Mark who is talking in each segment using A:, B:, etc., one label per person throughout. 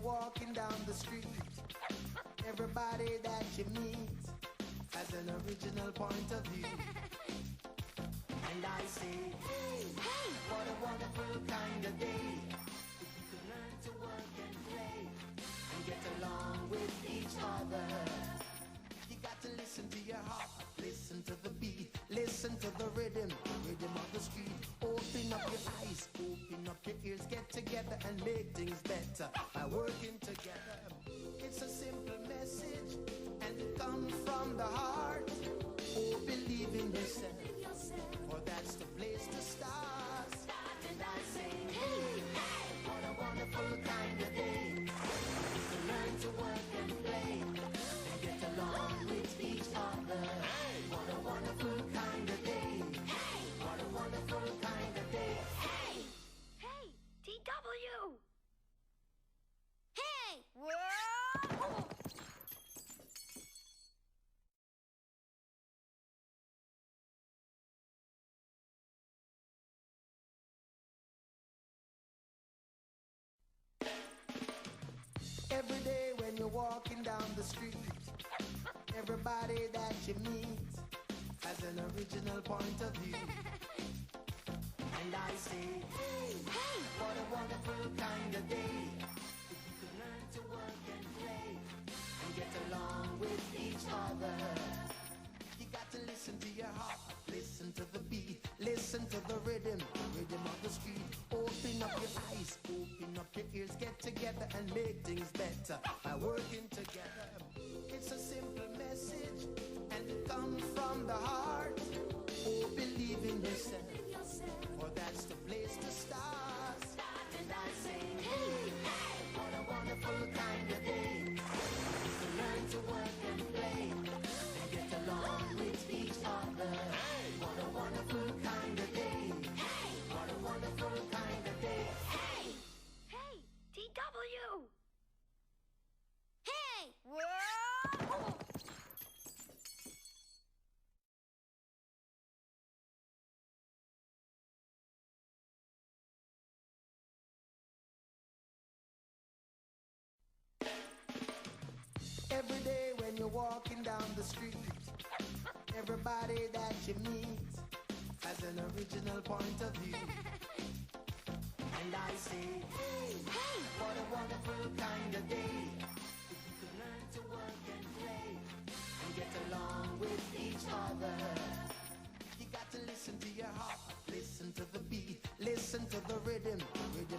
A: walking down the street, everybody that you meet has an original point of view. And I say, hey, what a wonderful kind of day. If you can learn to work and play and get along with each other. You got to listen to your heart, listen to the beat, listen to the rhythm of the street. Open up your eyes, open up your ears, get together and make things better by working together. It's a simple message and it comes from the heart. Oh, believe in yourself, for that's the place to start. And I say, hey, what a wonderful kind of day. You can learn to work and play and get along with each other. What a wonderful kind of day. What a wonderful kind of day.
B: Hey, TW. Hey, whoa.
A: Every day when you're walking down the street, everybody that you meet has an original point of view. And I say, hey, what a wonderful kind of day. If you can learn to work and play and get along with each other. You got to listen to your heart, listen to the beat, listen to the rhythm of the street. Open up your eyes, open up your ears, get together and make things better by working together. It's a simple message and it comes from the heart. Oh, believe in yourself, for that's the place to start. And I say, hey, what a wonderful kind of day. You can learn to work and play and get along with each other. What a wonderful kind of day. What a wonderful kind of day.
B: Hey, TW. Hey, whoa.
A: Every day when you're walking down the street, everybody that you meet has an original point of view. And I say, hey, what a wonderful kind of day. If you can learn to work and play and get along with each other. You got to listen to your heart, listen to the beat, listen to the rhythm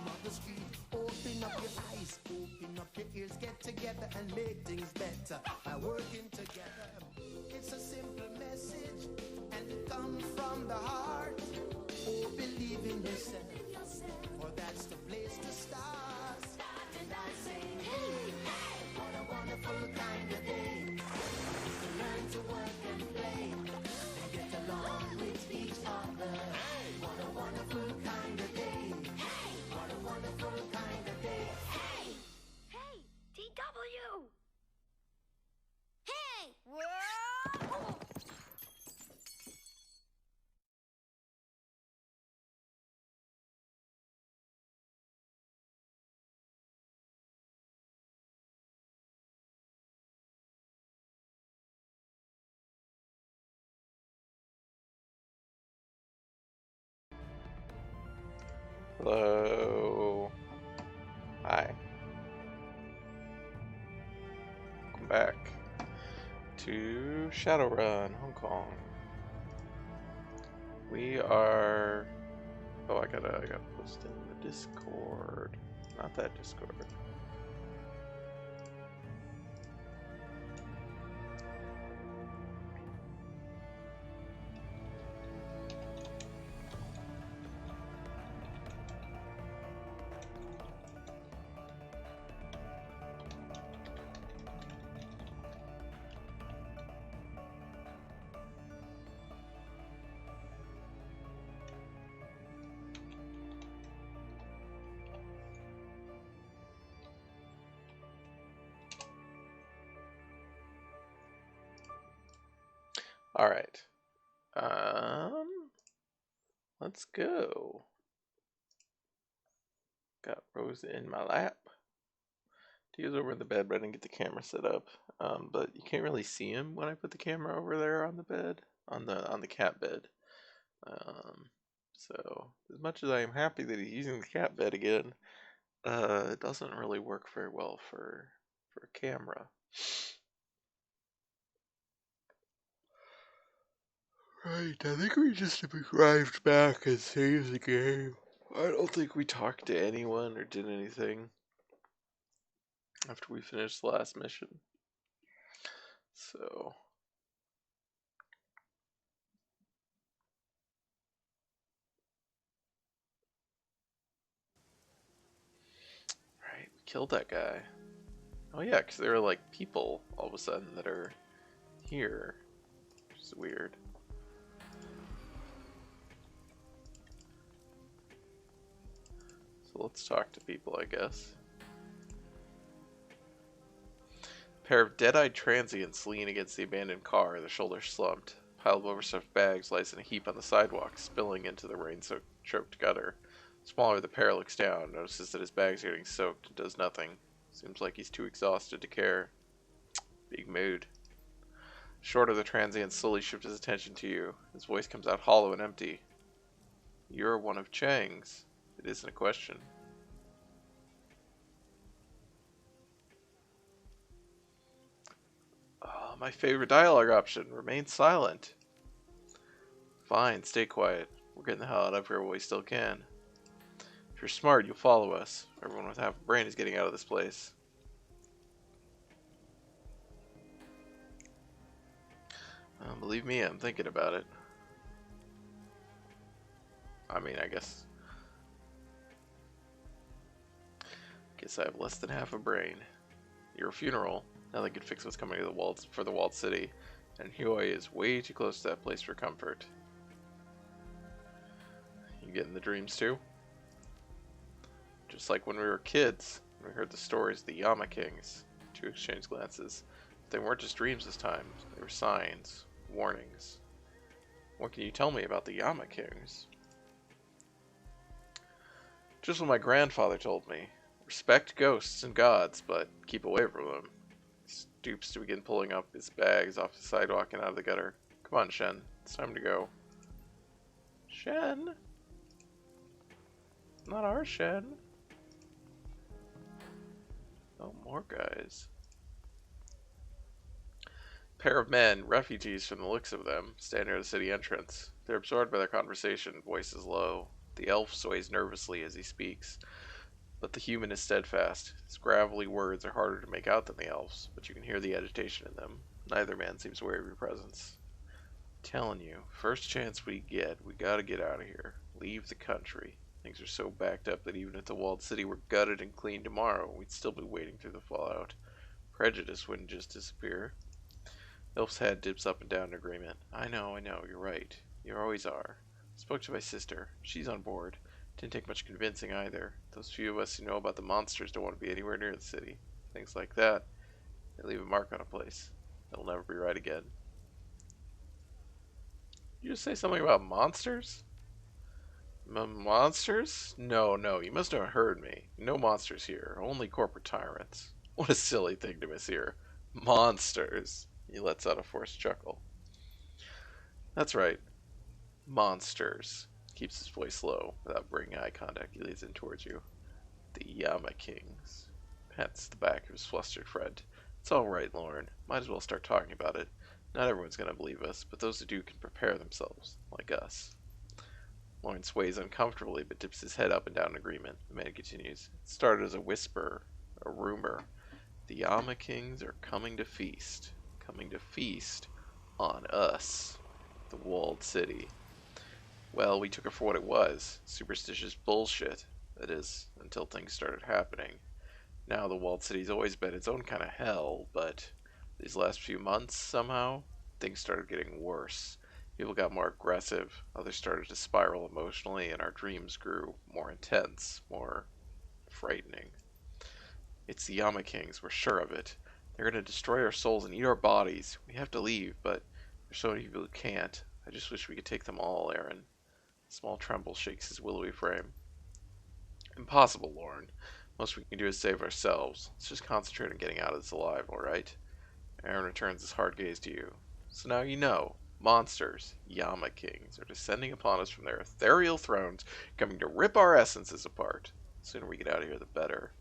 A: of the street. Open up your eyes, open up your ears, get together and make things better by working together. It's a simple message and it comes from the heart. Oh, believe in yourself, for that's the place to start. And I say, hey, what a wonderful kind of day. You can learn to work and play and get along with each other. What a wonderful kind of day. What a wonderful kind of day.
B: Hey, TW. Hey, whoa.
C: Hello. Hi. Welcome back to Shadowrun, Hong Kong. We are. Oh, I gotta post in the Discord. Not that Discord. All right. Let's go. Got Rosa in my lap. He was over in the bed, but I didn't get the camera set up. But you can't really see him when I put the camera over there on the bed, on the cat bed. Um, so as much as I am happy that he's using the cat bed again, it doesn't really work very well for a camera. Right, I think we just arrived back and saved the game. I don't think we talked to anyone or did anything after we finished the last mission. So, right, we killed that guy. Oh yeah, because there are like people all of a sudden that are here, which is weird. So let's talk to people, I guess. A pair of dead-eyed transients lean against the abandoned car, their shoulders slumped. A pile of overstuffed bags lies in a heap on the sidewalk, spilling into the rain-choked gutter. Smaller, the pair looks down, notices that his bags are getting soaked, and does nothing. Seems like he's too exhausted to care. Big mood. Shorter, the transient slowly shifts his attention to you. His voice comes out hollow and empty. You're one of Chang's. It isn't a question. Oh, my favorite dialogue option. Remain silent. Fine, stay quiet. We're getting the hell out of here while we still can. If you're smart, you'll follow us. Everyone with half a brain is getting out of this place. Believe me, I'm thinking about it. I mean, I guess I have less than half a brain. Your funeral. Nothing could fix what's coming to the walled city, and Huey is way too close to that place for comfort. You getting the dreams too? Just like when we were kids, we heard the stories of the Yama Kings. Two exchanged glances. But they weren't just dreams this time. They were signs, warnings. What can you tell me about the Yama Kings? Just what my grandfather told me. Respect ghosts and gods, but keep away from them. He stoops to begin pulling up his bags off the sidewalk and out of the gutter. Come on, Shen. It's time to go. Shen? Not our Shen. Oh, more guys. Pair of men, refugees from the looks of them, stand near the city entrance. They're absorbed by their conversation, voices low. The elf sways nervously as he speaks, but the human is steadfast. His gravelly words are harder to make out than the elf's, but you can hear the agitation in them. Neither man seems aware of your presence. I'm telling you, first chance we get, we gotta get out of here. Leave the country. Things are so backed up that even if the walled city were gutted and cleaned tomorrow, we'd still be wading through the fallout. Prejudice wouldn't just disappear. Elf's head dips up and down in agreement. I know, you're right. You always are. I spoke to my sister. She's on board. Didn't take much convincing either. Those few of us who know about the monsters don't want to be anywhere near the city. Things like that, they leave a mark on a place. It'll never be right again. Did you just say something about monsters? Monsters? No, you must have heard me. No monsters here. Only corporate tyrants. What a silly thing to mishear. Monsters. He lets out a forced chuckle. That's right. Monsters. Keeps his voice low. Without breaking eye contact, he leads in towards you. The Yama Kings. Pats the back of his flustered friend. It's all right, Lauren. Might as well start talking about it. Not everyone's going to believe us, but those who do can prepare themselves, like us. Lauren sways uncomfortably, but dips his head up and down in agreement. The man continues. It started as a whisper, a rumor. The Yama Kings are coming to feast. Coming to feast on us, the walled city. Well, we took it for what it was. Superstitious bullshit. That is, until things started happening. Now the walled city's always been its own kind of hell, but these last few months, somehow, things started getting worse. People got more aggressive, others started to spiral emotionally, and our dreams grew more intense, more frightening. It's the Yama Kings, we're sure of it. They're going to destroy our souls and eat our bodies. We have to leave, but there's so many people who can't. I just wish we could take them all, Aaron. A small tremble shakes his willowy frame. Impossible, Lauren. Most we can do is save ourselves. Let's just concentrate on getting out of this alive, alright? Aaron returns his hard gaze to you. So now you know. Monsters, Yama Kings, are descending upon us from their ethereal thrones, coming to rip our essences apart. The sooner we get out of here, the better.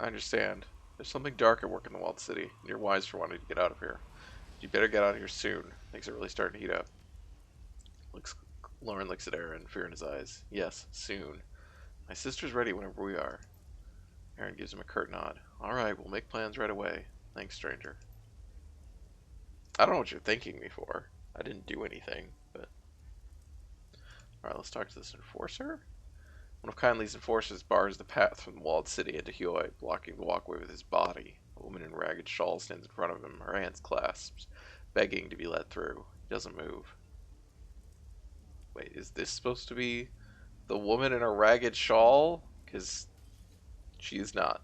C: I understand. There's something dark at work in the walled city, and you're wise for wanting to get out of here. You better get out of here soon. Things are really starting to heat up. Lauren looks at Aaron, fear in his eyes. Yes, soon. My sister's ready whenever we are. Aaron gives him a curt nod. Alright, we'll make plans right away. Thanks, stranger. I don't know what you're thanking me for. I didn't do anything, but... Alright, let's talk to this enforcer. One of Kindly's enforcers bars the path from the walled city into Hyoi, blocking the walkway with his body. A woman in a ragged shawl stands in front of him, her hands clasped, begging to be let through. He doesn't move. Wait, is this supposed to be the woman in a ragged shawl? Because she is not.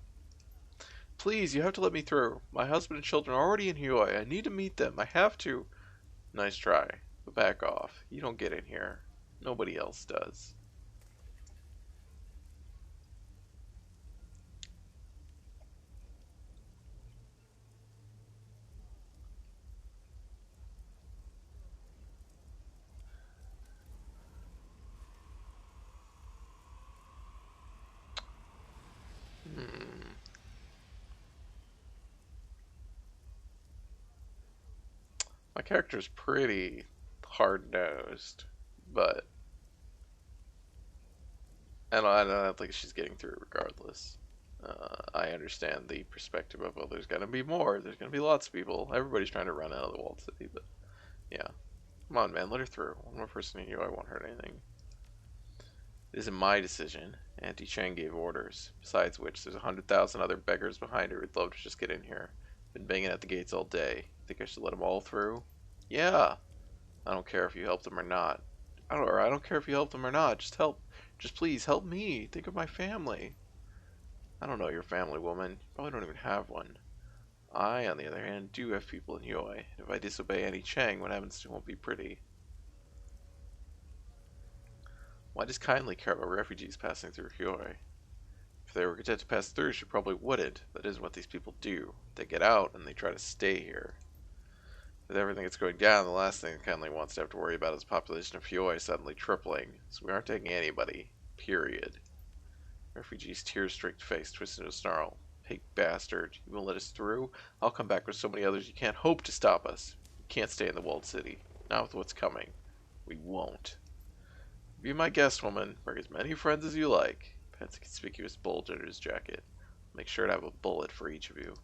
C: Please, you have to let me through. My husband and children are already in Hyoi. I need to meet them. I have to. Nice try, but back off. You don't get in here. Nobody else does. My character's pretty hard-nosed, but I don't think she's getting through regardless. I understand the perspective of, well, there's gonna be more. There's gonna be lots of people. Everybody's trying to run out of the walled city, but yeah. Come on, man, let her through. One more person in you, I won't hurt anything. It isn't my decision. Auntie Chang gave orders. Besides which, there's 100,000 other beggars behind her who'd love to just get in here. Been banging at the gates all day. Think I should let them all through? Yeah. I don't care if you help them or not. I don't care if you help them or not. Just help. Just please help me. Think of my family. I don't know your family, woman. You probably don't even have one. I, on the other hand, do have people in Yoi. If I disobey Annie Chang, what happens to won't be pretty. Why does Kindly care about refugees passing through Hyoi? If they were content to pass through, she probably wouldn't. That isn't what these people do. They get out and they try to stay here. With everything that's going down, the last thing Kindly wants to have to worry about is the population of Hyoi suddenly tripling. So we aren't taking anybody. Period. Refugee's tear-streaked face twisted into a snarl. Pig bastard. You won't let us through? I'll come back with so many others you can't hope to stop us. We can't stay in the walled city. Not with what's coming. We won't. Be my guest, woman. Bring as many friends as you like. Pats a conspicuous bulge under his jacket. Make sure to have a bullet for each of you.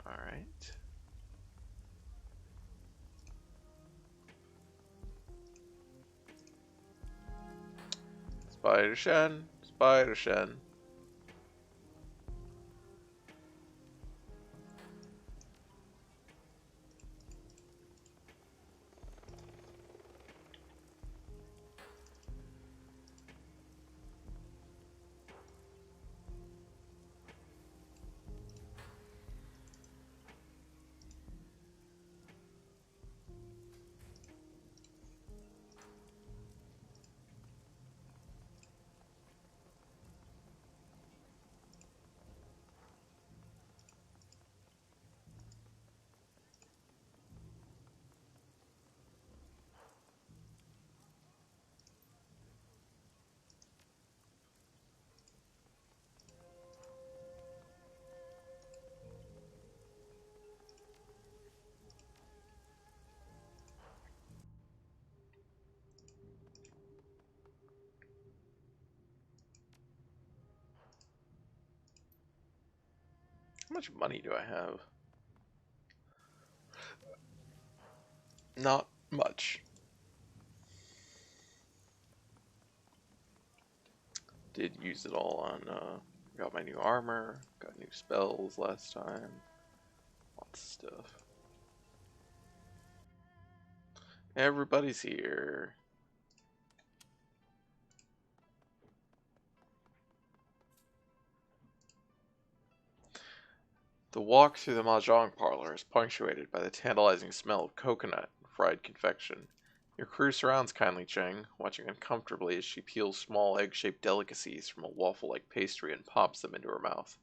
C: Alright. Spider Shen. Spider Shen. How much money do I have? Not much. Did use it all on, got my new armor, got new spells last time. Lots of stuff. Everybody's here. The walk through the mahjong parlor is punctuated by the tantalizing smell of coconut and fried confection. Your crew surrounds kindly Cheng, watching uncomfortably as she peels small egg-shaped delicacies from a waffle-like pastry and pops them into her mouth.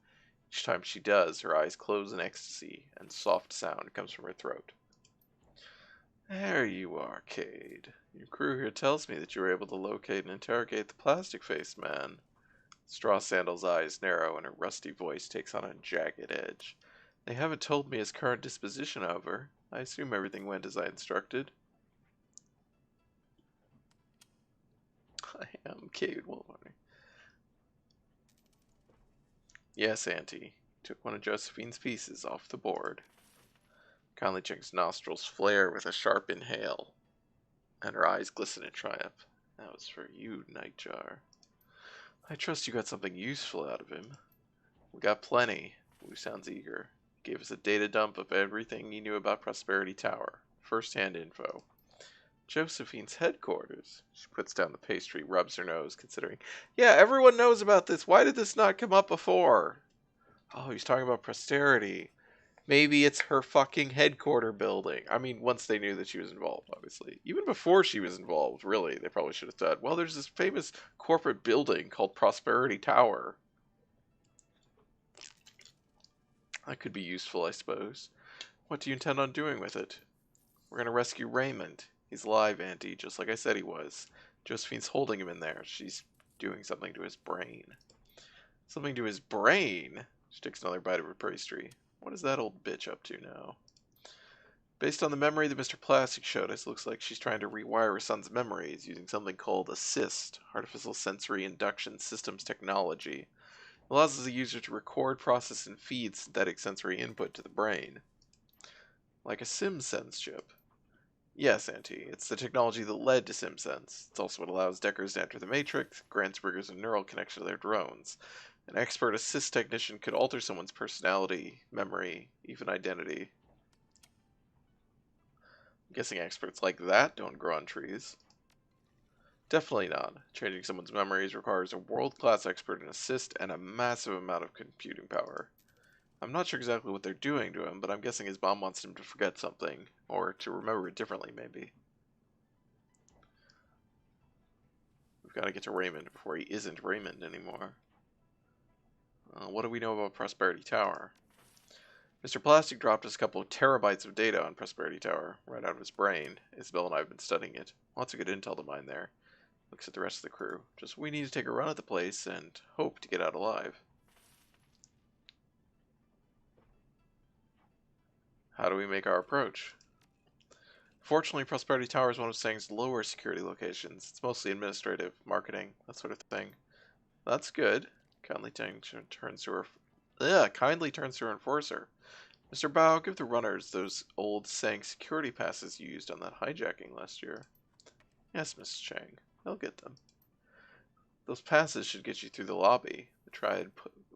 C: Each time she does, her eyes close in ecstasy, and soft sound comes from her throat. There you are, Cade. Your crew here tells me that you were able to locate and interrogate the plastic-faced man. Straw Sandal's eyes narrow and her rusty voice takes on a jagged edge. They haven't told me his current disposition, however. I assume everything went as I instructed. I am Cade Wolverine. Yes, Auntie. Took one of Josephine's pieces off the board. Conley Cheng's nostrils flare with a sharp inhale, and her eyes glisten in triumph. That was for you, Nightjar. I trust you got something useful out of him. We got plenty. Wu sounds eager. He gave us a data dump of everything he knew about Prosperity Tower. First-hand info. Josephine's headquarters. She puts down the pastry, rubs her nose, considering, yeah, everyone knows about this. Why did this not come up before? Oh, he's talking about Posterity. Maybe it's her fucking headquarter building. I mean, once they knew that she was involved, obviously. Even before she was involved, really, they probably should have said, well, there's this famous corporate building called Prosperity Tower. That could be useful, I suppose. What do you intend on doing with it? We're going to rescue Raymond. He's alive, Auntie, just like I said he was. Josephine's holding him in there. She's doing something to his brain. Something to his brain? She takes another bite of her pastry. What is that old bitch up to now? Based on the memory that Mr. Plastic showed us, looks like she's trying to rewire her son's memories using something called ASSIST, Artificial Sensory Induction Systems Technology. It allows the user to record, process, and feed synthetic sensory input to the brain. Like a SimSense chip. Yes, Auntie, it's the technology that led to SimSense. It's also what allows Deckers to enter the Matrix, grants riggers a neural connection to their drones. An expert assist technician could alter someone's personality, memory, even identity. I'm guessing experts like that don't grow on trees. Definitely not. Changing someone's memories requires a world-class expert in assist and a massive amount of computing power. I'm not sure exactly what they're doing to him, but I'm guessing his mom wants him to forget something, or to remember it differently, maybe. We've got to get to Raymond before he isn't Raymond anymore. What do we know about Prosperity Tower? Mr. Plastic dropped us a couple of terabytes of data on Prosperity Tower, right out of his brain. Isabel and I have been studying it. Lots of good intel to mine there. Looks at the rest of the crew. Just we need to take a run at the place and hope to get out alive. How do we make our approach? Fortunately, Prosperity Tower is one of Sang's lower security locations. It's mostly administrative, marketing, that sort of thing. That's good. Kindly turns to her enforcer. Mr. Bao, give the runners those old Sang security passes you used on that hijacking last year. Yes, Mrs. Chang. They'll get them. Those passes should get you through the lobby. The triad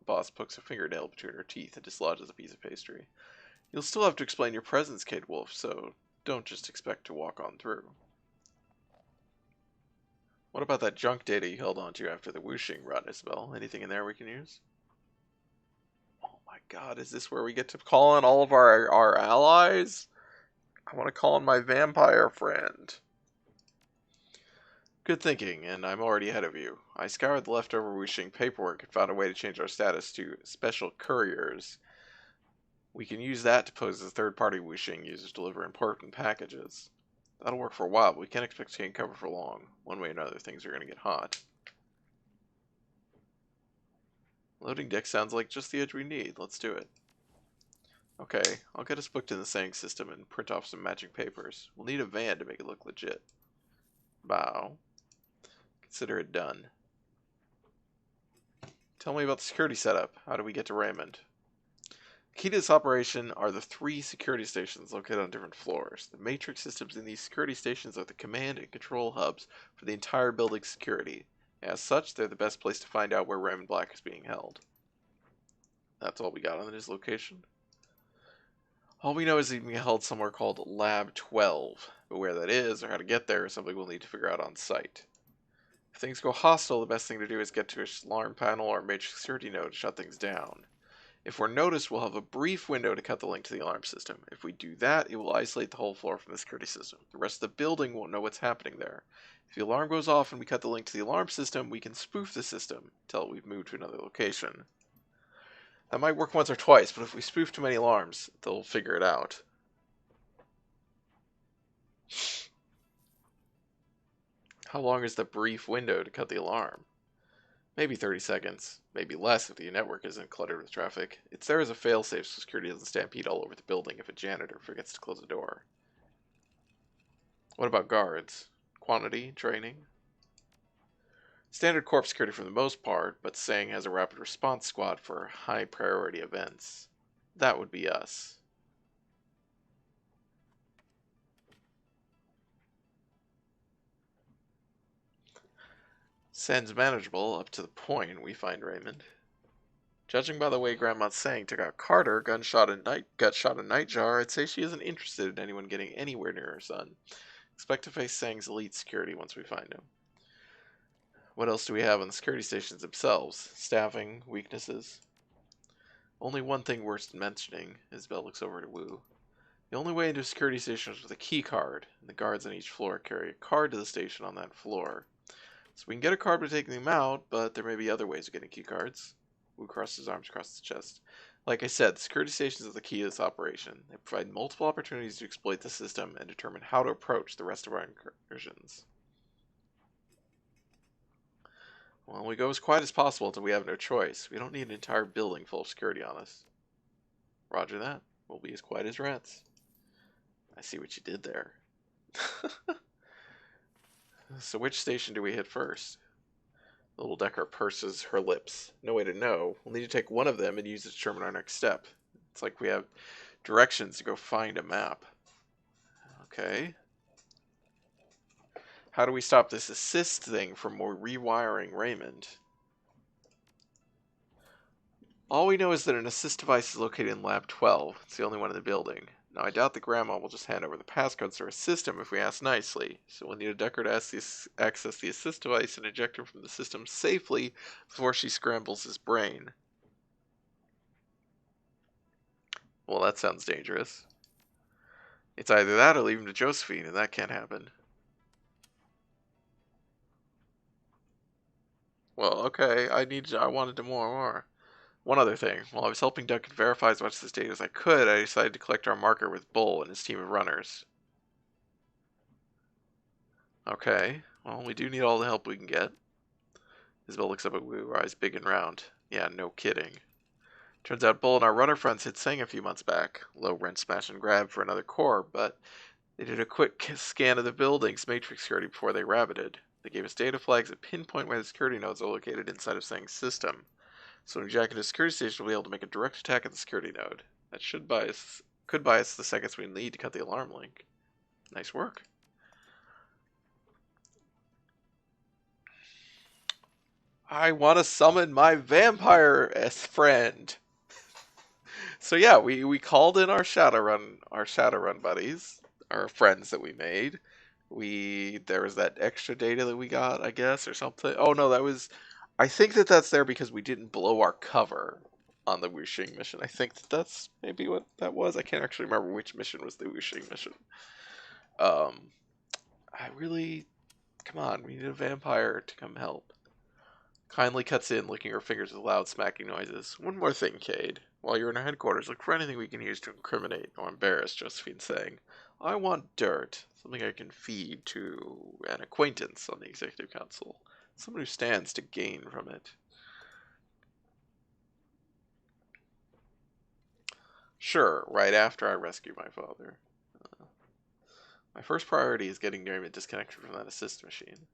C: boss pokes a fingernail between her teeth and dislodges a piece of pastry. You'll still have to explain your presence, Kate Wolf, so don't just expect to walk on through. What about that junk data you held onto after the whooshing run, Isabel? Anything in there we can use? Oh my god, is this where we get to call in all of our allies? I want to call in my vampire friend. Good thinking, and I'm already ahead of you. I scoured the leftover whooshing paperwork and found a way to change our status to special couriers. We can use that to pose as third-party whooshing users deliver important packages. That'll work for a while, but we can't expect to gain cover for long. One way or another, things are going to get hot. Loading deck sounds like just the edge we need. Let's do it. Okay, I'll get us booked in the Sang system and print off some matching papers. We'll need a van to make it look legit. Bow. Consider it done. Tell me about the security setup. How do we get to Raymond? The key to this operation are the 3 security stations located on different floors. The matrix systems in these security stations are the command and control hubs for the entire building's security. As such, they're the best place to find out where Raymond Black is being held. That's all we got on his location. All we know is he's being held somewhere called Lab 12, but where that is or how to get there is something we'll need to figure out on site. If things go hostile, the best thing to do is get to a alarm panel or major security node to shut things down. If we're noticed, we'll have a brief window to cut the link to the alarm system. If we do that, it will isolate the whole floor from the security system. The rest of the building won't know what's happening there. If the alarm goes off and we cut the link to the alarm system, we can spoof the system until we've moved to another location. That might work once or twice, but if we spoof too many alarms, they'll figure it out. How long is the brief window to cut the alarm? Maybe 30 seconds, maybe less if the network isn't cluttered with traffic. It's there as a failsafe so security doesn't stampede all over the building if a janitor forgets to close the door. What about guards? Quantity, training? Standard corp security for the most part, but Sang has a rapid response squad for high priority events. That would be us. Sen's manageable up to the point we find Raymond. Judging by the way Grandma Sang took out Carter, got shot in Nightjar, I'd say she isn't interested in anyone getting anywhere near her son. Expect to face Sang's elite security once we find him. What else do we have on the security stations themselves? Staffing, weaknesses? Only one thing worth mentioning. Isabel looks over to Wu. The only way into a security station is with a key card, and the guards on each floor carry a card to the station on that floor. So we can get a card by taking them out, but there may be other ways of getting key cards. Wu crosses his arms across his chest. Like I said, the security stations are the key to this operation. They provide multiple opportunities to exploit the system and determine how to approach the rest of our incursions. Well, we go as quiet as possible until we have no choice. We don't need an entire building full of security on us. Roger that. We'll be as quiet as rats. I see what you did there. So which station do we hit first? The little Decker purses her lips. No way to know. We'll need to take one of them and use it to determine our next step. It's like we have directions to go find a map. Okay. How do we stop this assist thing from rewiring Raymond? All we know is that an assist device is located in Lab 12. It's the only one in the building. Now, I doubt that Grandma will just hand over the passcodes to her system if we ask nicely, so we'll need a Decker to access the assist device and eject him from the system safely before she scrambles his brain. Well, that sounds dangerous. It's either that or leave him to Josephine, and that can't happen. Well, okay, I wanted to more. One other thing. While I was helping Duncan verify as much of this data as I could, I decided to collect our marker with Bull and his team of runners. Okay, well, we do need all the help we can get. Isabel looks up at Wu, her eyes big and round. Yeah, no kidding. Turns out Bull and our runner friends hit Sang a few months back. Low rent smash and grab for another core, but they did a quick scan of the building's matrix security before they rabbited. They gave us data flags that pinpoint where the security nodes are located inside of Sang's system. So when we jack into a security station, we'll be able to make a direct attack at the security node. That could buy us the seconds we need to cut the alarm link. Nice work. I want to summon my vampire friend. So yeah, we called in our Shadowrun buddies, our friends that we made. There was that extra data that we got, I guess, or something. Oh no, I think that's there because we didn't blow our cover on the Wuxing mission. I think that's maybe what that was. I can't actually remember which mission was the Wuxing mission. Come on, we need a vampire to come help. Kindly cuts in, licking her fingers with loud smacking noises. One more thing, Cade. While you're in our headquarters, look for anything we can use to incriminate or embarrass Josephine saying, I want dirt, something I can feed to an acquaintance on the Executive Council. Someone who stands to gain from it. Sure, right after I rescue my father. My first priority is getting Raymond disconnected from that assist machine.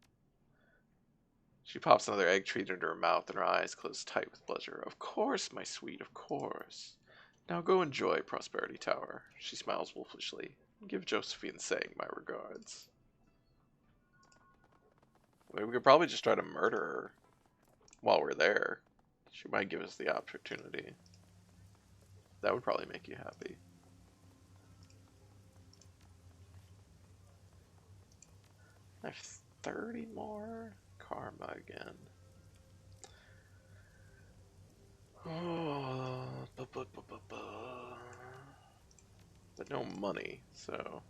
C: She pops another egg treat into her mouth and her eyes close tight with pleasure. Of course, my sweet, of course. Now go enjoy Prosperity Tower. She smiles wolfishly. Give Josephine Sang my regards. We could probably just try to murder her while we're there. She might give us the opportunity. That would probably make you happy. I have 30 more karma again. Oh, but no money, so.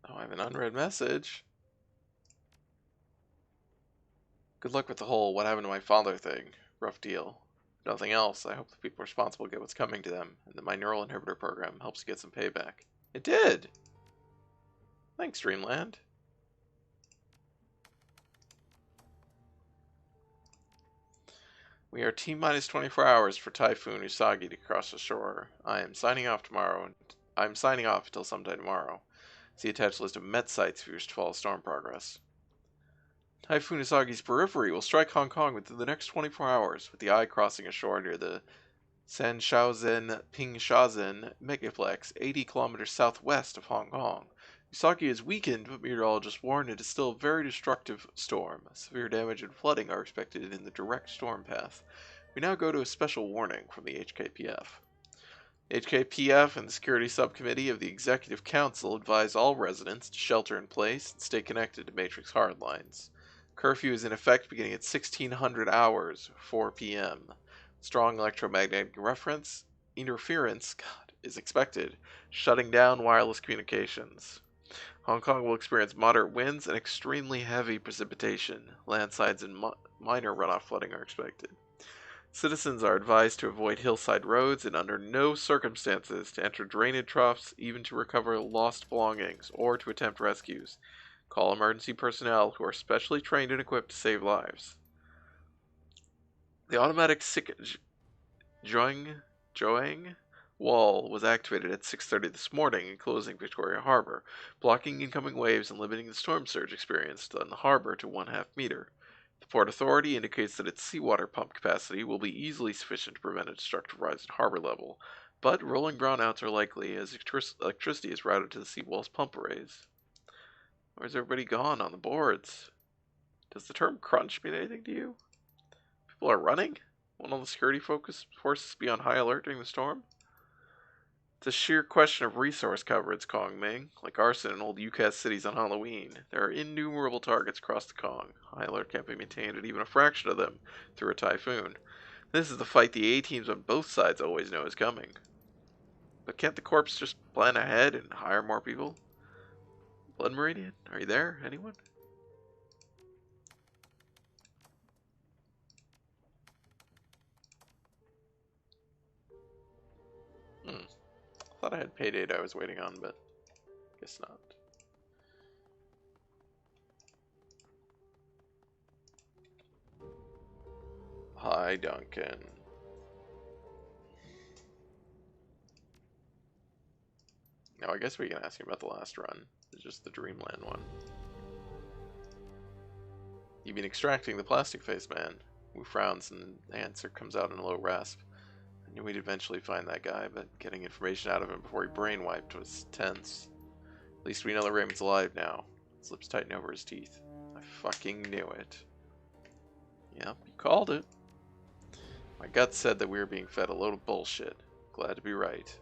C: Oh, I have an unread message. Good luck with the whole what happened to my father thing. Rough deal. If nothing else, I hope the people responsible get what's coming to them, and that my neural inhibitor program helps get some payback. It did! Thanks, Dreamland. We are T-minus 24 hours for Typhoon Usagi to cross the shore. I am signing off tomorrow. I'm signing off until sometime tomorrow. See attached list of Met sites if you wish to follow storm progress. Typhoon Usagi's periphery will strike Hong Kong within the next 24 hours, with the eye crossing ashore near the Sanshaozen-Pingshazen megaplex, 80 kilometers southwest of Hong Kong. Usagi is weakened, but meteorologists warn it is still a very destructive storm. Severe damage and flooding are expected in the direct storm path. We now go to a special warning from the HKPF. HKPF and the Security Subcommittee of the Executive Council advise all residents to shelter in place and stay connected to Matrix hardlines. Curfew is in effect beginning at 1600 hours, 4 p.m. Strong electromagnetic interference is expected, shutting down wireless communications. Hong Kong will experience moderate winds and extremely heavy precipitation. Landslides and minor runoff flooding are expected. Citizens are advised to avoid hillside roads and under no circumstances to enter drainage troughs, even to recover lost belongings or to attempt rescues. Call emergency personnel who are specially trained and equipped to save lives. The automatic Joang wall was activated at 6:30 this morning, enclosing Victoria Harbor, blocking incoming waves and limiting the storm surge experienced on the harbor to 1/2 meter. The Port Authority indicates that its seawater pump capacity will be easily sufficient to prevent a destructive rise in harbor level, but rolling brownouts are likely as electricity is routed to the seawall's pump arrays. Where's everybody gone on the boards? Does the term crunch mean anything to you? People are running? Won't all the security forces be on high alert during the storm? It's a sheer question of resource coverage, Kong Ming. Like arson in old UCAS cities on Halloween, there are innumerable targets across the Kong. High alert can't be maintained at even a fraction of them through a typhoon. This is the fight the A-teams on both sides always know is coming. But can't the Corps just plan ahead and hire more people? Blood Meridian? Are you there? Anyone? Thought I had Payday I was waiting on, but guess not. Hi, Duncan. Now, I guess we can ask him about the last run. It's just the Dreamland one. You've been extracting the plastic face, man. Wu frowns and the answer comes out in a low rasp. I knew we'd eventually find that guy, but getting information out of him before he brainwiped was tense. At least we know that Raymond's alive now. His lips tighten over his teeth. I fucking knew it. Yep, you called it. My gut said that we were being fed a load of bullshit. Glad to be right.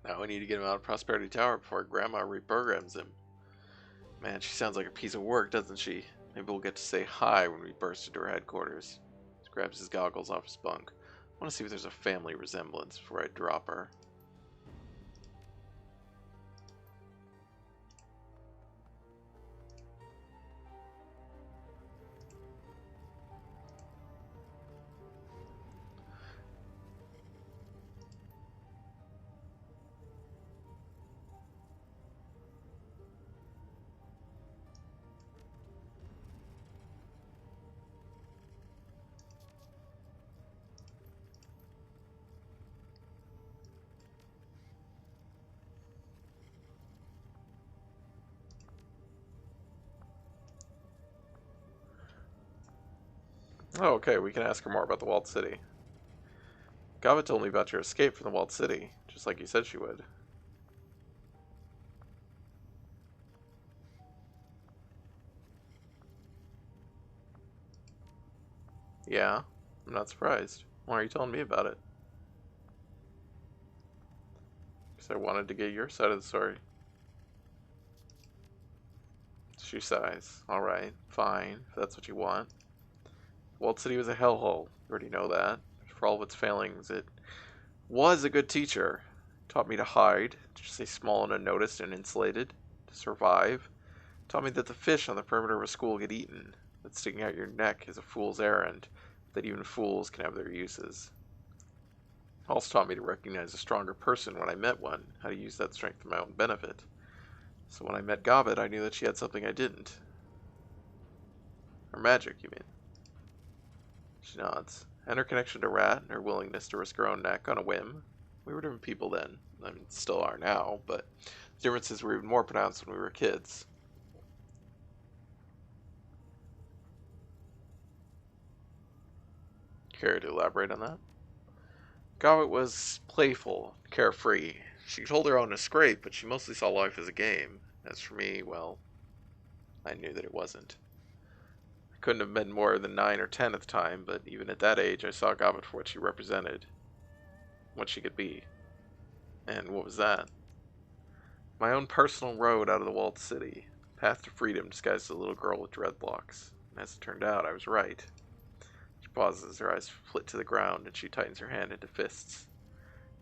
C: Now we need to get him out of Prosperity Tower before Grandma reprograms him. Man, she sounds like a piece of work, doesn't she? Maybe we'll get to say hi when we burst into her headquarters. He grabs his goggles off his bunk. I want to see if there's a family resemblance before I drop her. Oh, okay, we can ask her more about the walled city. Gava told me about your escape from the walled city, just like you said she would. Yeah, I'm not surprised. Why are you telling me about it? Because I wanted to get your side of the story. She sighs. Alright, fine, if that's what you want. Walled City was a hellhole. You already know that. For all of its failings, it was a good teacher. Taught me to hide, to stay small and unnoticed and insulated, to survive. Taught me that the fish on the perimeter of a school get eaten, that sticking out your neck is a fool's errand, that even fools can have their uses. Also taught me to recognize a stronger person when I met one, how to use that strength for my own benefit. So when I met Gobbet, I knew that she had something I didn't. Her magic, you mean? She nods. And her connection to Rat, and her willingness to risk her own neck on a whim. We were different people then. I mean, still are now, but the differences were even more pronounced when we were kids. Care to elaborate on that? Gobbet was playful, carefree. She told her own to scrape, but she mostly saw life as a game. As for me, well, I knew that it wasn't. I couldn't have been more than 9 or 10 at the time, but even at that age, I saw Gobbet for what she represented, what she could be. And what was that? My own personal road out of the walled city, path to freedom disguised as a little girl with dreadlocks. And as it turned out, I was right. She pauses, her eyes flit to the ground, and she tightens her hand into fists.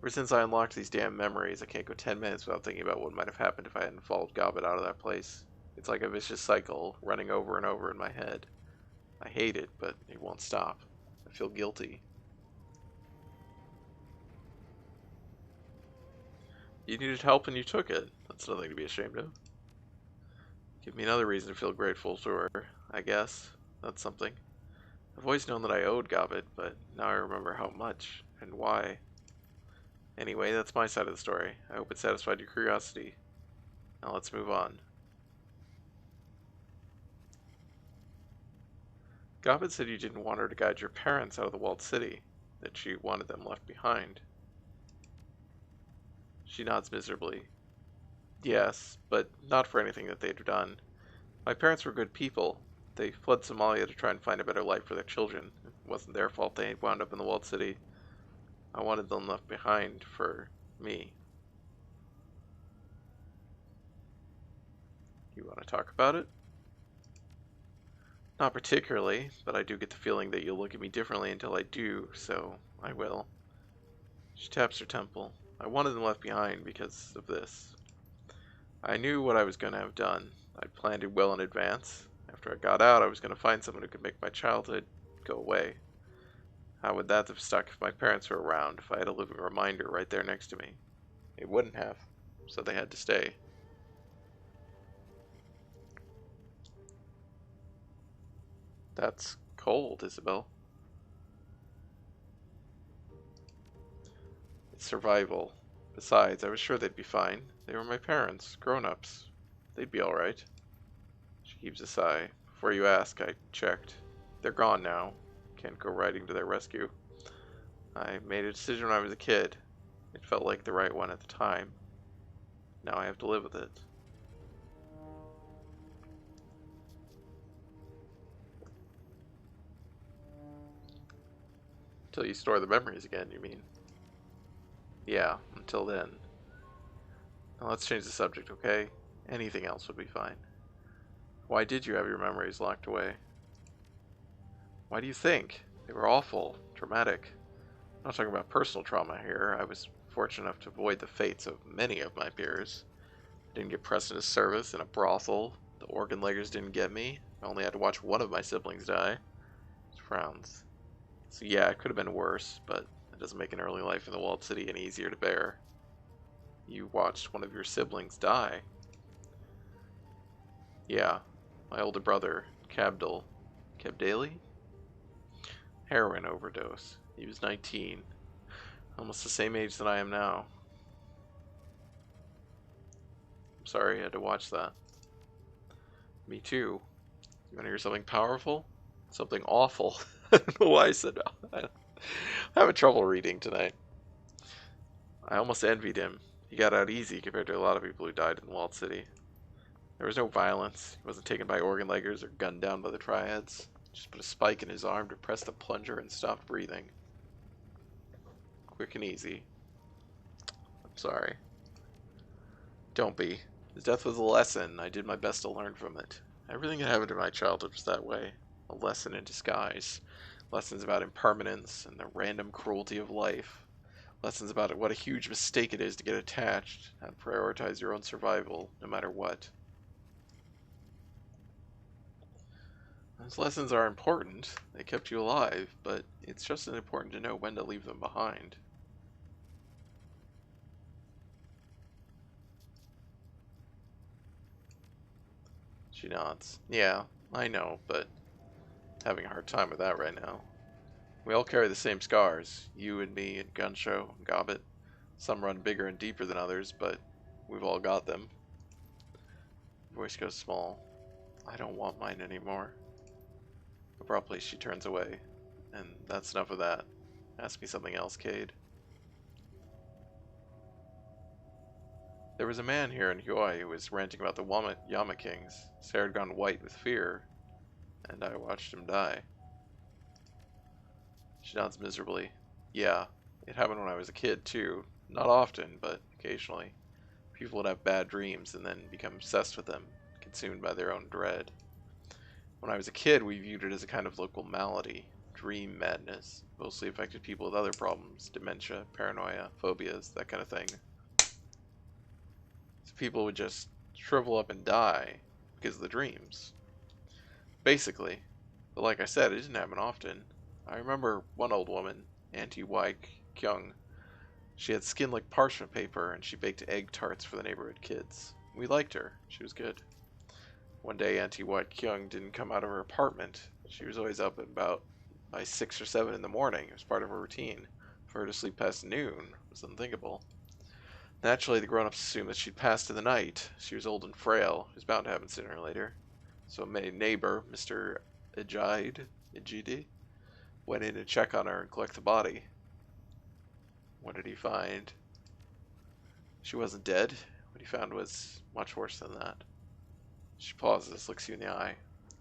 C: Ever since I unlocked these damn memories, I can't go 10 minutes without thinking about what might have happened if I hadn't followed Gobbet out of that place. It's like a vicious cycle, running over and over in my head. I hate it, but it won't stop. I feel guilty. You needed help and you took it. That's nothing to be ashamed of. Give me another reason to feel grateful to her, I guess. That's something. I've always known that I owed Gobbet, but now I remember how much and why. Anyway, that's my side of the story. I hope it satisfied your curiosity. Now let's move on. Gobbet said you didn't want her to guide your parents out of the walled city, that you wanted them left behind. She nods miserably. Yes, but not for anything that they'd done. My parents were good people. They fled Somalia to try and find a better life for their children. It wasn't their fault they wound up in the walled city. I wanted them left behind for me. You want to talk about it? Not particularly, but I do get the feeling that you'll look at me differently until I do, so I will. She taps her temple. I wanted them left behind because of this. I knew what I was going to have done. I'd planned it well in advance. After I got out, I was going to find someone who could make my childhood go away. How would that have stuck if my parents were around, if I had a living reminder right there next to me? It wouldn't have, so they had to stay. That's cold, Isabel. It's survival. Besides, I was sure they'd be fine. They were my parents, grown-ups. They'd be alright. She heaves a sigh. Before you ask, I checked. They're gone now. Can't go riding to their rescue. I made a decision when I was a kid. It felt like the right one at the time. Now I have to live with it. Until you store the memories again, you mean? Yeah, until then. Now let's change the subject, okay? Anything else would be fine. Why did you have your memories locked away? Why do you think? They were awful, traumatic. I'm not talking about personal trauma here. I was fortunate enough to avoid the fates of many of my peers. I didn't get pressed into service in a brothel. The organ leggers didn't get me. I only had to watch one of my siblings die. She frowns. So yeah, it could have been worse, but it doesn't make an early life in the walled city any easier to bear. You watched one of your siblings die. Yeah, my older brother, Cabdal. Cabdali? Heroin overdose. He was 19. Almost the same age that I am now. I'm sorry I had to watch that. Me too. You want to hear something powerful? Something awful. I don't know why I said that. I'm having trouble reading tonight. I almost envied him. He got out easy compared to a lot of people who died in the walled city. There was no violence. He wasn't taken by organ leggers or gunned down by the triads. Just put a spike in his arm to press the plunger and stop breathing. Quick and easy. I'm sorry. Don't be. His death was a lesson. I did my best to learn from it. Everything that happened in my childhood was that way. A lesson in disguise. Lessons about impermanence and the random cruelty of life. Lessons about what a huge mistake it is to get attached and prioritize your own survival, no matter what. Those lessons are important. They kept you alive, but it's just as important to know when to leave them behind. She nods. Yeah, I know, but having a hard time with that right now. We all carry the same scars. You and me and Gunshow and Gobbet. Some run bigger and deeper than others, but we've all got them. Voice goes small. I don't want mine anymore. Abruptly, she turns away. And that's enough of that. Ask me something else, Cade. There was a man here in Huai who was ranting about the Yama Kings. His hair had gone white with fear, and I watched him die. She nods miserably. Yeah, it happened when I was a kid, too. Not often, but occasionally. People would have bad dreams and then become obsessed with them, consumed by their own dread. When I was a kid, we viewed it as a kind of local malady. Dream madness. Mostly affected people with other problems. Dementia, paranoia, phobias, that kind of thing. So people would just shrivel up and die because of the dreams. Basically. But like I said, it didn't happen often. I remember one old woman, Auntie Wai Kyung. She had skin like parchment paper, and she baked egg tarts for the neighborhood kids. We liked her. She was good. One day, Auntie Wai Kyung didn't come out of her apartment. She was always up at about by 6 or 7 in the morning. It was part of her routine. For her to sleep past noon was unthinkable. Naturally, the grown-ups assumed that she'd passed in the night. She was old and frail. It was bound to happen sooner or later. So a neighbor, Mr. Ejide, went in to check on her and collect the body. What did he find? She wasn't dead. What he found was much worse than that. She pauses, looks you in the eye.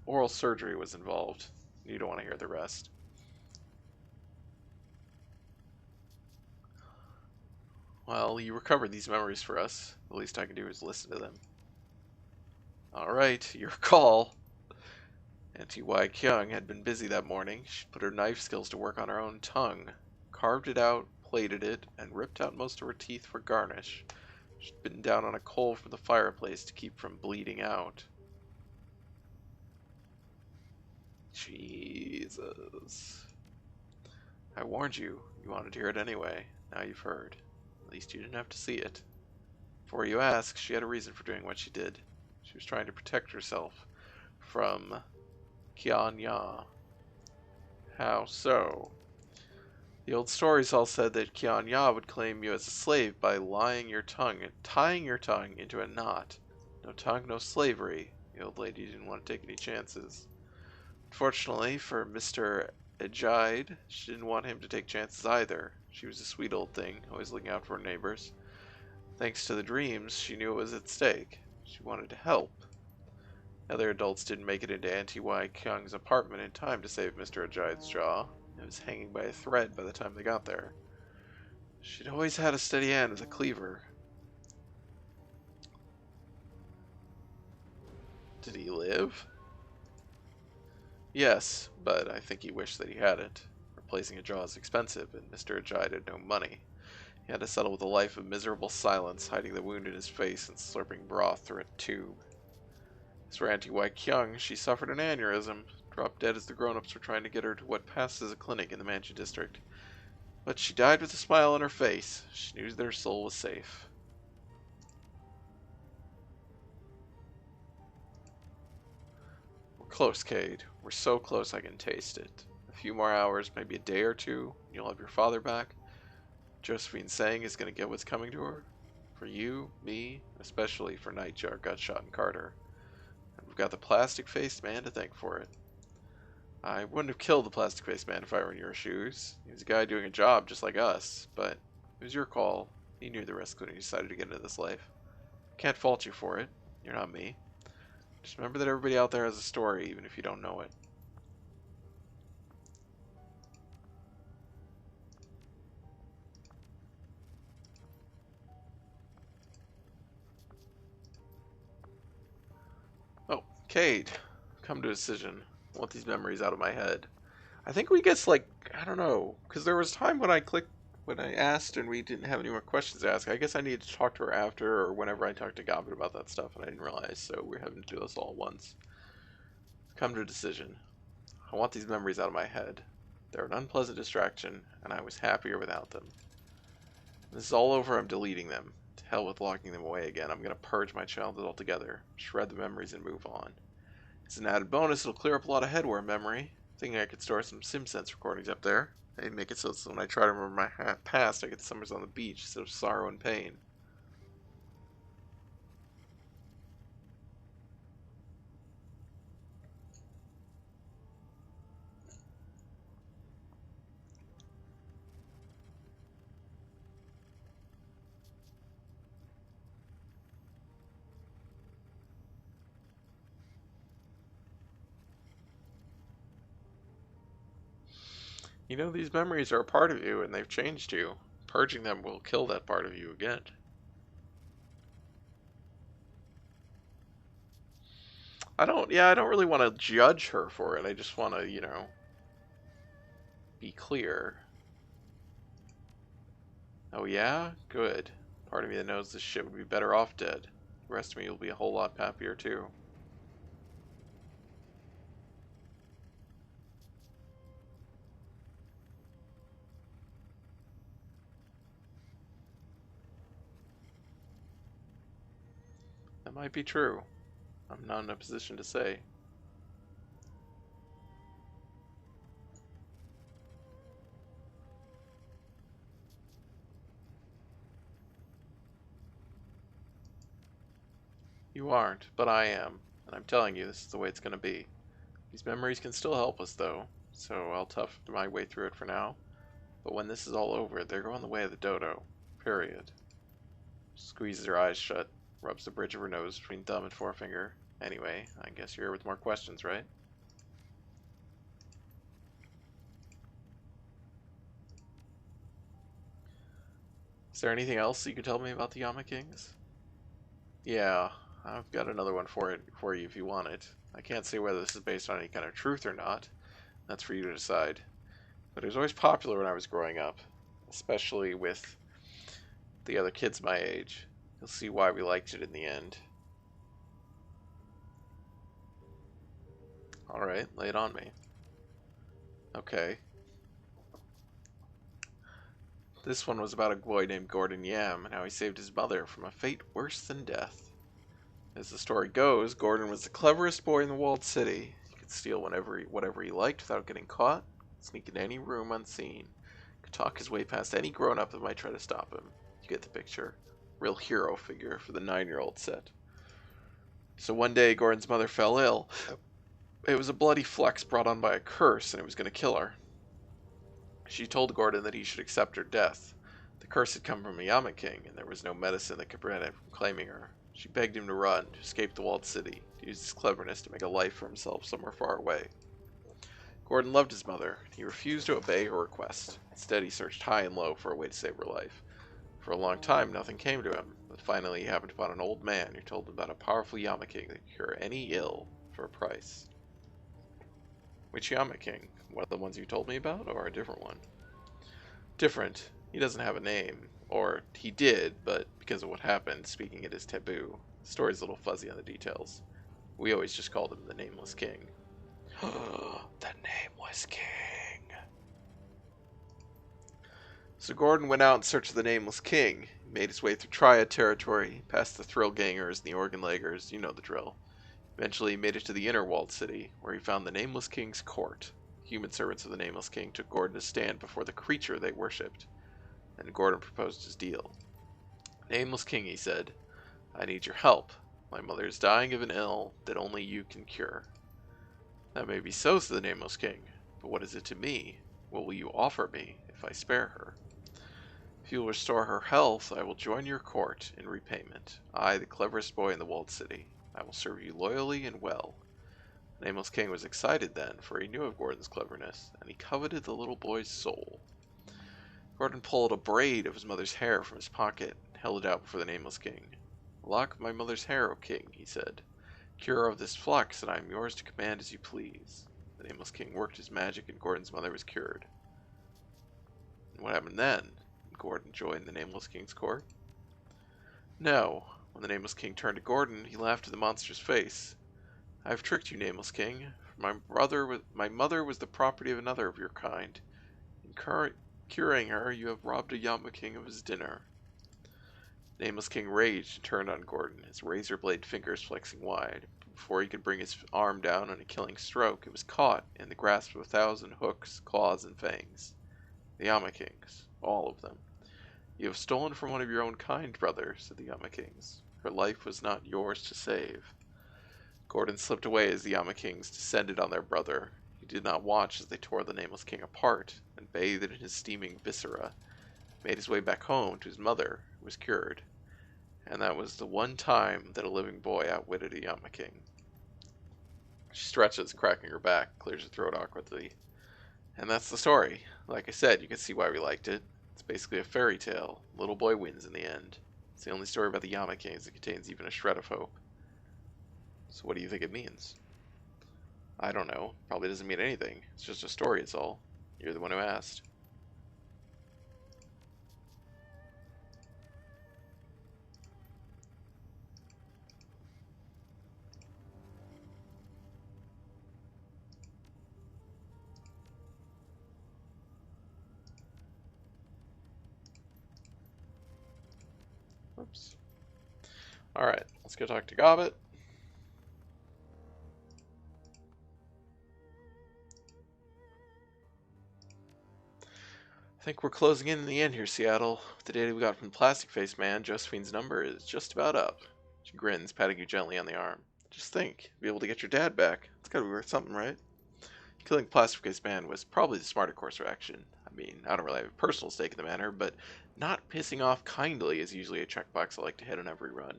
C: Oral surgery was involved. You don't want to hear the rest. Well, you recovered these memories for us. The least I can do is listen to them. Alright, your call. Auntie Wai Kyung had been busy that morning. She'd put her knife skills to work on her own tongue. Carved it out, plated it, and ripped out most of her teeth for garnish. She'd bitten down on a coal from the fireplace to keep from bleeding out. Jesus. I warned you. You wanted to hear it anyway. Now you've heard. At least you didn't have to see it. Before you ask, she had a reason for doing what she did. She was trying to protect herself from Kianya. How so? The old stories all said that Kianya would claim you as a slave by tying your tongue into a knot. No tongue, no slavery. The old lady didn't want to take any chances. Fortunately for Mr. Ejide, she didn't want him to take chances either. She was a sweet old thing, always looking out for her neighbors. Thanks to the dreams, she knew it was at stake. She wanted to help. Other adults didn't make it into Auntie Wai Kyung's apartment in time to save Mr. Ejide's jaw. It was hanging by a thread by the time they got there. She'd always had a steady hand with a cleaver. Did he live? Yes, but I think he wished that he hadn't. Replacing a jaw is expensive, and Mr. Ejide had no money. He had to settle with a life of miserable silence, hiding the wound in his face and slurping broth through a tube. As for Auntie Wai Kyung, she suffered an aneurysm, dropped dead as the grown-ups were trying to get her to what passed as a clinic in the Manchu district. But she died with a smile on her face. She knew that her soul was safe. We're close, Cade. We're so close I can taste it. A few more hours, maybe a day or two, and you'll have your father back. Josephine Sang is going to get what's coming to her. For you, me, especially for Nightjar, Gutshot, and Carter. And we've got the plastic-faced man to thank for it. I wouldn't have killed the plastic-faced man if I were in your shoes. He was a guy doing a job just like us, but it was your call. You knew the risk when you decided to get into this life. Can't fault you for it. You're not me. Just remember that everybody out there has a story, even if you don't know it. Cade, come to a decision. I want these memories out of my head. I think we guess, like, I don't know, because there was time when when I asked and we didn't have any more questions to ask. I guess I needed to talk to her after or whenever I talked to Gobbin about that stuff, and I didn't realize, so we're having to do this all at once. Come to a decision. I want these memories out of my head. They're an unpleasant distraction, and I was happier without them. When this is all over, I'm deleting them. To hell with locking them away again. I'm going to purge my childhood altogether, shred the memories, and move on. As an added bonus, it'll clear up a lot of headworm memory. Thinking I could store some SimSense recordings up there. I'd make it so that when I try to remember my past, I get summers on the beach instead of sorrow and pain. You know, these memories are a part of you, and they've changed you. Purging them will kill that part of you again. I don't really want to judge her for it. I just want to, be clear. Oh yeah? Good. Part of me that knows this shit would be better off dead. The rest of me will be a whole lot happier too. That might be true. I'm not in a position to say. You aren't, but I am. And I'm telling you, this is the way it's going to be. These memories can still help us, though, so I'll tough my way through it for now. But when this is all over, they're going the way of the dodo. Period. Squeezes her eyes shut, rubs the bridge of her nose between thumb and forefinger. Anyway, I guess you're here with more questions, right? Is there anything else you could tell me about the Yama Kings? Yeah, I've got another one for you if you want it. I can't say whether this is based on any kind of truth or not. That's for you to decide. But it was always popular when I was growing up, especially with the other kids my age. You'll see why we liked it in the end. Alright, lay it on me. Okay. This one was about a boy named Gordon Yam and how he saved his mother from a fate worse than death. As the story goes, Gordon was the cleverest boy in the walled city. He could steal whatever he liked without getting caught, sneak into any room unseen, could talk his way past any grown-up that might try to stop him. You get the picture. Real hero figure for the 9-year-old set. So one day, Gordon's mother fell ill. It was a bloody flex brought on by a curse, and it was going to kill her. She told Gordon that he should accept her death. The curse had come from a Yama King, and there was no medicine that could prevent him from claiming her. She begged him to run, to escape the walled city, to use his cleverness to make a life for himself somewhere far away. Gordon loved his mother, and he refused to obey her request. Instead, he searched high and low for a way to save her life. For a long time, nothing came to him, but finally he happened upon an old man who told him about a powerful Yama King that could cure any ill for a price. Which Yama King? One of the ones you told me about, or a different one? Different. He doesn't have a name. Or, he did, but because of what happened, speaking it is taboo. The story's a little fuzzy on the details. We always just called him the Nameless King. The Nameless King. So Gordon went out in search of the Nameless King. He made his way through Triad territory, past the Thrill Gangers and the Organ Leggers, you know the drill. Eventually he made it to the inner walled city, where he found the Nameless King's court. Human servants of the Nameless King took Gordon to stand before the creature they worshipped, and Gordon proposed his deal. Nameless King, he said, I need your help. My mother is dying of an ill that only you can cure. That may be so, said the Nameless King, but what is it to me? What will you offer me if I spare her? If you will restore her health, I will join your court in repayment. I, the cleverest boy in the walled city. I will serve you loyally and well. The Nameless King was excited then, for he knew of Gordon's cleverness, and he coveted the little boy's soul. Gordon pulled a braid of his mother's hair from his pocket and held it out before the Nameless King. Lock my mother's hair, O King, he said. cure of this flux, and I am yours to command as you please. The Nameless King worked his magic, and Gordon's mother was cured. And what happened then? Gordon joined the Nameless King's court? No. When the Nameless King turned to Gordon, he laughed in the monster's face. I have tricked you, Nameless King. My mother was the property of another of your kind. In curing her, you have robbed a Yama King of his dinner. The Nameless King raged and turned on Gordon, his razor blade fingers flexing wide. Before he could bring his arm down on a killing stroke, it was caught in the grasp of 1,000 hooks, claws, and fangs. The Yama Kings, all of them. You have stolen from one of your own kind, brother, said the Yama Kings. Her life was not yours to save. Gordon slipped away as the Yama Kings descended on their brother. He did not watch as they tore the Nameless King apart and bathed in his steaming viscera. He made his way back home to his mother, who was cured. And that was the one time that a living boy outwitted a Yama King. She stretches, cracking her back, clears her throat awkwardly. And that's the story. Like I said, you can see why we liked it. It's basically a fairy tale. Little boy wins in the end. It's the only story about the Yama Kings that contains even a shred of hope. So what do you think it means? I don't know. Probably doesn't mean anything. It's just a story, it's all. You're the one who asked. Oops. Alright, let's go talk to Gobbet. I think we're closing in the end here, Seattle. With the data we got from the Plastic Face Man, Josephine's number is just about up. She grins, patting you gently on the arm. Just think, be able to get your dad back. It's gotta be worth something, right? Killing Plastic Face Man was probably the smarter course of action. I mean, I don't really have a personal stake in the matter, but not pissing off kindly is usually a checkbox I like to hit on every run.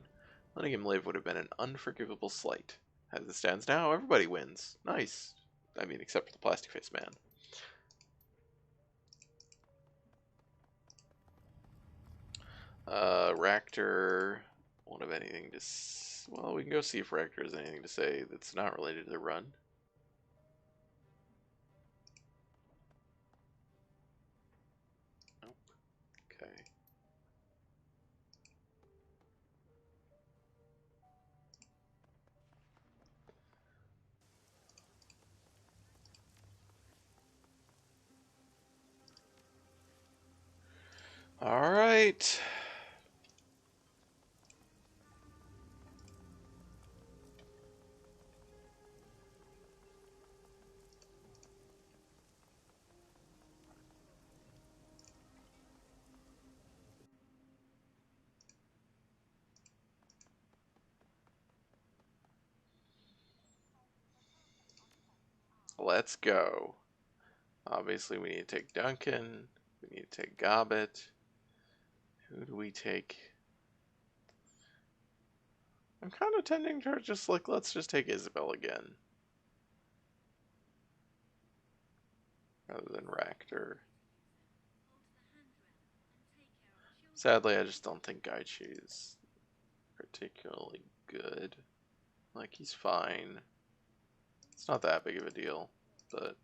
C: Letting him live would have been an unforgivable slight. As it stands now, everybody wins. Nice. I mean, except for the Plastic Face Man. Ractor won't have anything to... Well, we can go see if Ractor has anything to say that's not related to the run. Nope. Okay. Alright. Let's go. Obviously, we need to take Duncan. We need to take Gobbet. Who do we take? I'm kind of tending to just like, let's just take Isabel again. Rather than Ractor. Sadly, I just don't think Gaichi is particularly good. Like, he's fine. It's not that big of a deal, but...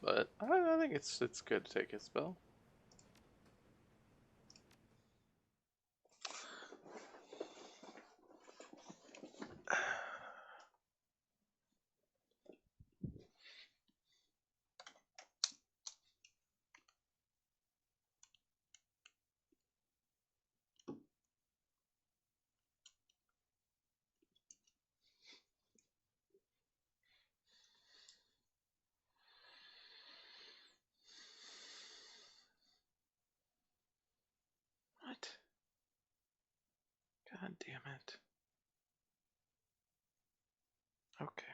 C: But I think it's good to take Isabel. What? God damn it. Okay.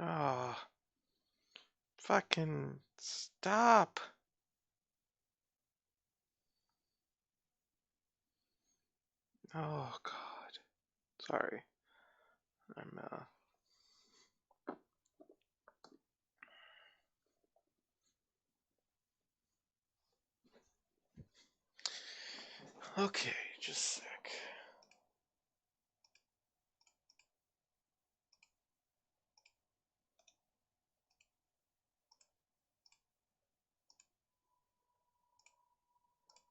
C: Ah, oh, fucking stop. Oh, God. Sorry. I'm okay, just a sec.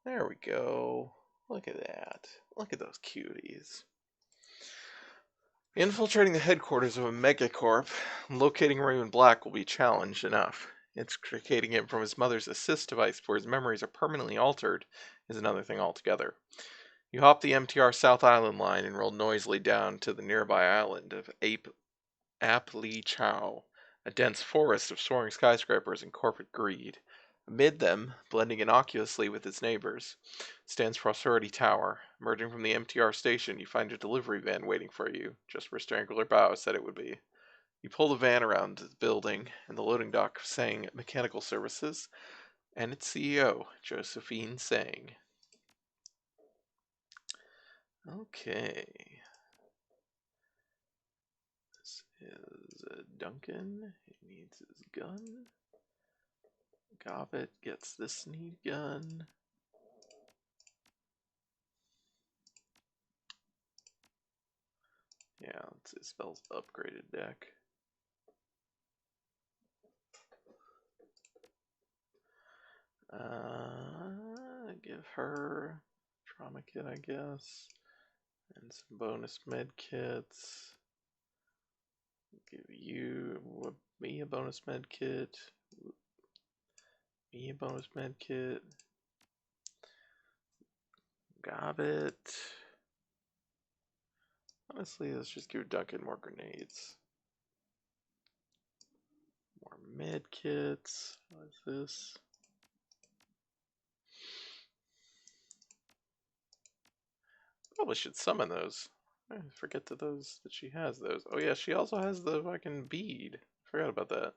C: There we go. Look at that. Look at those cuties. Infiltrating the headquarters of a megacorp, locating Raymond Black will be challenge enough. Extricating him from his mother's assist device before his memories are permanently altered is another thing altogether. You hop the MTR South Island line and roll noisily down to the nearby island of Apli Chow, a dense forest of soaring skyscrapers and corporate greed. Amid them, blending innocuously with its neighbors, stands Prosperity Tower. Emerging from the MTR station, you find a delivery van waiting for you, just where Strangler Bow said it would be. You pull the van around the building, and the loading dock saying Mechanical Services, and its CEO, Josephine Sang. Okay. This is Duncan. He needs his gun. Gobbet gets this neat gun. Yeah, it's his spell's upgraded deck. Give her trauma kit, I guess, and some bonus med kits. Give me a bonus med kit. Me a bonus med kit. Gobbet. Honestly, let's just give Duncan more grenades. More med kits. What is this? Probably should summon those. I forget that she has those. Oh yeah, she also has the fucking bead. Forgot about that.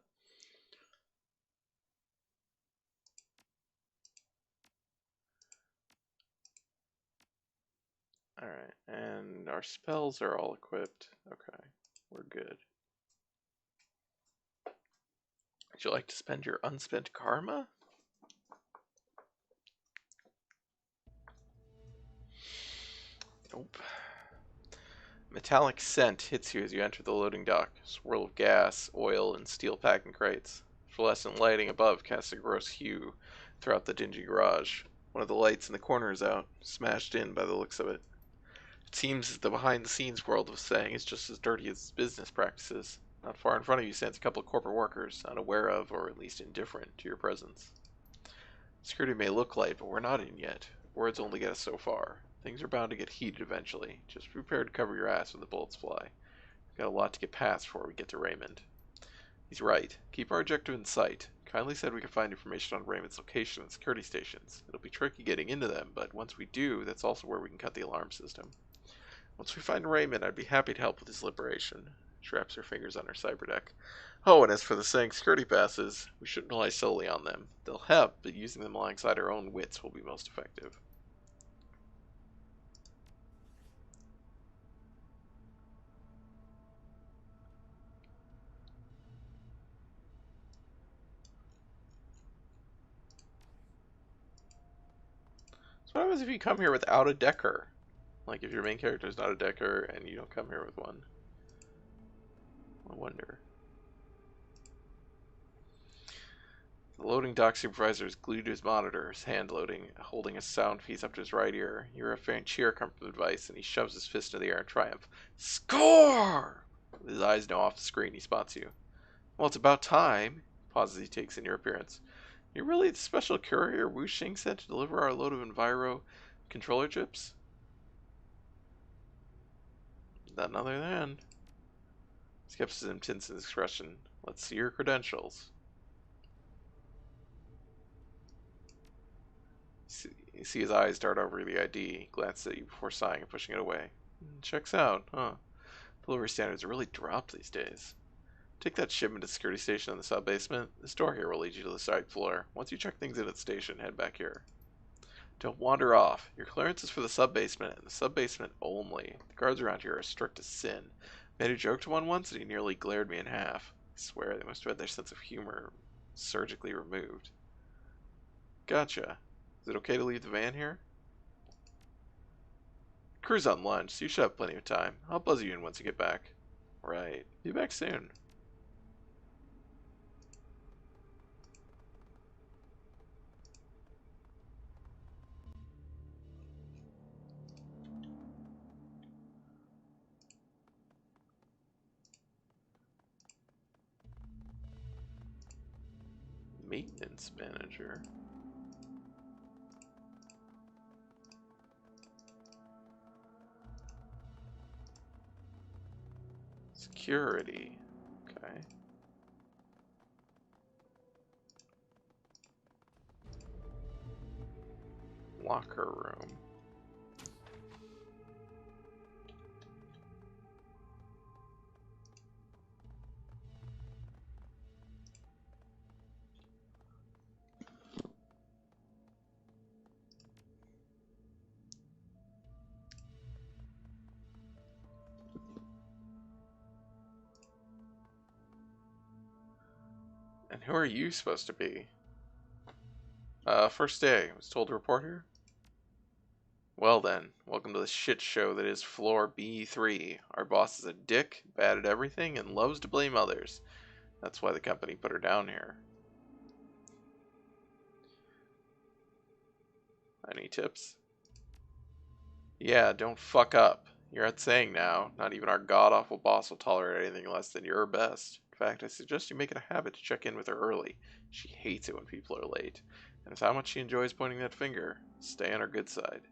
C: Alright, and our spells are all equipped. Okay, we're good. Would you like to spend your unspent karma? Nope. Metallic scent hits you as you enter the loading dock. Swirl of gas, oil, and steel packing crates. Fluorescent lighting above casts a gross hue throughout the dingy garage. One of the lights in the corner is out, smashed in by the looks of it. It seems that the behind-the-scenes world of Sang is just as dirty as its business practices. Not far in front of you stands a couple of corporate workers, unaware of, or at least indifferent to your presence. Security may look light, but we're not in yet. Words only get us so far. Things are bound to get heated eventually. Just prepare to cover your ass when the bullets fly. We've got a lot to get past before we get to Raymond. He's right. Keep our objective in sight. Kindly said we could find information on Raymond's location and security stations. It'll be tricky getting into them, but once we do, that's also where we can cut the alarm system. Once we find Raymond, I'd be happy to help with his liberation. She wraps her fingers on her cyberdeck. Oh, and as for the Sang security passes, we shouldn't rely solely on them. They'll help, but using them alongside our own wits will be most effective. So what happens if you come here without a decker? Like if your main character is not a decker and you don't come here with one? I wonder. The loading dock supervisor is glued to his monitor, his hand holding a sound piece up to his right ear. You hear a faint cheer come from the device, and he shoves his fist into the air in triumph. Score! With his eyes now off the screen, he spots you. Well, it's about time. Pauses, he takes in your appearance. You're really the special courier Wu Xing sent to deliver our load of Enviro controller chips? None other than. Skepticism tints his expression. Let's see your credentials. You see his eyes dart over the ID, glance at you before sighing and pushing it away. Checks out, huh? Delivery standards are really dropped these days. Take that shipment to the security station in the sub-basement. This door here will lead you to the side floor. Once you check things in at the station, head back here. Don't wander off. Your clearance is for the sub-basement, and the sub-basement only. The guards around here are strict as sin. Made a joke to one once and he nearly glared me in half. I swear they must have had their sense of humor surgically removed. Gotcha. Is it okay to leave the van here? Crew's on lunch, so you should have plenty of time. I'll buzz you in once you get back. Right. Be back soon. Maintenance manager. Security. Okay. Locker room. And who are you supposed to be? First day. Was told to report here? Well then, welcome to the shit show that is floor B3. Our boss is a dick, bad at everything, and loves to blame others. That's why the company put her down here. Any tips? Yeah, don't fuck up. You're at saying now, not even our god-awful boss will tolerate anything less than your best. In fact, I suggest you make it a habit to check in with her early. She hates it when people are late. And with how much she enjoys pointing that finger, stay on her good side.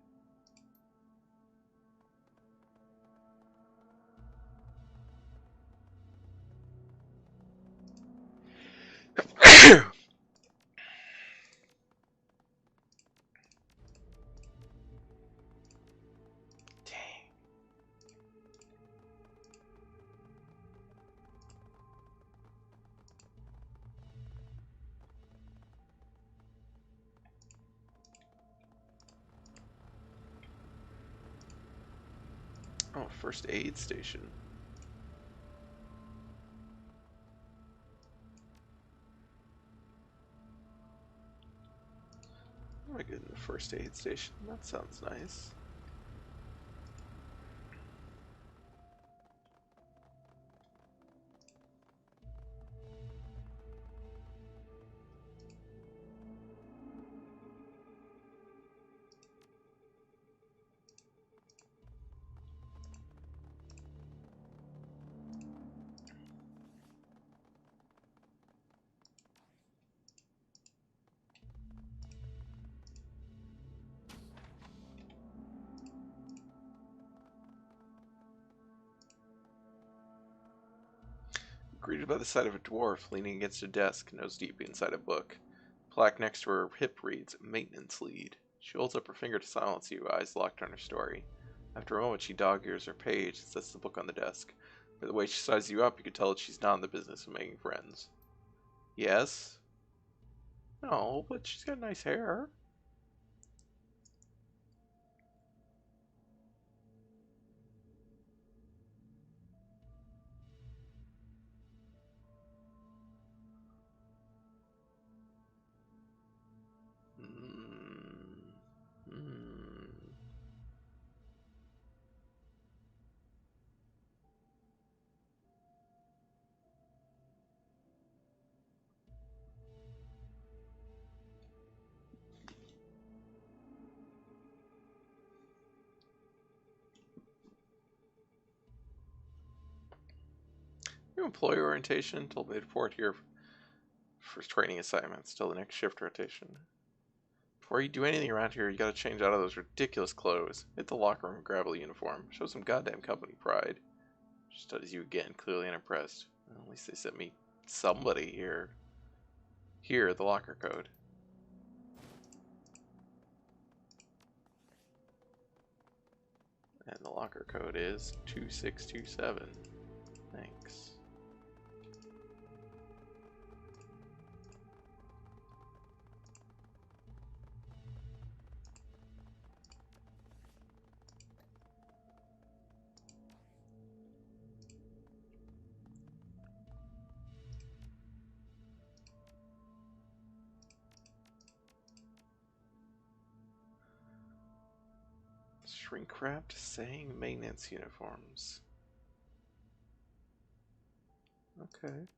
C: Dang. Oh, first aid station. Oh, I get in the first aid station. That sounds nice. Greeted by the sight of a dwarf leaning against a desk, nose deep inside a book. Plaque next to her hip reads, Maintenance Lead. She holds up her finger to silence you, eyes locked on her story. After a moment, she dog-ears her page and sets the book on the desk. By the way she sizes you up, you can tell that she's not in the business of making friends. Yes? No, but she's got nice hair. Hmm. Hmm. Your employee orientation told me to report here for training assignments till the next shift rotation. Before you do anything around here, you gotta change out of those ridiculous clothes. Hit the locker room and grab a uniform. Show some goddamn company pride. She studies you again, clearly unimpressed. Well, at least they sent me somebody here. Here, the locker code. And the locker code is 2627. Thanks. shrink-wrapped saying maintenance uniforms. Okay.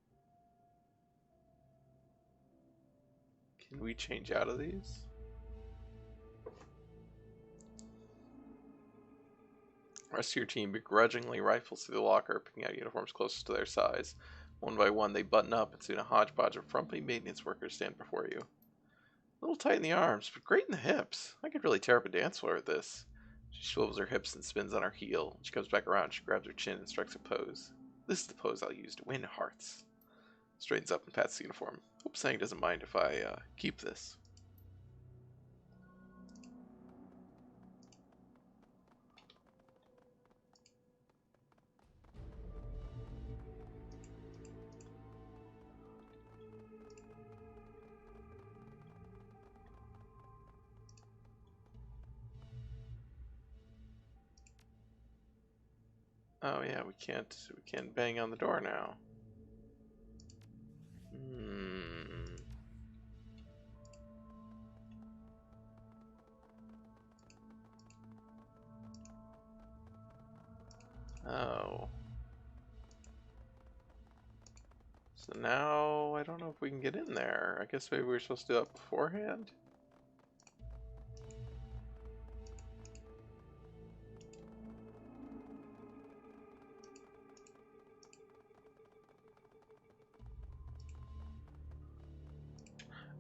C: Can we change out of these? The rest of your team begrudgingly rifles through the locker, picking out uniforms closest to their size. One by one, they button up, and soon a hodgepodge of frumpy maintenance workers stand before you. A little tight in the arms, but great in the hips. I could really tear up a dance floor with this. She swivels her hips and spins on her heel. She comes back around, she grabs her chin and strikes a pose. This is the pose I'll use to win hearts. Straightens up and pats the uniform. Hope Sang doesn't mind if I keep this. Oh yeah, we can't bang on the door now. Oh. So now I don't know if we can get in there. I guess maybe we were supposed to do that beforehand.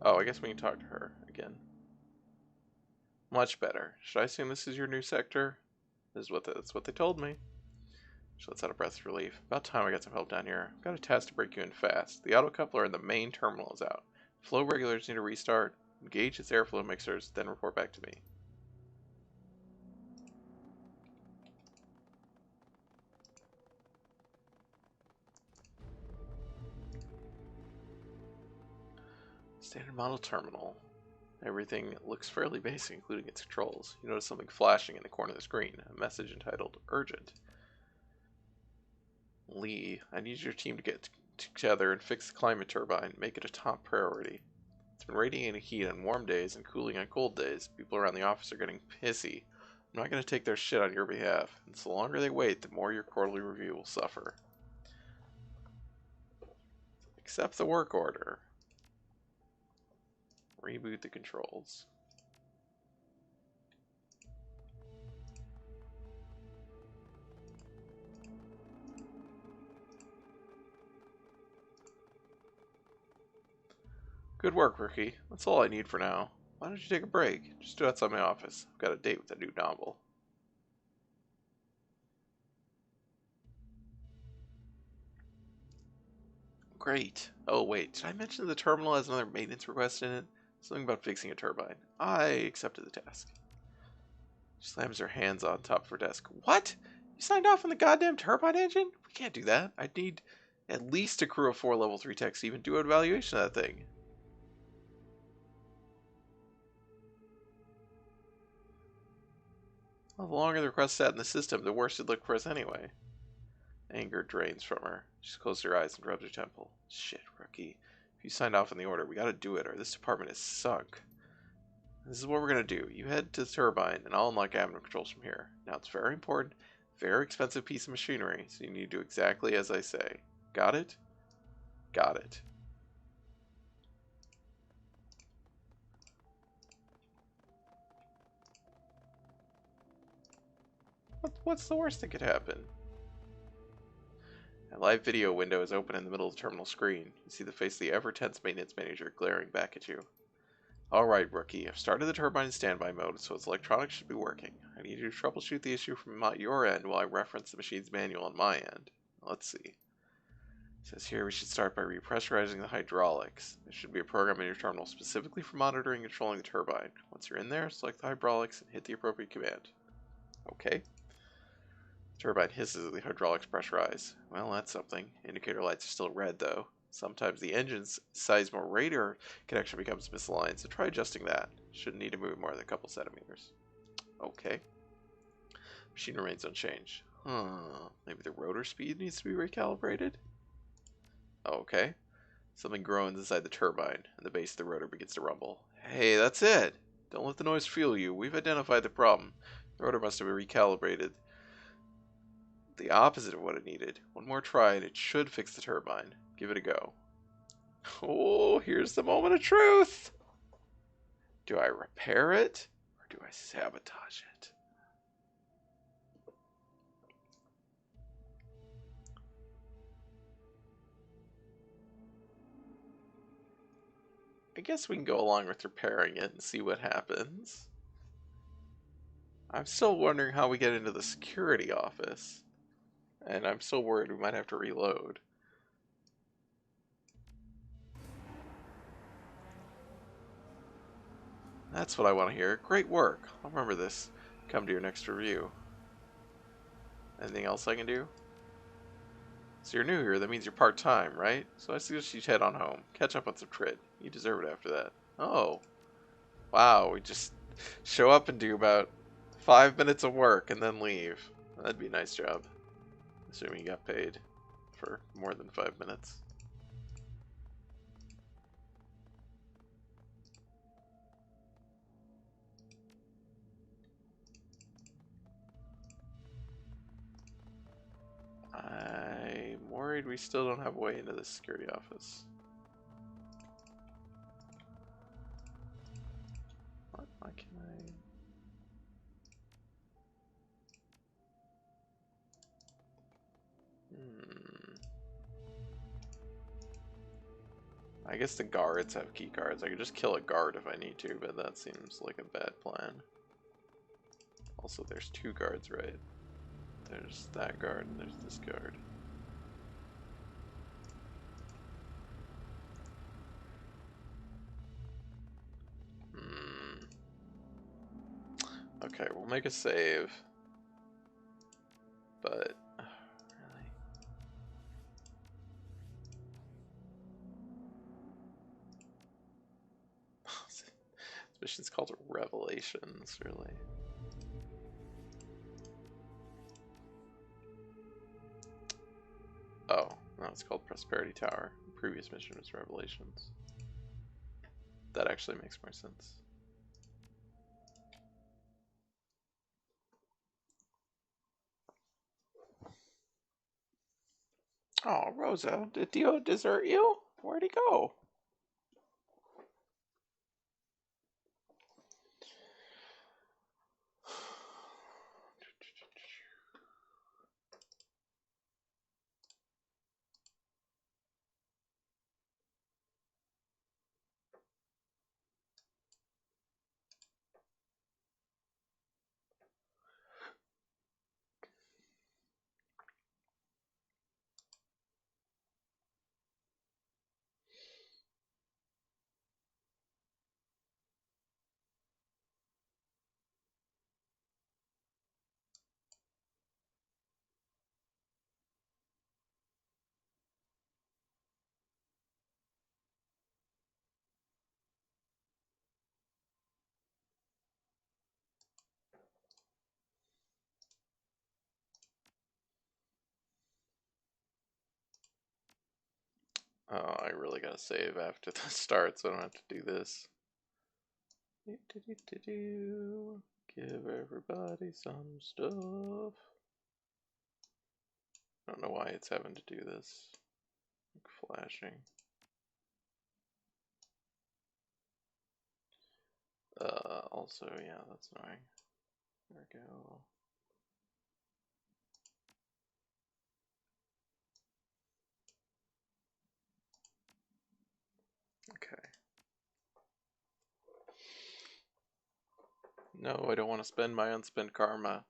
C: Oh, I guess we can talk to her again. Much better. Should I assume this is your new sector? That's what they told me. She lets out a breath of relief. About time I got some help down here. I've got a task to break you in fast. The autocoupler in the main terminal is out. Flow regulators need a restart. Engage its airflow mixers, then report back to me. Standard model terminal. Everything looks fairly basic, including its controls. You notice something flashing in the corner of the screen. A message entitled Urgent. Lee, I need your team to get together and fix the climate turbine. Make it a top priority. It's been radiating heat on warm days and cooling on cold days. People around the office are getting pissy. I'm not going to take their shit on your behalf. And the longer they wait, the more your quarterly review will suffer. Accept the work order. Reboot the controls. Good work, Rookie. That's all I need for now. Why don't you take a break? Just do outside my office. I've got a date with a new novel. Great. Oh, wait. Did I mention the terminal has another maintenance request in it? Something about fixing a turbine. I accepted the task. She slams her hands on top of her desk. What? You signed off on the goddamn turbine engine? We can't do that. I'd need at least a crew of 4 level 3 techs to even do an evaluation of that thing. Well, the longer the request sat in the system, the worse it looked for us anyway. Anger drains from her. She closes her eyes and rubs her temple. Shit, Rookie. If you signed off on the order, we gotta do it, or this department is sunk. This is what we're gonna do. You head to the turbine, and I'll unlock admin controls from here. Now, it's very important, very expensive piece of machinery, so you need to do exactly as I say. Got it? Got it. What's the worst that could happen? A live video window is open in the middle of the terminal screen. You see the face of the ever-tense maintenance manager glaring back at you. Alright, Rookie, I've started the turbine in standby mode, so its electronics should be working. I need you to troubleshoot the issue from your end while I reference the machine's manual on my end. Let's see. It says here we should start by repressurizing the hydraulics. There should be a program in your terminal specifically for monitoring and controlling the turbine. Once you're in there, select the hydraulics and hit the appropriate command. Okay. The turbine hisses as the hydraulics pressurize. Well, that's something. Indicator lights are still red, though. Sometimes the engine's seismoradar connection becomes misaligned, so try adjusting that. Shouldn't need to move more than a couple centimeters. Okay. Machine remains unchanged. Maybe the rotor speed needs to be recalibrated? Okay. Something groans inside the turbine, and the base of the rotor begins to rumble. Hey, that's it! Don't let the noise fool you. We've identified the problem. The rotor must have been recalibrated. The opposite of what it needed. One more try and it should fix the turbine. Give it a go. Oh, here's the moment of truth! Do I repair it or do I sabotage it? I guess we can go along with repairing it and see what happens. I'm still wondering how we get into the security office. And I'm still worried we might have to reload. That's what I want to hear. Great work. I'll remember this. Come to your next review. Anything else I can do? So you're new here, that means you're part-time, right? So I suggest you head on home. Catch up on some trid. You deserve it after that. Oh. Wow, we just show up and do about 5 minutes of work and then leave. That'd be a nice job. Assuming you got paid for more than 5 minutes. I'm worried we still don't have a way into the security office. What? Why can't I? I guess the guards have key cards. I could just kill a guard if I need to, but that seems like a bad plan. Also, there's 2 guards, right? There's that guard and there's this guard. Okay, we'll make a save. But, really? This mission's called Revelations, really. Oh, no, it's called Prosperity Tower. The previous mission was Revelations. That actually makes more sense. Oh, Rosa, did Dio desert you? Where'd he go? Oh, I really gotta save after the start so I don't have to do this. Give everybody some stuff. I don't know why it's having to do this. Like flashing. Also, yeah, that's annoying. There we go. Okay. No, I don't want to spend my unspent karma.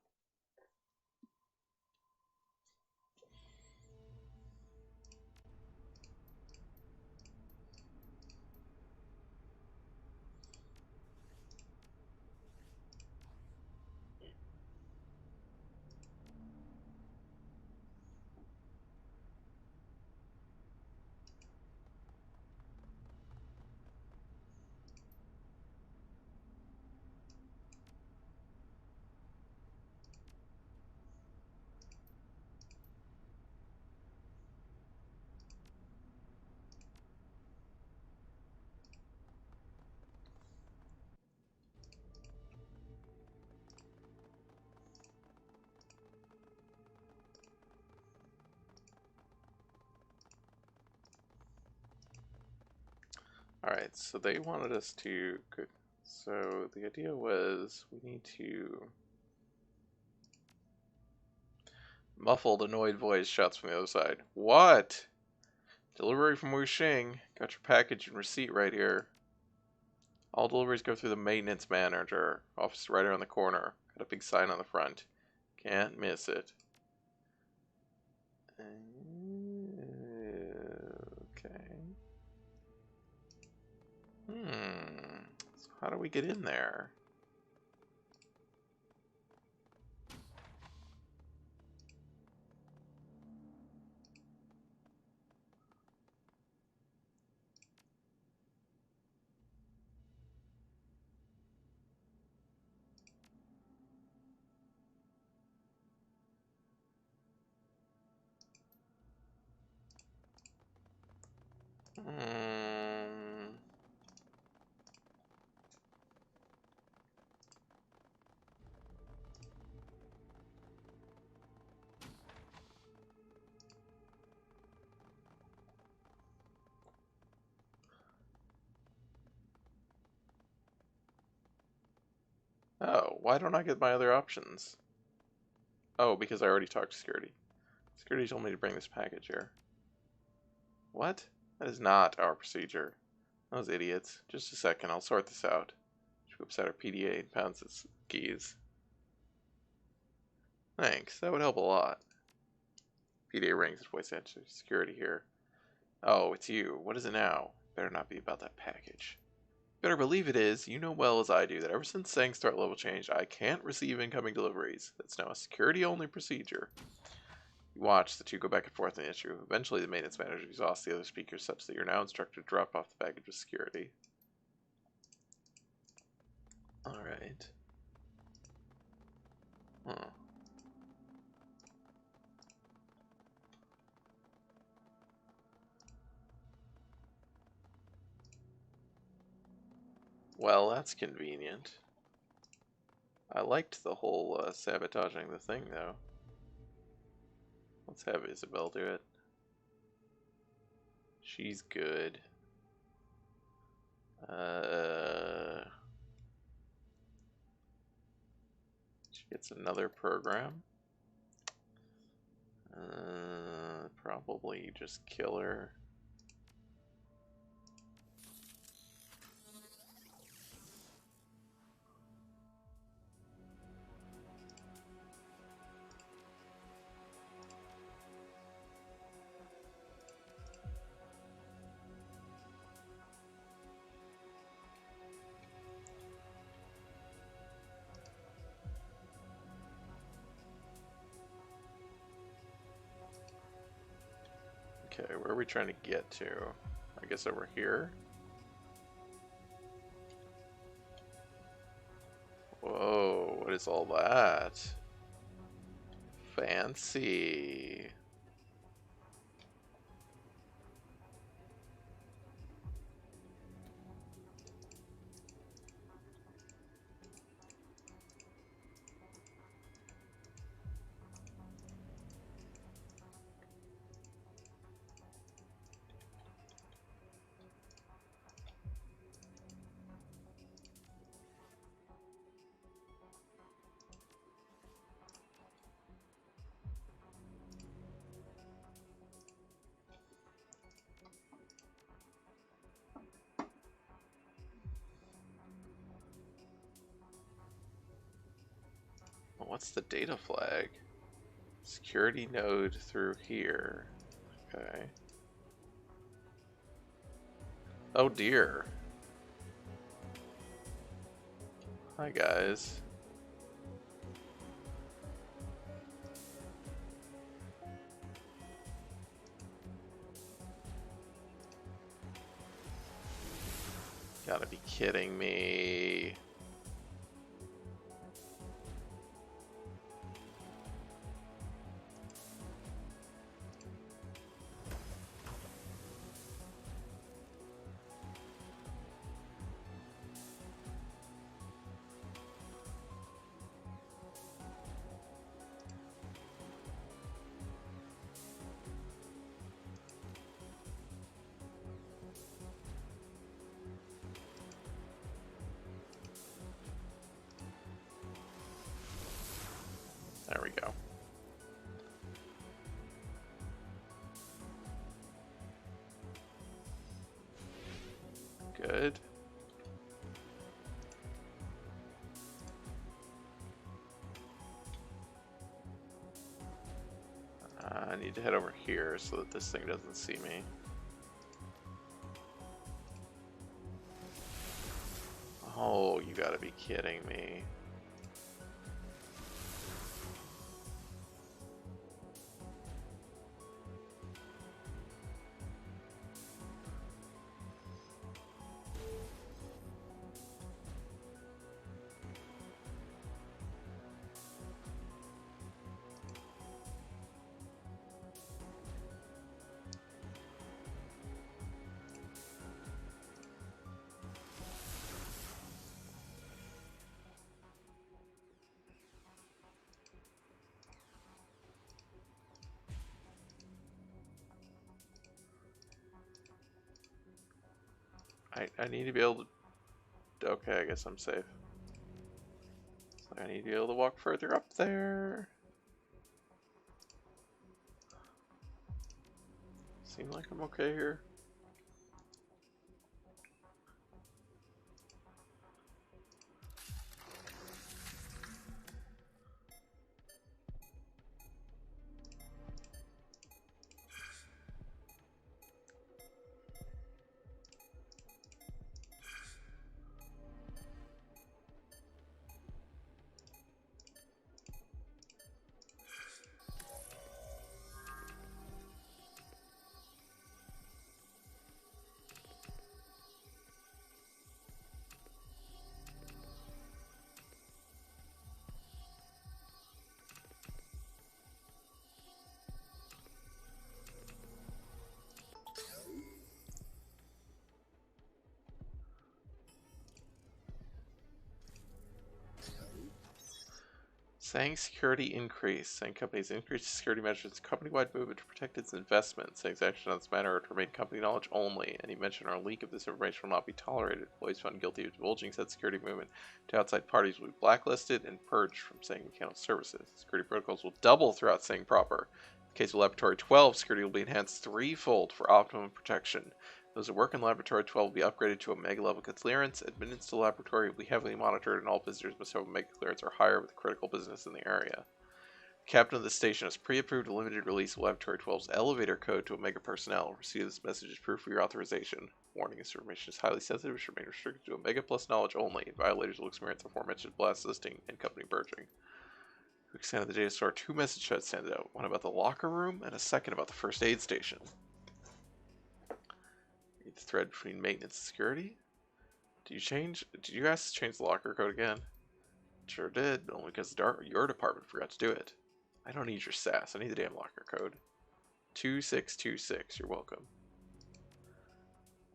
C: Alright, so they wanted us to... Good. So the idea was we need to... Muffled, annoyed voice shouts from the other side. What? Delivery from Wuxing. Got your package and receipt right here. All deliveries go through the maintenance manager. Office right around the corner. Got a big sign on the front. Can't miss it. Okay. So how do we get in there? Oh, why don't I get my other options? Oh, because I already talked to security. Security told me to bring this package here. What? That is not our procedure. Those idiots. Just a second, I'll sort this out. She whips out her PDA and pounds its keys. Thanks, that would help a lot. PDA rings and voice answers. Security here. Oh, it's you. What is it now? Better not be about that package. Better believe it is. You know well as I do that ever since Sang start level changed, I can't receive incoming deliveries. That's now a security-only procedure. You watch the two go back and forth on the issue. Eventually, the maintenance manager exhausts the other speakers such that you're now instructed to drop off the package with security. Alright. Huh. Well, that's convenient. I liked the whole sabotaging the thing, though. Let's have Isabel do it. She's good. She gets another program. Probably just kill her. Okay, where are we trying to get to? I guess over here? Whoa, what is all that? Fancy. What's the data flag? Security node through here. Okay. Oh dear. Hi guys. Gotta be kidding me. go. Good. I need to head over here so that this thing doesn't see me. Oh, you gotta be kidding me. I need to be able to... Okay, I guess I'm safe. So I need to be able to walk further up there. Seem like I'm okay here. Saying security increase. Saying companies increase security measures company-wide movement to protect its investments. Saying action on this matter are to remain company knowledge only. Any mention or leak of this information will not be tolerated. Employees found guilty of divulging said security movement to outside parties will be blacklisted and purged from Saying mechanical services. Security protocols will double throughout Saying proper. In case of Laboratory 12, security will be enhanced threefold for optimum protection. Those who work in Laboratory 12 will be upgraded to Omega level clearance. Admittance to the laboratory will be heavily monitored, and all visitors must have Omega clearance or higher with critical business in the area. The captain of the station has pre-approved a limited release of Laboratory 12's elevator code to Omega personnel. Receive this message as proof of your authorization. Warning: this information is highly sensitive and should remain restricted to Omega Plus knowledge only. Violators will experience the aforementioned blacklisting and company purging. Quick scan of the data store. 2 message threads stand out. One about the locker room and a second about the first aid station. The thread between maintenance and security. Did you guys change the locker code again? Sure did, but only because your department forgot to do it. I don't need your sass. I need the damn locker code. 2626. You're welcome.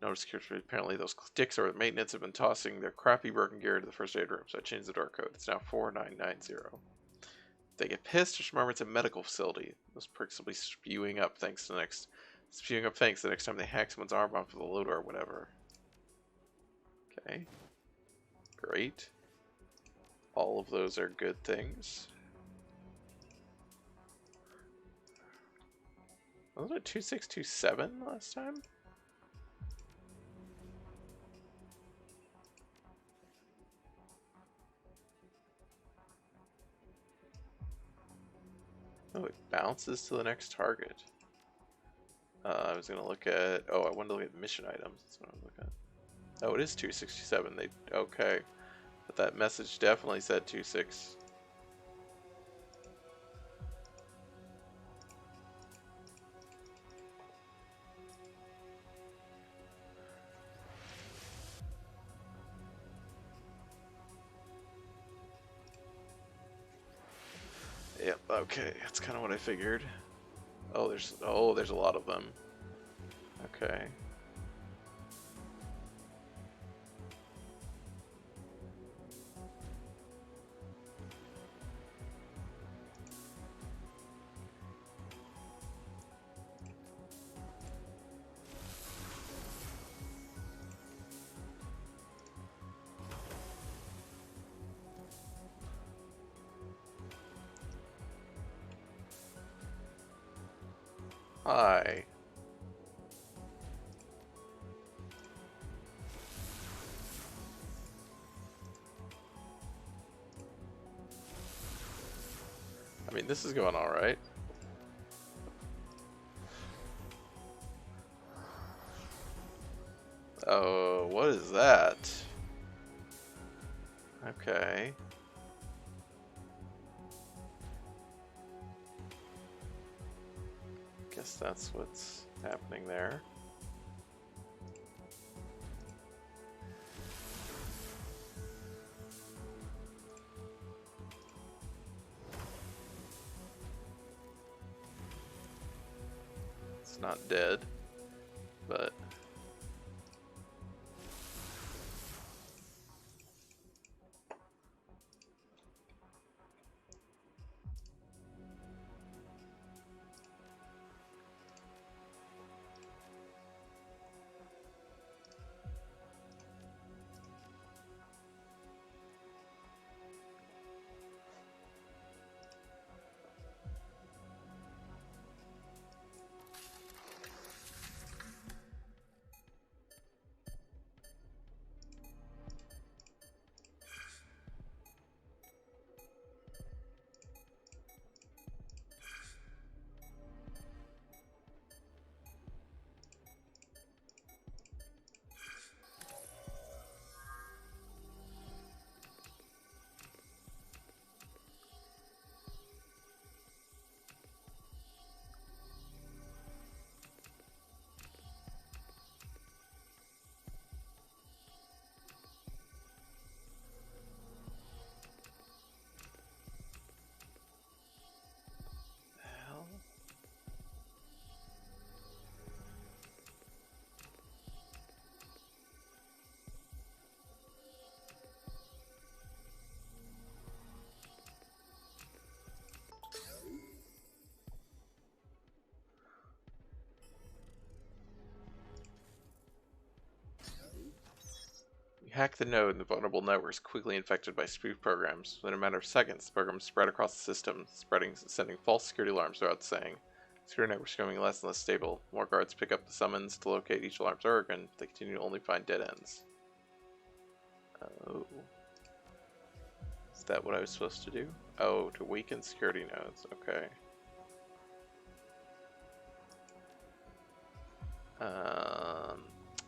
C: Notice security. Apparently those dicks over at maintenance have been tossing their crappy broken gear into the first aid room, so I changed the door code. It's now 4990. If they get pissed, just remember it's a medical facility. Those pricks will be spewing up thanks the next time they hack someone's arm off with a loader or whatever. Okay. Great. All of those are good things. Wasn't it 2627 last time? Oh, it bounces to the next target. I was gonna look at. Oh, I wanted to look at mission items. That's what I was looking at. Oh, it is 267. Okay, but that message definitely said 26. Yep. Okay, that's kind of what I figured. Oh, there's a lot of them. Okay. Hi. I mean, this is going alright. Oh, what is that? Okay. Guess that's what's happening there. It's not dead, but hell. We hacked the node, and the vulnerable network is quickly infected by spoof programs. Within a matter of seconds, the programs spread across the system, sending false security alarms throughout saying. Security networks becoming less and less stable. More guards pick up the summons to locate each alarm's organ. They continue to only find dead ends. Oh. Is that what I was supposed to do? Oh, to weaken security nodes. Okay.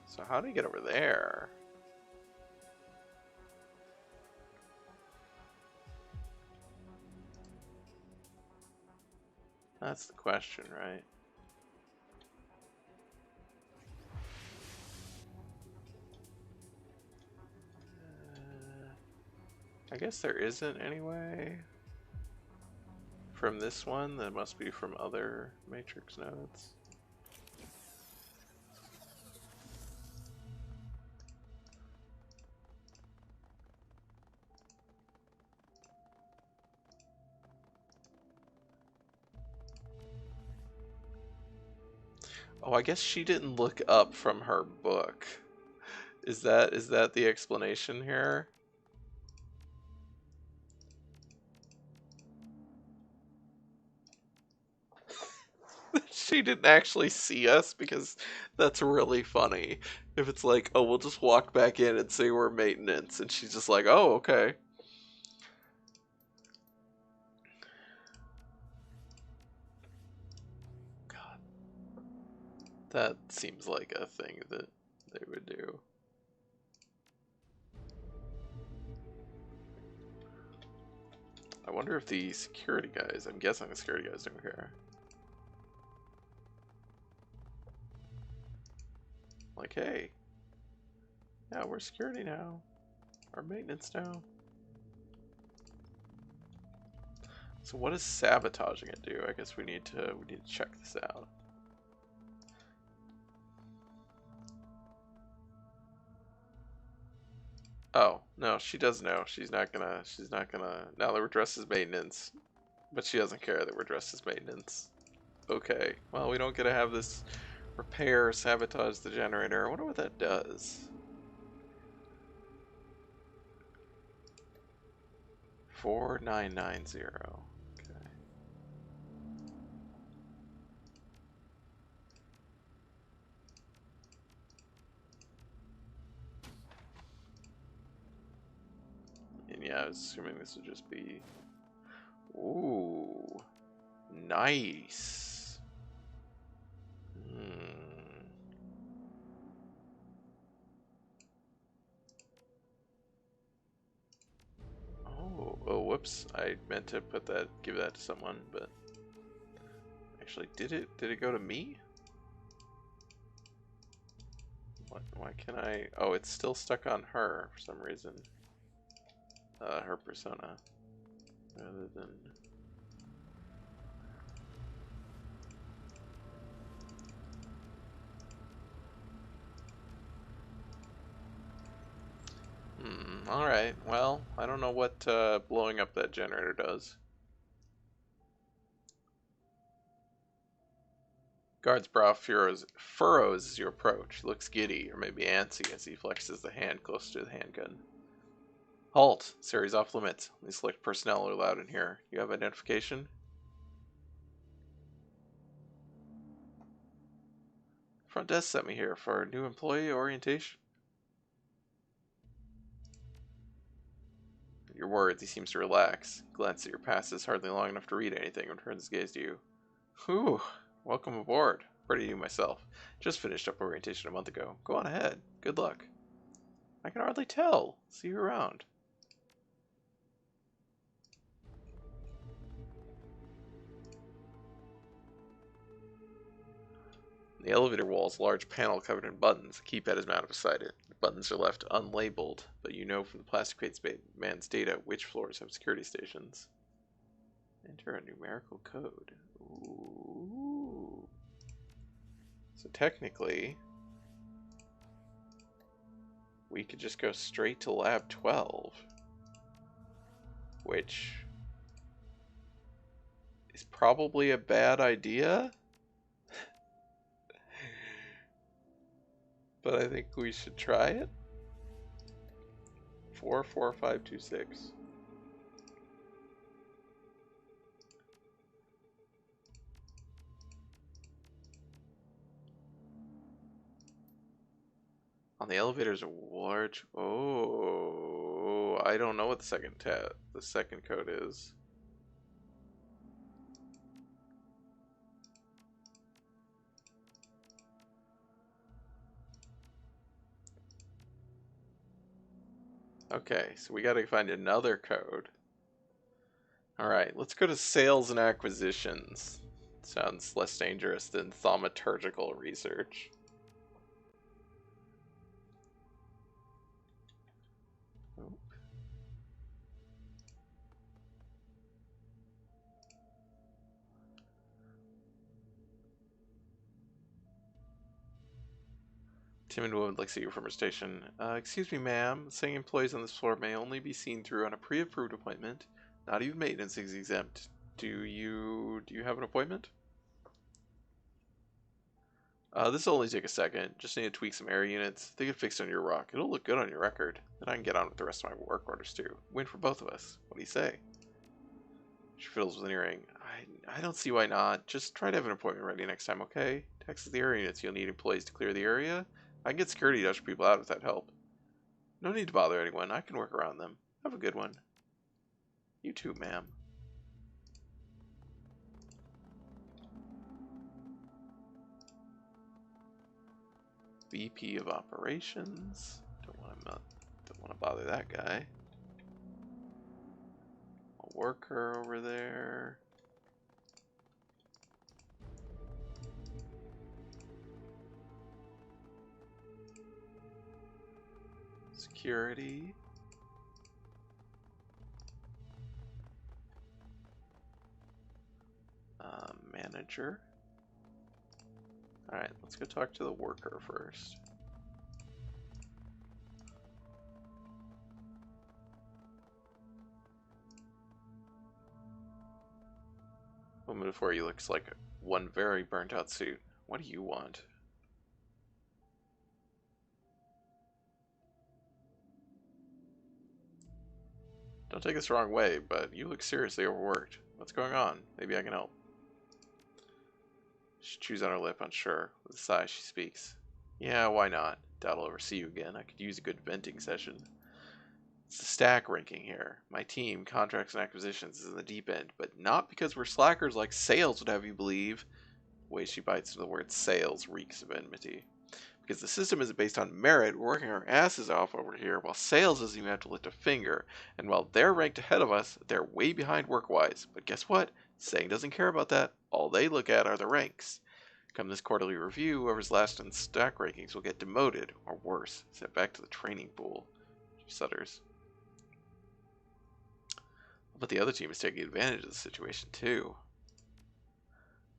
C: So how do you get over there? That's the question, right? I guess there isn't any way from this one. That must be from other matrix nodes. Oh, I guess she didn't look up from her book. Is that the explanation here? She didn't actually see us, because that's really funny. If it's like, oh, we'll just walk back in and say we're maintenance, and she's just like, oh, okay. God. That seems like a thing that they would do. I wonder if the security guys, I'm guessing the security guys don't care. Like, hey, yeah, we're security now. Or maintenance now. So what does sabotaging it do? I guess we need to check this out. Oh, no, she does know. She's not gonna now that we're dressed as maintenance. But she doesn't care that we're dressed as maintenance. Okay. Well, we don't get to have this repair sabotage the generator. I wonder what that does. 4990. Okay. Yeah, I was assuming this would just be... Ooh. Nice. Oh, whoops. I meant to give that to someone, but... Actually, did it go to me? Why can't I... Oh, it's still stuck on her for some reason. Her persona. Rather than... Alright. Well, I don't know what blowing up that generator does. Guard's brow furrows as you approach. He looks giddy, or maybe antsy, as he flexes the hand close to the handgun. Halt! This area's off limits. Only select personnel are allowed in here. You have identification? Front desk sent me here for new employee orientation. At your words, he seems to relax. He glances at your passes hardly long enough to read anything and turns his gaze to you. Whew! Welcome aboard. Pretty you myself. Just finished up orientation a month ago. Go on ahead. Good luck. I can hardly tell. See you around. The elevator wall is a large panel covered in buttons. The keypad is mounted beside it. The buttons are left unlabeled, but you know from the plastic crates man's data which floors have security stations. Enter a numerical code. Ooh. So technically, we could just go straight to lab 12, which is probably a bad idea. But I think we should try it. 44526. On the elevators, a large. Oh, I don't know what the second code is. Okay, so we got to find another code. All right, let's go to sales and acquisitions. Sounds less dangerous than thaumaturgical research. Timid woman looks at you from her station. Excuse me, ma'am. Saying employees on this floor may only be seen through on a pre-approved appointment. Not even maintenance is exempt. Do you have an appointment? This will only take a second. Just need to tweak some air units. They get fixed on your rock. It'll look good on your record. Then I can get on with the rest of my work orders too. Win for both of us. What do you say? She fiddles with an earring. I don't see why not. Just try to have an appointment ready next time, okay? Texas the air units. You'll need employees to clear the area. I can get security to usher people out if that help. No need to bother anyone. I can work around them. Have a good one. You too, ma'am. VP of Operations. Don't want to bother that guy. A worker over there. Security. Manager. Alright, let's go talk to the worker first. Woman before you looks like one very burnt out suit. What do you want? Don't take this the wrong way, but you look seriously overworked. What's going on? Maybe I can help. She chews on her lip, unsure. With a sigh, she speaks. Yeah, why not? Doubt I'll ever see you again. I could use a good venting session. It's the stack ranking here. My team, contracts and acquisitions, is in the deep end, but not because we're slackers like sales would have you believe. The way she bites into the word sales reeks of enmity. Because the system isn't based on merit, we're working our asses off over here, while sales doesn't even have to lift a finger. And while they're ranked ahead of us, they're way behind work-wise. But guess what? Saying doesn't care about that. All they look at are the ranks. Come this quarterly review, whoever's last in stack rankings will get demoted, or worse, sent back to the training pool. She stutters. But the other team is taking advantage of the situation too.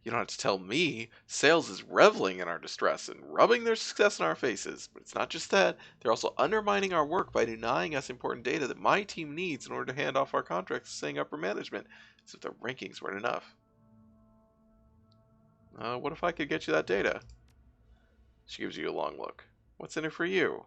C: You don't have to tell me. Sales is reveling in our distress and rubbing their success in our faces. But it's not just that. They're also undermining our work by denying us important data that my team needs in order to hand off our contracts to saying upper management, as if the rankings weren't enough. What if I could get you that data? She gives you a long look. What's in it for you?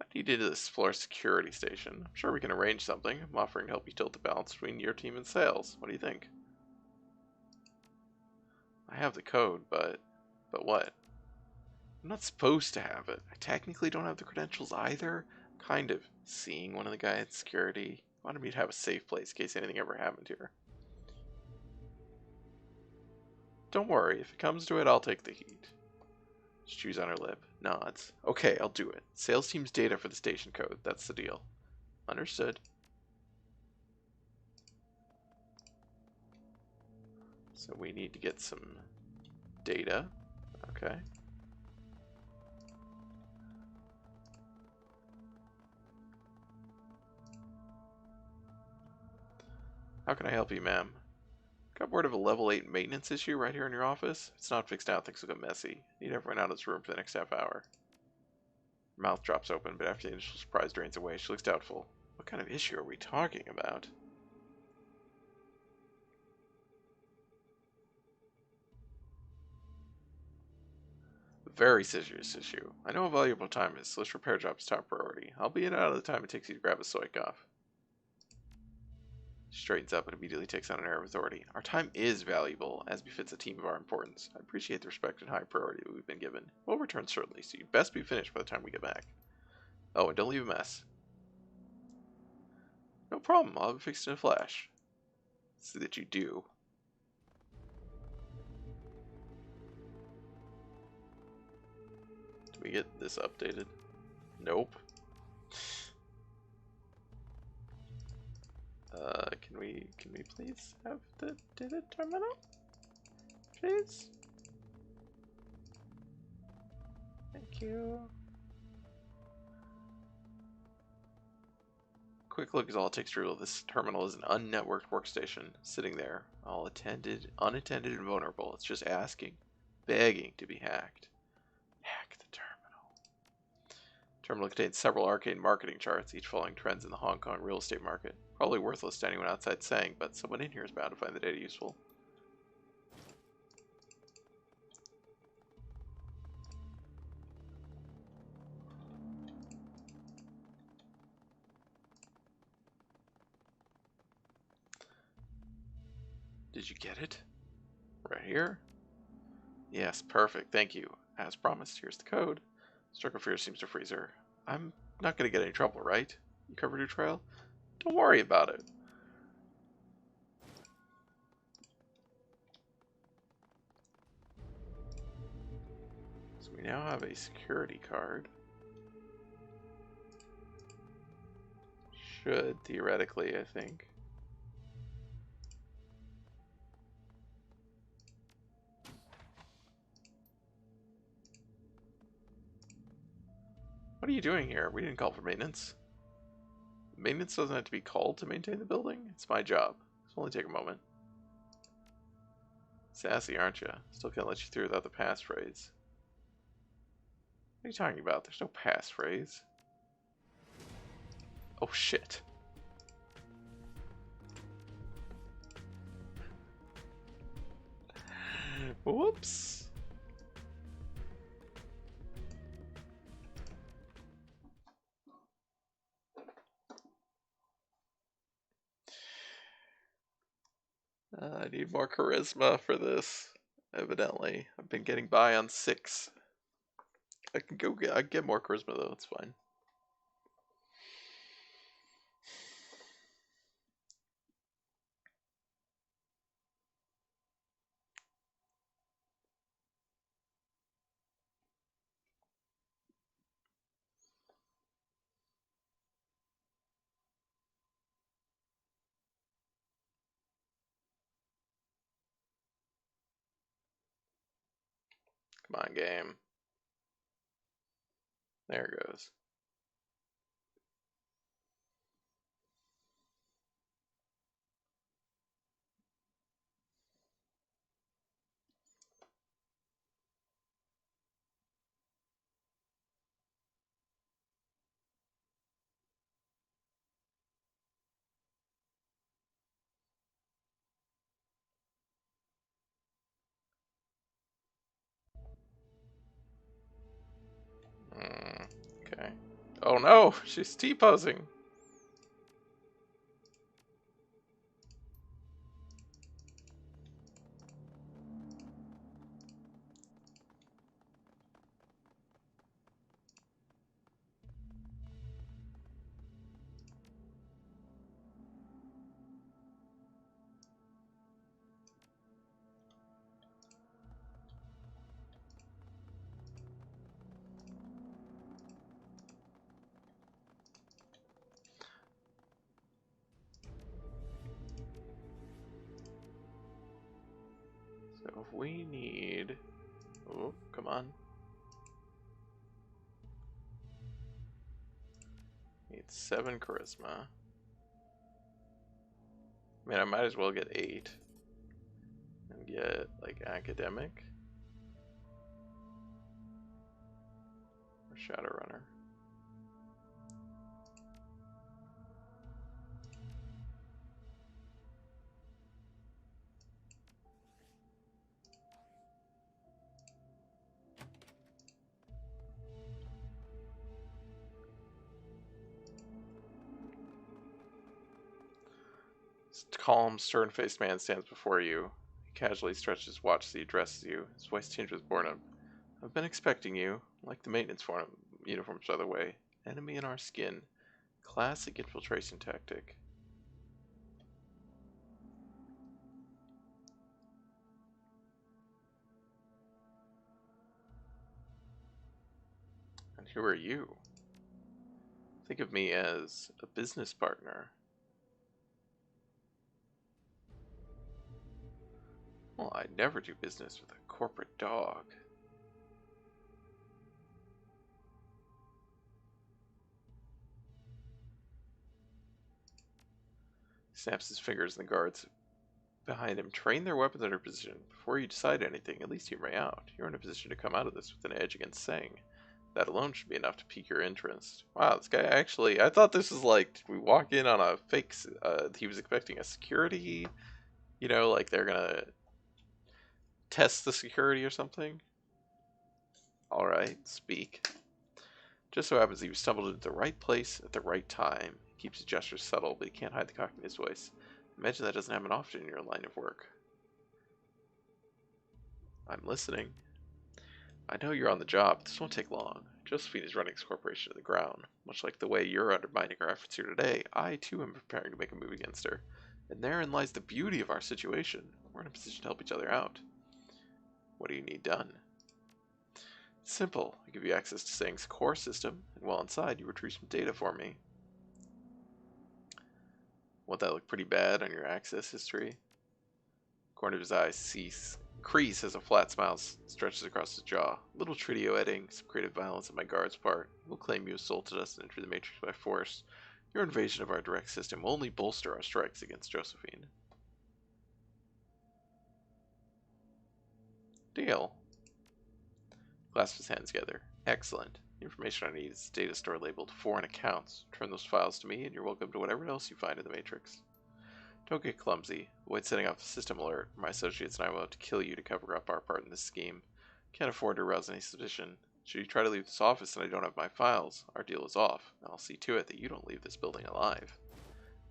C: I need you to explore a security station. I'm sure we can arrange something. I'm offering to help you tilt the balance between your team and sales. What do you think? I have the code, but what? I'm not supposed to have it. I technically don't have the credentials either. Kind of seeing one of the guys at security. Wanted me to have a safe place in case anything ever happened here. Don't worry, if it comes to it, I'll take the heat. She chews on her lip, nods. Okay, I'll do it. Sales team's data for the station code. That's the deal. Understood. So we need to get some data. Okay. How can I help you, ma'am? Got word of a level 8 maintenance issue right here in your office? If it's not fixed now, things will get messy. Need everyone out of this room for the next half hour. Her mouth drops open, but after the initial surprise drains away, she looks doubtful. What kind of issue are we talking about? Very serious issue. I know how valuable time is, so this repair job is top priority. I'll be in and out of the time it takes you to grab a soy cough. She straightens up and immediately takes on an air of authority. Our time is valuable, as befits a team of our importance. I appreciate the respect and high priority that we've been given. We'll return shortly, so you'd best be finished by the time we get back. Oh, and don't leave a mess. No problem, I'll have it fixed in a flash. See that you do. Did we get this updated? Nope. Can we please have the data terminal? Please? Thank you. Quick look is all it takes to reveal this terminal is an unnetworked workstation sitting there, all unattended and vulnerable. It's just asking, begging to be hacked. Hack the terminal. Terminal contains several arcane marketing charts, each following trends in the Hong Kong real estate market. Probably worthless to anyone outside saying, but someone in here is bound to find the data useful. Did you get it? Right here? Yes, perfect, thank you. As promised, here's the code. Stroke of fear seems to freeze her. I'm not going to get any trouble, right? You covered your trail? Don't worry about it. So we now have a security card. Should, theoretically, I think. What are you doing here? We didn't call for maintenance. Maintenance doesn't have to be called to maintain the building. It's my job. It'll only take a moment. Sassy, aren't you? Still can't let you through without the passphrase. What are you talking about? There's no passphrase. Oh shit. Whoops. I need more charisma for this. Evidently, I've been getting by on 6. I can get more charisma though. It's fine. Come on, game. There it goes. Okay. Oh no, she's T-posing. So if we need... Oh, come on. Need 7 charisma. I mean, I might as well get 8. And get, like, academic. Or Shadowrunner. This calm, stern-faced man stands before you. He casually stretches his watch as he addresses you. His voice tinged with boredom. I've been expecting you. Like the maintenance uniforms, by the way. Enemy in our skin. Classic infiltration tactic. And who are you? Think of me as a business partner. Well, I never do business with a corporate dog. He snaps his fingers and the guards behind him train their weapons under position. Before you decide anything, at least hear me out. You're in a position to come out of this with an edge against Sang. That alone should be enough to pique your interest. Wow, this guy actually... I thought this was like, did we walk in on a fake... he was expecting a security... You know, like they're gonna test the security or something. Alright, speak. Just so happens that you stumbled into the right place at the right time. He keeps his gestures subtle, but he can't hide the cock in his voice. Imagine that doesn't happen often in your line of work. I'm listening. I know you're on the job. This won't take long. Josephine is running this corporation to the ground. Much like the way you're undermining her efforts here today, I too am preparing to make a move against her. And therein lies the beauty of our situation. We're in a position to help each other out. What do you need done? It's simple. I give you access to Sang's core system, and while inside, you retrieve some data for me. Won't that look pretty bad on your access history? Corner of his eyes cease. Kreese has a flat smile stretches across his jaw. Little trio editing, some creative violence on my guard's part. We'll claim you assaulted us and entered the Matrix by force. Your invasion of our direct system will only bolster our strikes against Josephine. Deal. Clasps his hands together. Excellent. The information I need is a data store labeled Foreign Accounts. Turn those files to me and you're welcome to whatever else you find in the Matrix. Don't get clumsy. Avoid setting off a system alert. My associates and I will have to kill you to cover up our part in this scheme. Can't afford to arouse any suspicion. Should you try to leave this office and I don't have my files, our deal is off. I'll see to it that you don't leave this building alive.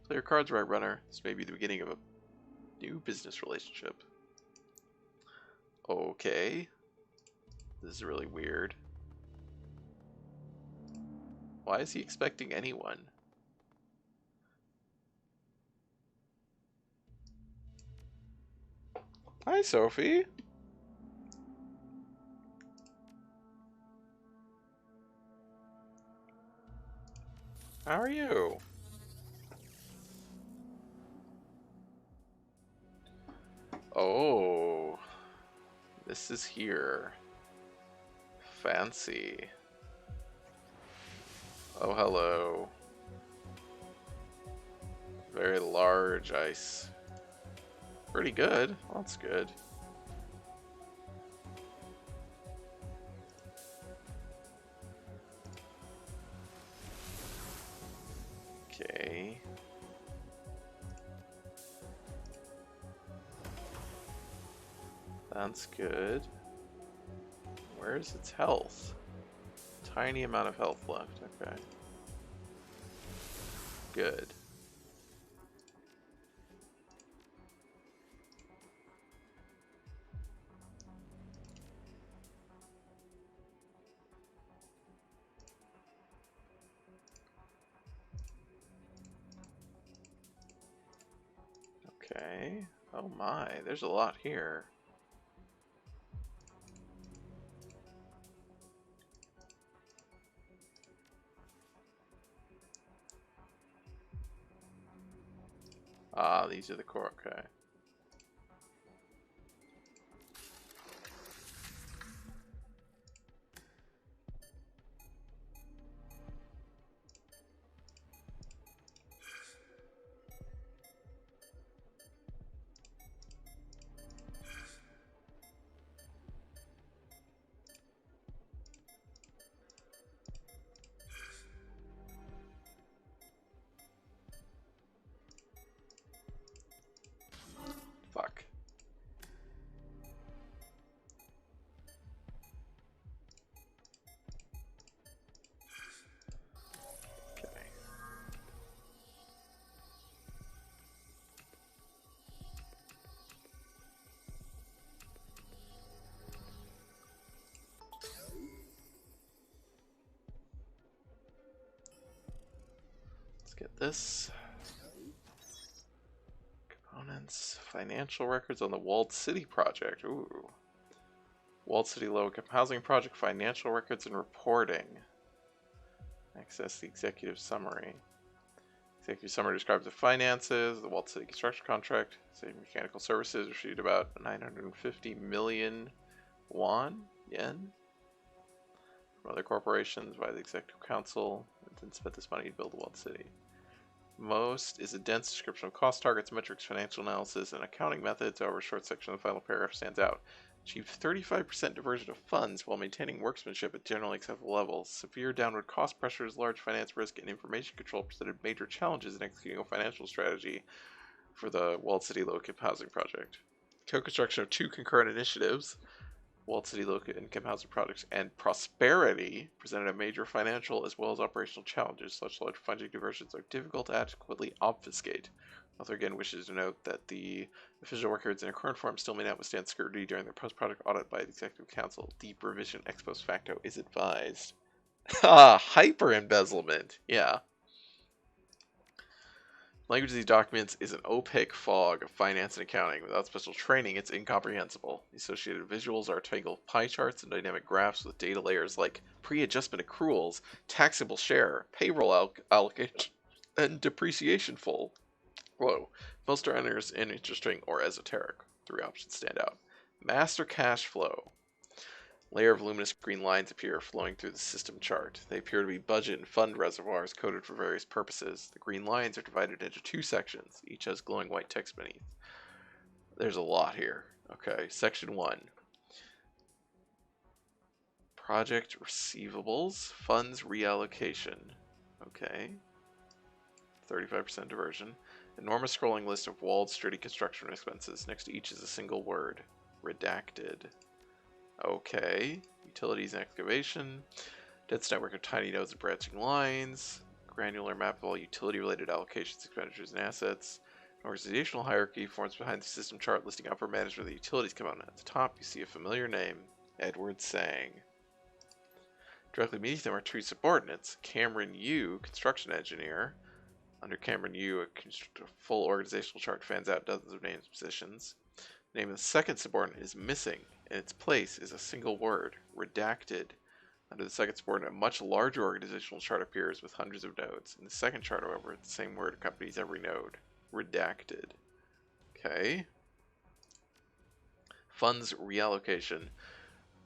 C: Play your cards right, runner. This may be the beginning of a New business relationship. Okay. This is really weird. Why is he expecting anyone? Hi, Sophie. How are you? Oh, this is here. Fancy. Oh, hello. Very large ice. Pretty good. Well, that's good. Okay. That's good. Where's its health? Tiny amount of health left. Okay. Good. Okay. Oh my, there's a lot here. Ah, these are the core. Okay. Fuck. Okay. Let's get this. Components. Financial records on the Walled City project. Ooh. Walled City low-income housing project. Financial records and reporting. Access the executive summary. Executive summary describes the finances, the Walled City construction contract, say mechanical services received about 950 million yen, from other corporations by the executive council, and then spent this money to build the Walled City. Most is a dense description of cost targets, metrics, financial analysis, and accounting methods. However, a short section of the final paragraph stands out. Achieved 35% diversion of funds while maintaining workmanship at generally acceptable levels. Severe downward cost pressures, large finance risk, and information control presented major challenges in executing a financial strategy for the Walled City Low-Income Housing Project. Co-construction of two concurrent initiatives, Walled City Low-Income Housing Projects and Prosperity, presented a major financial as well as operational challenges. Such large funding diversions are difficult to adequately obfuscate. Author again wishes to note that the official records in a current form still may not withstand scrutiny during their post-project audit by the Executive Council. Deep revision ex post facto is advised. Ah, hyper embezzlement. Yeah. Language of these documents is an opaque fog of finance and accounting. Without special training, it's incomprehensible. The associated visuals are tangled pie charts and dynamic graphs with data layers like pre-adjustment accruals, taxable share, payroll allocation, and depreciation full. Whoa. Most are interesting or esoteric. Three options stand out. Master cash flow. Layer of luminous green lines appear flowing through the system chart. They appear to be budget and fund reservoirs coded for various purposes. The green lines are divided into two sections. Each has glowing white text beneath. There's a lot here. Okay, section 1. Project receivables, funds reallocation. Okay. 35% diversion. Enormous scrolling list of walled, sturdy construction expenses. Next to each is a single word. Redacted. Okay. Utilities and excavation. Dense network of tiny nodes and branching lines. Granular map of all utility-related allocations, expenditures, and assets. Organizational hierarchy forms behind the system chart listing upper management of the utilities component. At the top, you see a familiar name, Edward Sang. Directly beneath them are two subordinates, Cameron Yu, construction engineer. Under Cameron Yu, a full organizational chart fans out dozens of names and positions. The name of the second subordinate is missing. In its place is a single word, redacted. Under the second subordinate, a much larger organizational chart appears with hundreds of nodes. In the second chart, however, the same word accompanies every node, redacted. Okay. Funds reallocation.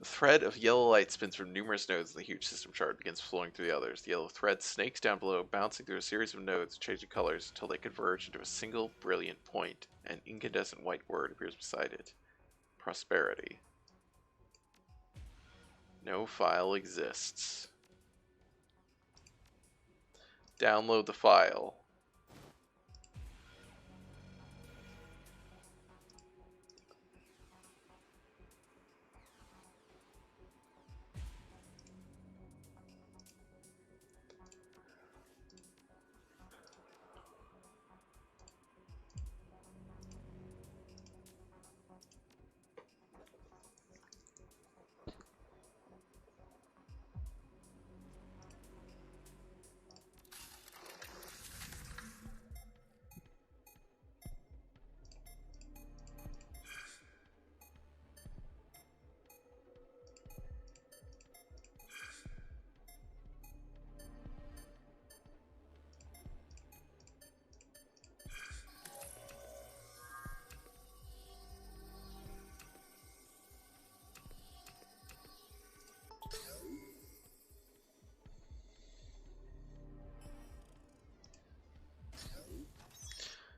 C: The thread of yellow light spins from numerous nodes in the huge system chart and begins flowing through the others. The yellow thread snakes down below, bouncing through a series of nodes, changing colors until they converge into a single brilliant point. An incandescent white word appears beside it. Prosperity. No file exists. Download the file.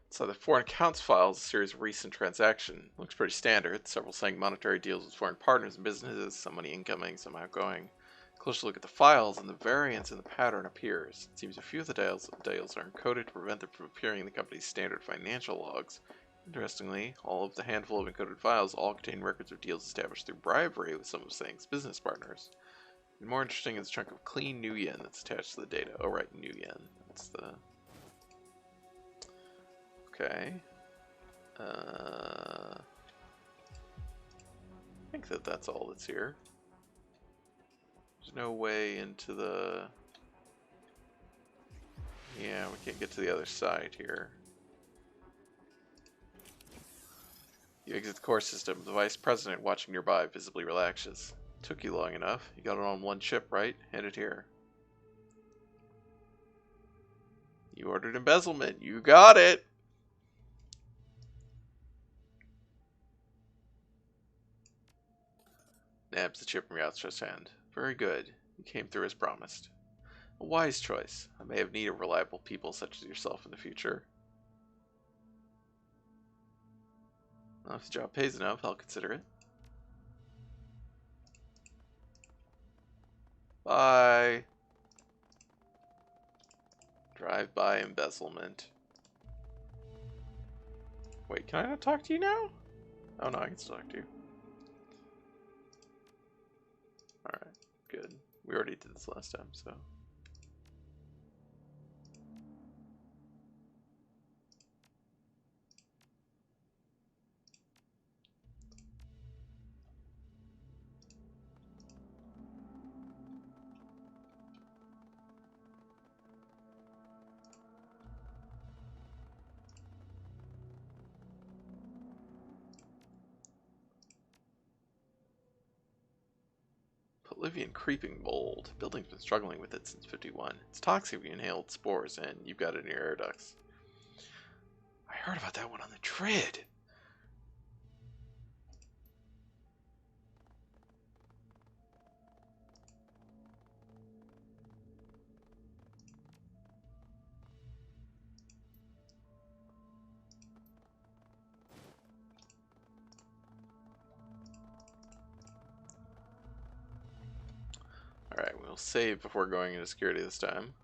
C: So the foreign accounts file is a series of recent transactions. Looks pretty standard. Several saying monetary deals with foreign partners and businesses, some money incoming, some outgoing. Closer look at the files, and the variance in the pattern appears. It seems a few of the deals are encoded to prevent them from appearing in the company's standard financial logs. Interestingly, all of the handful of encoded files all contain records of deals established through bribery with some of Sang's business partners. And more interesting is a chunk of clean new yen that's attached to the data. Oh right, new yen. That's the... Okay. I think that's all that's here. There's no way into the... Yeah, we can't get to the other side here. You exit the core system. The vice president watching nearby visibly relaxes. Took you long enough. You got it on one chip, right? Hand it here. You ordered embezzlement. You got it! Nabs the chip from your outstretched hand. Very good. You came through as promised. A wise choice. I may have need of reliable people such as yourself in the future. Well, if the job pays enough, I'll consider it. Bye. Drive-by embezzlement. Wait, can I not talk to you now? Oh no, I can still talk to you. Alright, good. We already did this last time, so... Bolivian creeping mold. Building's been struggling with it since 51. It's toxic if you inhaled spores, and you've got it in your air ducts. I heard about that one on the Trid. Alright, we'll save before going into security this time.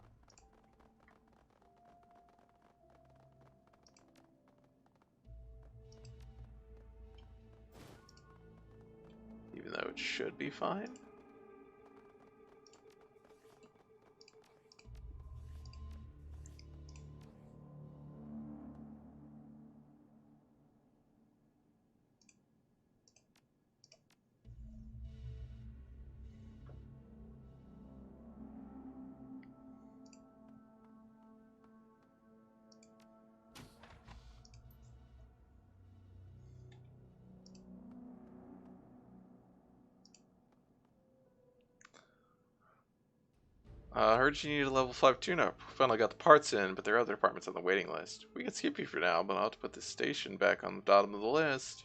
C: Even though it should be fine. I heard you need a level 5 tune-up. Finally got the parts in, but there are other departments on the waiting list. We can skip you for now, but I'll have to put this station back on the bottom of the list.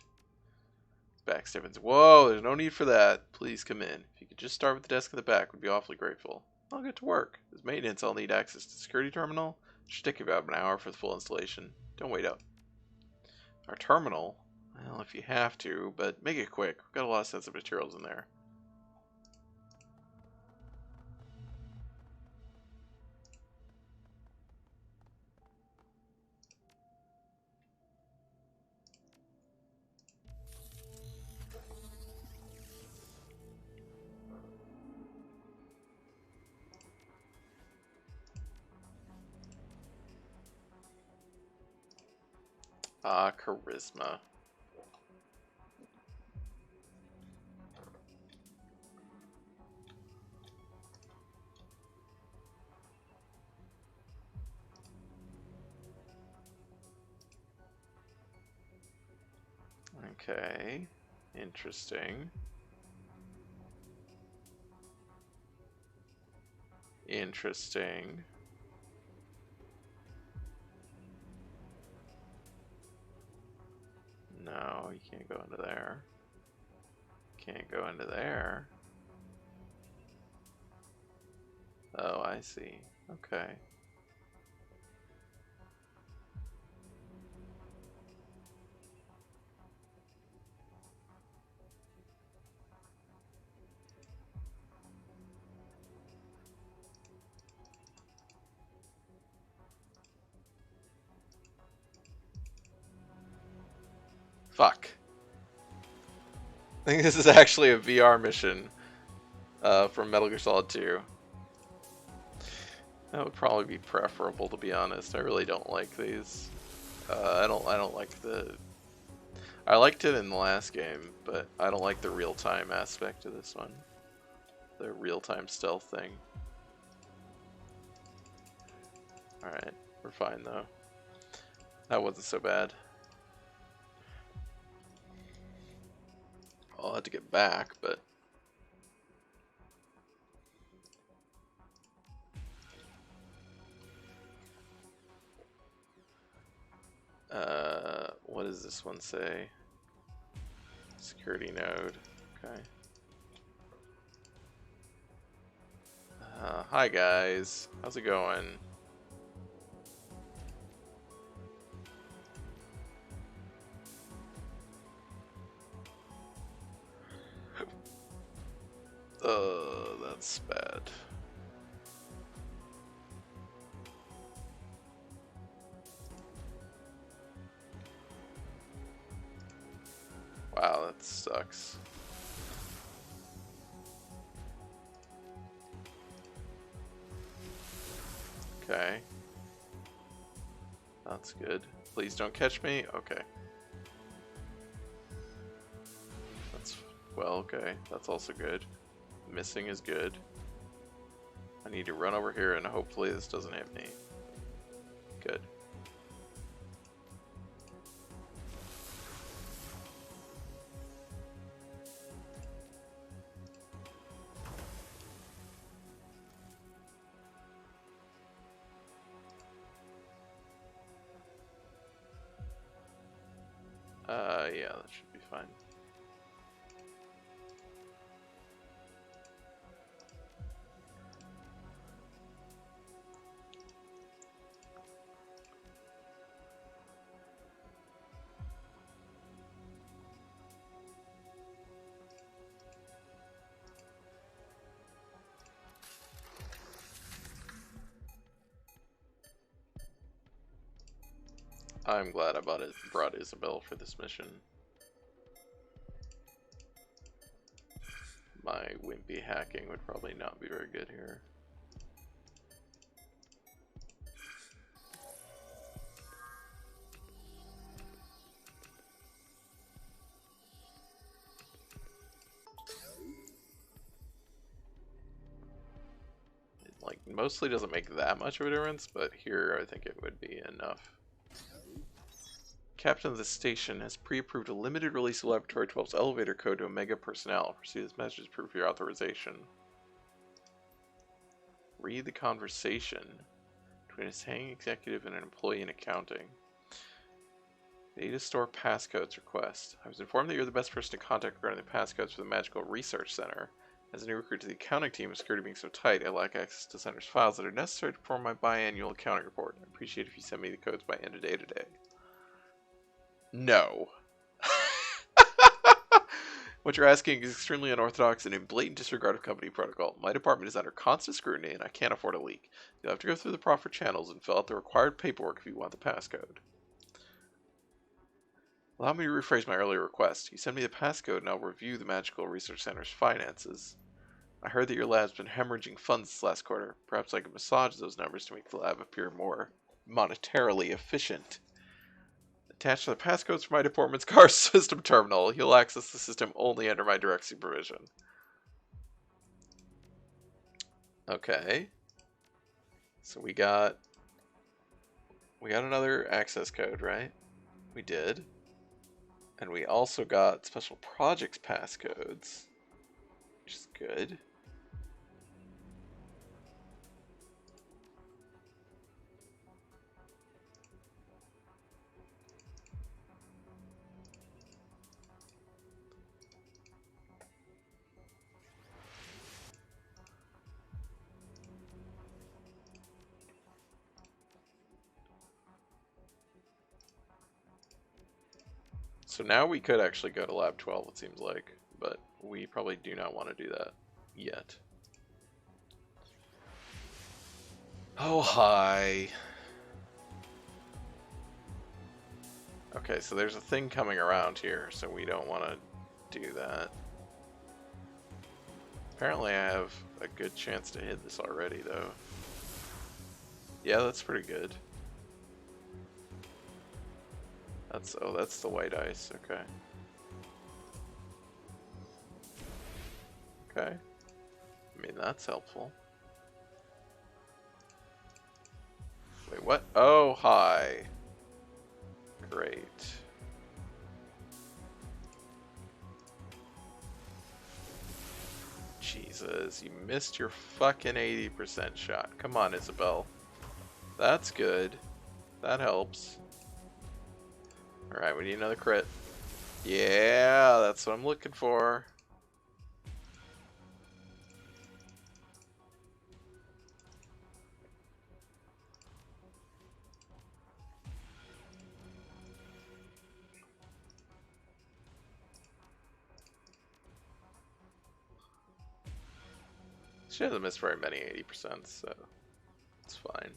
C: Backstabbings. Whoa, there's no need for that. Please come in. If you could just start with the desk at the back, we'd be awfully grateful. I'll get to work. As maintenance, I'll need access to the security terminal. It should take about an hour for the full installation. Don't wait up. Our terminal? Well, if you have to, but make it quick. We've got a lot of sensitive materials in there. Ah, charisma. Okay. Interesting. Interesting. No, you can't go into there. Can't go into there. Oh, I see. Okay. Fuck. I think this is actually a VR mission from Metal Gear Solid 2. That would probably be preferable, to be honest. I really don't like these. I don't like the. I liked it in the last game, but I don't like the real-time aspect of this one. The real-time stealth thing. All right, we're fine though. That wasn't so bad. I'll have to get back, but what does this one say? Security node. Okay. Hi guys. How's it going? That's bad. Wow, that sucks. Okay. That's good. Please don't catch me? Okay. That's, well, okay. That's also good. Missing is good. I need to run over here and hopefully this doesn't hit me. Good. Yeah, that should be fine. I'm glad I brought Isabel for this mission. My wimpy hacking would probably not be very good here. It, like, mostly doesn't make that much of a difference, but here I think it would be enough. Captain of the station has pre-approved a limited release of Laboratory 12's elevator code to Omega personnel. Proceed this message to prove your authorization. Read the conversation between a hanging executive and an employee in accounting. Data store passcodes request. I was informed that you're the best person to contact regarding the passcodes for the Magical Research Center. As a new recruit to the accounting team, with security being so tight, I lack access to Center's files that are necessary to perform my biannual accounting report. I appreciate if you send me the codes by end of day today. No. What you're asking is extremely unorthodox and in blatant disregard of company protocol. My department is under constant scrutiny and I can't afford a leak. You'll have to go through the proper channels and fill out the required paperwork if you want the passcode. Allow me to rephrase my earlier request. You send me the passcode and I'll review the Magical Research Center's finances. I heard that your lab's been hemorrhaging funds this last quarter. Perhaps I could massage those numbers to make the lab appear more monetarily efficient. Attached to the passcodes for my department's car system terminal. You'll access the system only under my direct supervision. Okay. So we got another access code, right? We did. And we also got special projects passcodes, which is good. So now we could actually go to Lab 12, it seems like, but we probably do not want to do that yet. Oh, hi. Okay, so there's a thing coming around here, so we don't want to do that. Apparently I have a good chance to hit this already, though. Yeah, that's pretty good. That's the white ice, okay. Okay. I mean, that's helpful. Wait, what? Oh, hi. Great. Jesus, you missed your fucking 80% shot. Come on, Isabel. That's good. That helps. Alright, we need another crit. Yeah, that's what I'm looking for. She hasn't missed very many 80%, so it's fine.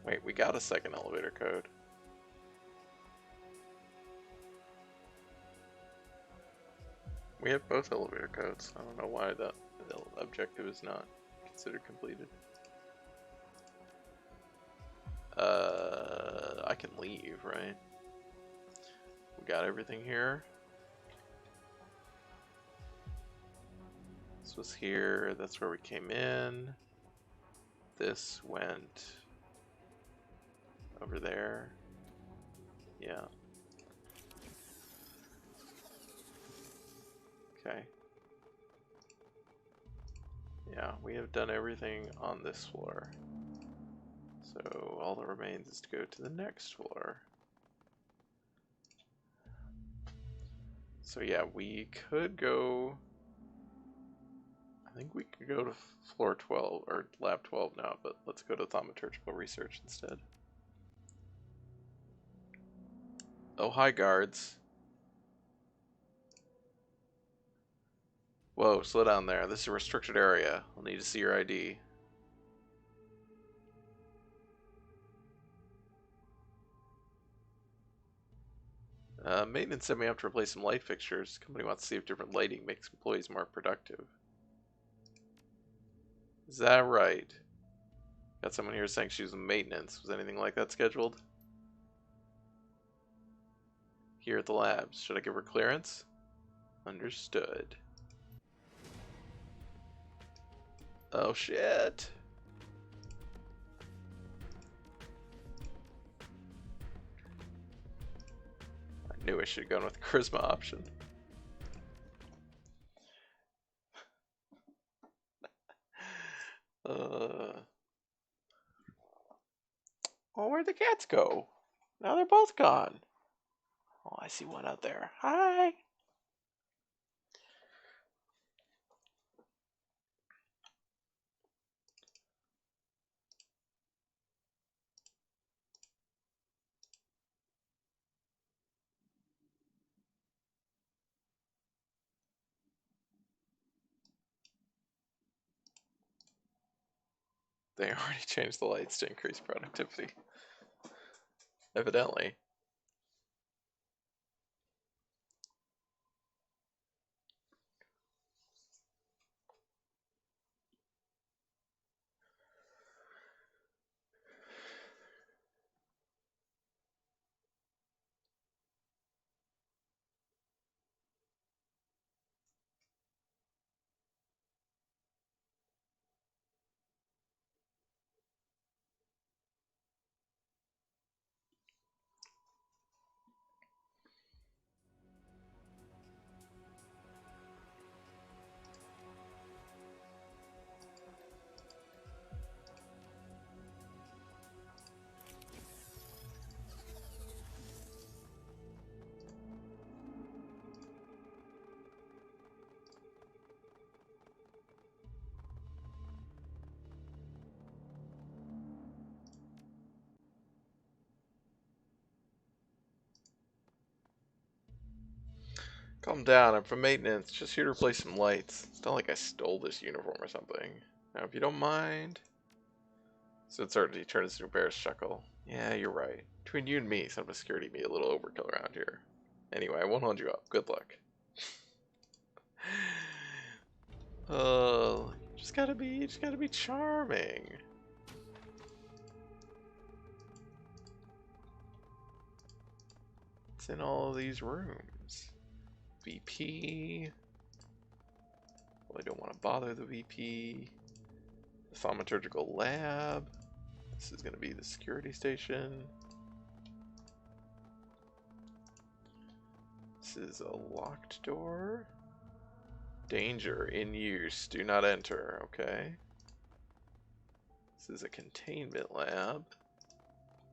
C: Wait, we got a second elevator code. We have both elevator codes. I don't know why the objective is not considered completed. I can leave, right? We got everything here. This was here. That's where we came in. This went over there. Yeah. Okay. Yeah, we have done everything on this floor. So all that remains is to go to the next floor. So yeah, we could go... I think we could go to floor 12, or lab 12 now, but let's go to thaumaturgical research instead. Oh, hi guards. Whoa, slow down there. This is a restricted area. I'll need to see your ID. Maintenance said we have to replace some light fixtures. The company wants to see if different lighting makes employees more productive. Is that right? Got someone here saying she was in maintenance. Was anything like that scheduled? Here at the labs. Should I give her clearance? Understood. Oh shit. I knew I should have gone with the charisma option. Oh, where'd the cats go? Now they're both gone. Oh, I see one out there. Hi. They already changed the lights to increase productivity. Evidently. Calm down, I'm from maintenance. Just here to replace some lights. It's not like I stole this uniform or something. Now, if you don't mind... So it's starting to turn into a bear's chuckle. Yeah, you're right. Between you and me, some of security be a little overkill around here. Anyway, I won't hold you up. Good luck. Oh, you just gotta be charming. It's in all of these rooms. VP. Well, I don't want to bother the VP. The thaumaturgical lab. This is going to be the security station. This is a locked door. Danger, in use, do not enter, okay. This is a containment lab.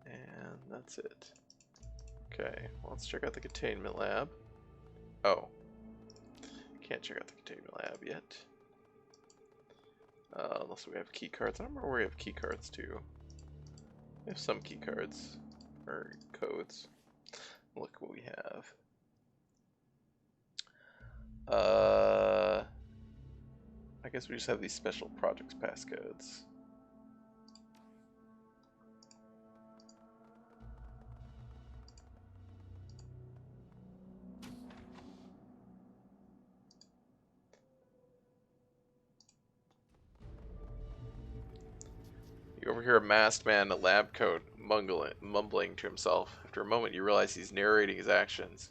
C: And that's it. Okay, well, let's check out the containment lab. Oh. Can't check out the containment lab yet. Unless we have key cards. I don't remember where we have key cards too. We have some key cards. Or codes. Look what we have. I guess we just have these special projects passcodes. You overhear a masked man in a lab coat mumbling to himself. After a moment, you realize he's narrating his actions.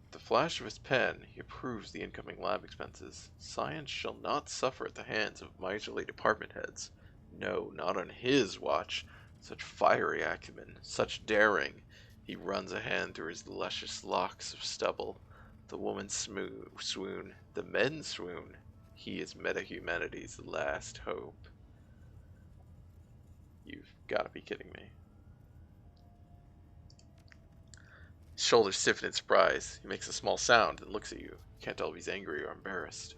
C: With the flash of his pen, he approves the incoming lab expenses. Science shall not suffer at the hands of miserly department heads. No, not on his watch. Such fiery acumen, such daring. He runs a hand through his luscious locks of stubble. The women swoon. The men swoon. He is metahumanity's last hope. You've got to be kidding me. His shoulders stiffen in surprise. He makes a small sound and looks at you. You can't tell if he's angry or embarrassed.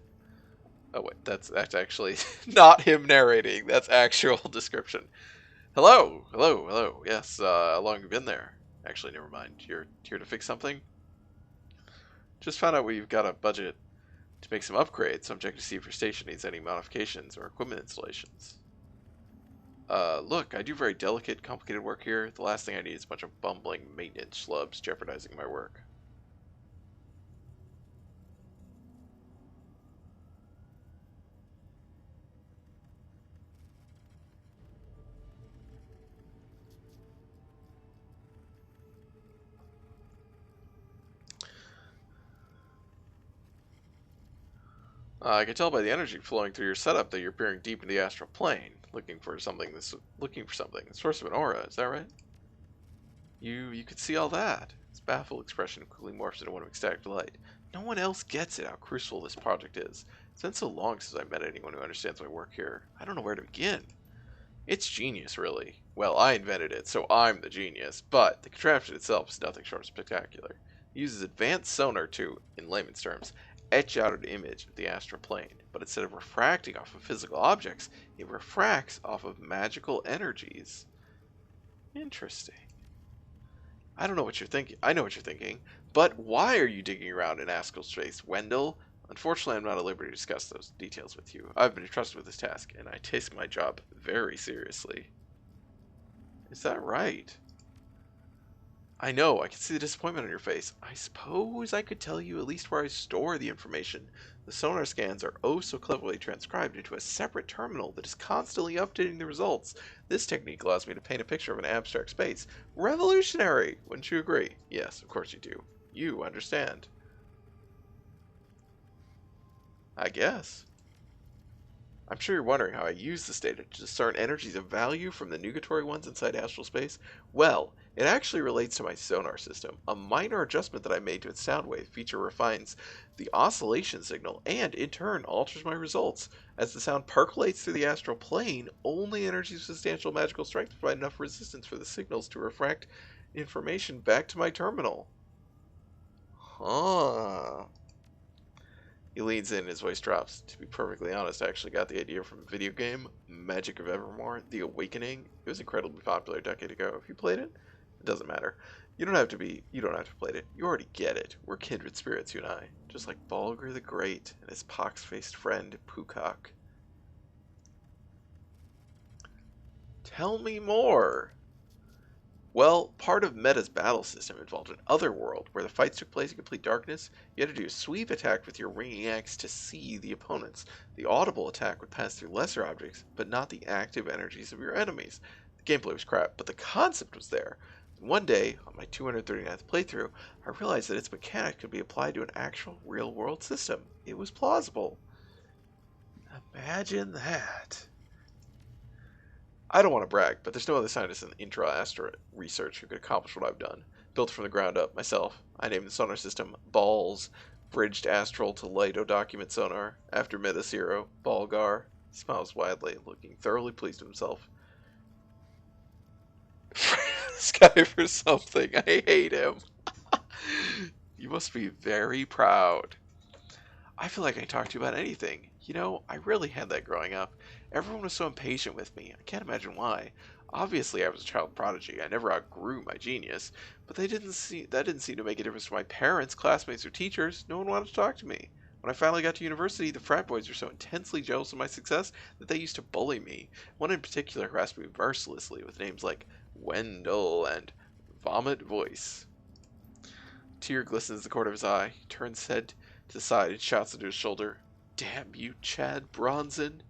C: Oh wait, that's actually not him narrating. That's actual description. Hello, hello, hello. Yes, how long have you been there? Actually, never mind. You're here to fix something? Just found out we've got a budget To make some upgrades, so I'm checking to see if your station needs any modifications or equipment installations. Look, I do very delicate, complicated work here. The last thing I need is a bunch of bumbling maintenance schlubs jeopardizing my work. I can tell by the energy flowing through your setup that you're peering deep into the astral plane, looking for something. The source of an aura. Is that right? You could see all that. His baffled expression quickly morphs into one of ecstatic delight. No one else gets it how crucial this project is. It's been so long since I met anyone who understands my work here. I don't know where to begin. It's genius, really. Well, I invented it, so I'm the genius, but the contraption itself is nothing short of spectacular. It uses advanced sonar to, in layman's terms, etch out an image of the astral plane, but instead of refracting off of physical objects, it refracts off of magical energies. Interesting. I don't know what you're thinking. I know what you're thinking, but why are you digging around in astral space, Wendell? Unfortunately, I'm not at liberty to discuss those details with you. I've been entrusted with this task, and I take my job very seriously. Is that right? I know, I can see the disappointment on your face. I suppose I could tell you at least where I store the information. The sonar scans are oh so cleverly transcribed into a separate terminal that is constantly updating the results. This technique allows me to paint a picture of an abstract space. Revolutionary! Wouldn't you agree? Yes, of course you do. You understand. I guess. I'm sure you're wondering how I use this data to discern energies of value from the nugatory ones inside astral space. Well, it actually relates to my sonar system. A minor adjustment that I made to its sound wave feature refines the oscillation signal and, in turn, alters my results. As the sound percolates through the astral plane, only energies of substantial magical strength provide enough resistance for the signals to refract information back to my terminal. Huh. He leans in and his voice drops. To be perfectly honest, I actually got the idea from a video game, Magic of Evermore, The Awakening. It was incredibly popular a decade ago. Have you played it? It doesn't matter. You don't have to have played it. You already get it. We're kindred spirits, you and I. Just like Balgr the Great and his pox-faced friend, Pukok. Tell me more. Well, part of Meta's battle system involved an otherworld where the fights took place in complete darkness. You had to do a sweep attack with your ringing axe to see the opponents. The audible attack would pass through lesser objects, but not the active energies of your enemies. The gameplay was crap, but the concept was there. One day, on my 239th playthrough, I realized that its mechanic could be applied to an actual real-world system. It was plausible. Imagine that. I don't want to brag, but there's no other scientist in intra-astral research who could accomplish what I've done. Built from the ground up, myself. I named the sonar system Balls, Bridged Astral to Lido Document Sonar, after Meta's hero, Balgar. He smiles widely, looking thoroughly pleased with himself. This guy for something. I hate him. You must be very proud. I feel like I can talk to you about anything. You know, I really had that growing up. Everyone was so impatient with me. I can't imagine why. Obviously, I was a child prodigy. I never outgrew my genius. But that didn't seem to make a difference to my parents, classmates, or teachers. No one wanted to talk to me. When I finally got to university, the frat boys were so intensely jealous of my success that they used to bully me. One in particular harassed me mercilessly with names like Wendell and Vomit Voice. Tear glistens the corner of his eye. He turns his head to the side and shouts into his shoulder, "Damn you, Chad Bronson."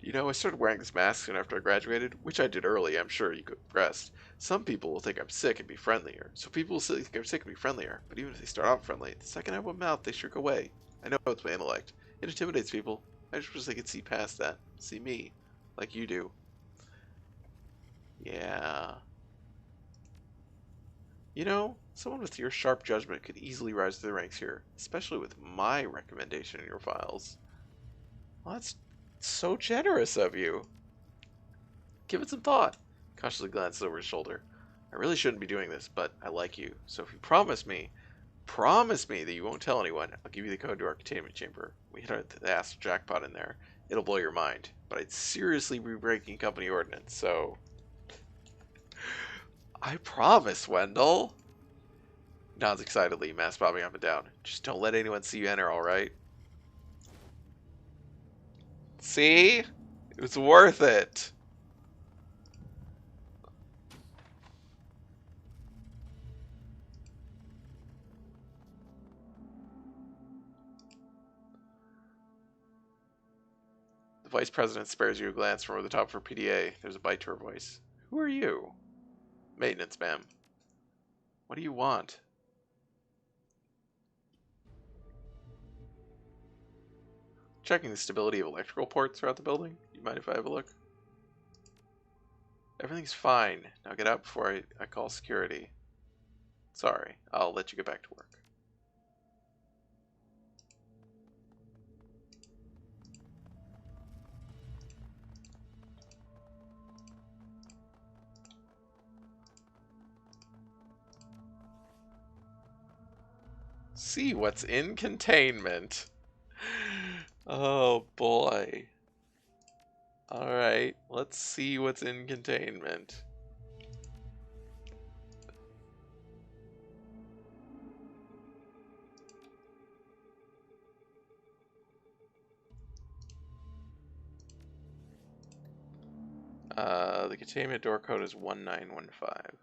C: You know, I started wearing this mask soon after I graduated, which I did early, I'm sure you could have guessed. Some people will think I'm sick and be friendlier. So people will think I'm sick and be friendlier, but even if they start out friendly, the second I open my mouth, they shrink away. I know it's my intellect. It intimidates people. I just wish they could see past that. See me. Like you do. Yeah. You know, someone with your sharp judgment could easily rise to the ranks here, especially with my recommendation in your files. Well, that's so generous of you. Give it some thought. Cautiously glances over his shoulder. I really shouldn't be doing this, but I like you. So if you promise me that you won't tell anyone, I'll give you the code to our containment chamber. We hit the astral jackpot in there. It'll blow your mind. But I'd seriously be breaking company ordinance, so... I promise, Wendell. Nods excitedly, mask bobbing up and down. Just don't let anyone see you enter, alright? See? It was worth it. The vice president spares you a glance from over the top of her PDA. There's a bite to her voice. Who are you? Maintenance, ma'am. What do you want? Checking the stability of electrical ports throughout the building. You mind if I have a look? Everything's fine. Now get out before I call security. Sorry, I'll let you get back to work. See what's in containment. Oh boy. Alright, let's see what's in containment. The containment door code is 1915.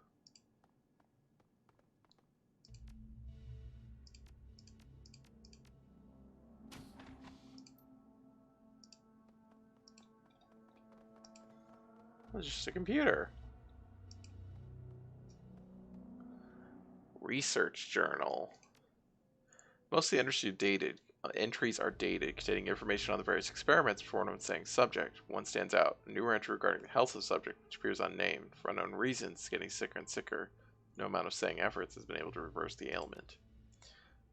C: It's just a computer. Research journal. Most of the entries are dated, containing information on the various experiments before one saying subject. One stands out. A newer entry regarding the health of the subject, which appears unnamed. For unknown reasons, getting sicker and sicker. No amount of saying efforts has been able to reverse the ailment.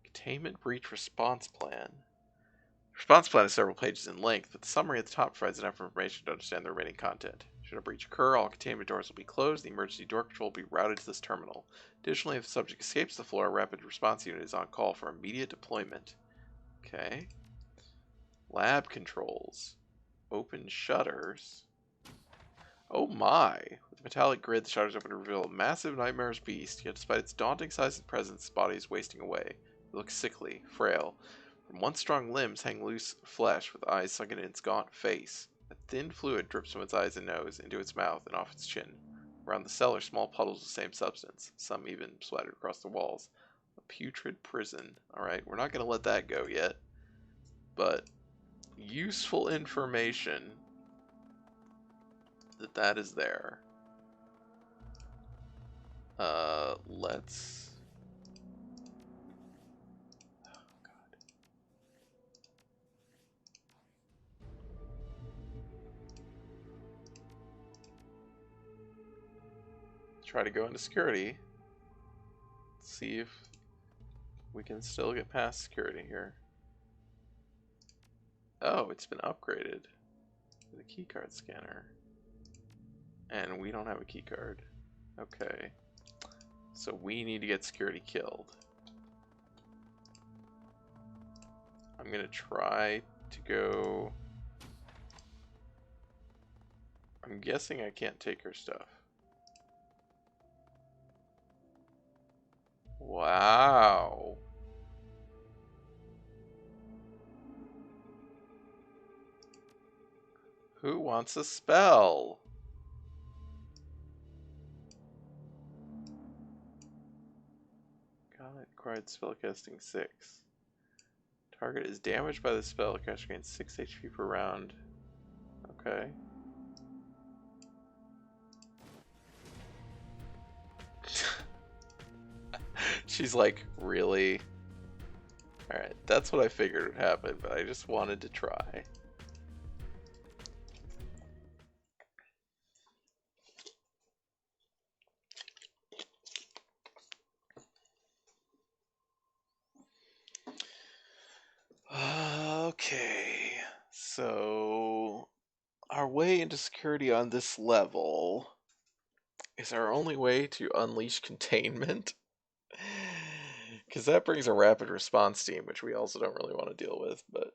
C: Containment breach response plan. The response plan is several pages in length, but the summary at the top provides enough information to understand the remaining content. Should a breach occur, all containment doors will be closed, the emergency door control will be routed to this terminal. Additionally, if the subject escapes the floor, a rapid response unit is on call for immediate deployment. Okay. Lab controls. Open shutters. Oh my! With a metallic grid, the shutters open to reveal a massive nightmarish beast, yet despite its daunting size and presence, its body is wasting away. It looks sickly, frail. From one strong limbs hang loose flesh with eyes sunken in its gaunt face. A thin fluid drips from its eyes and nose, into its mouth, and off its chin. Around the cell are small puddles of the same substance, some even splattered across the walls. A putrid prison. Alright, we're not going to let that go yet. But useful information that is there. Let's... Oh, God. Try to go into security. See if we can still get past security here. Oh, it's been upgraded with a keycard scanner. And we don't have a keycard. Okay. So we need to get security killed. I'm gonna try to go... I'm guessing I can't take her stuff. Wow. Who wants a spell? God, required spellcasting 6. Target is damaged by the spell. Caster gains 6 HP per round. Okay. She's like, really? Alright, that's what I figured would happen, but I just wanted to try. Okay, so our way into security on this level is our only way to unleash containment. Because that brings a rapid response team, which we also don't really want to deal with, but...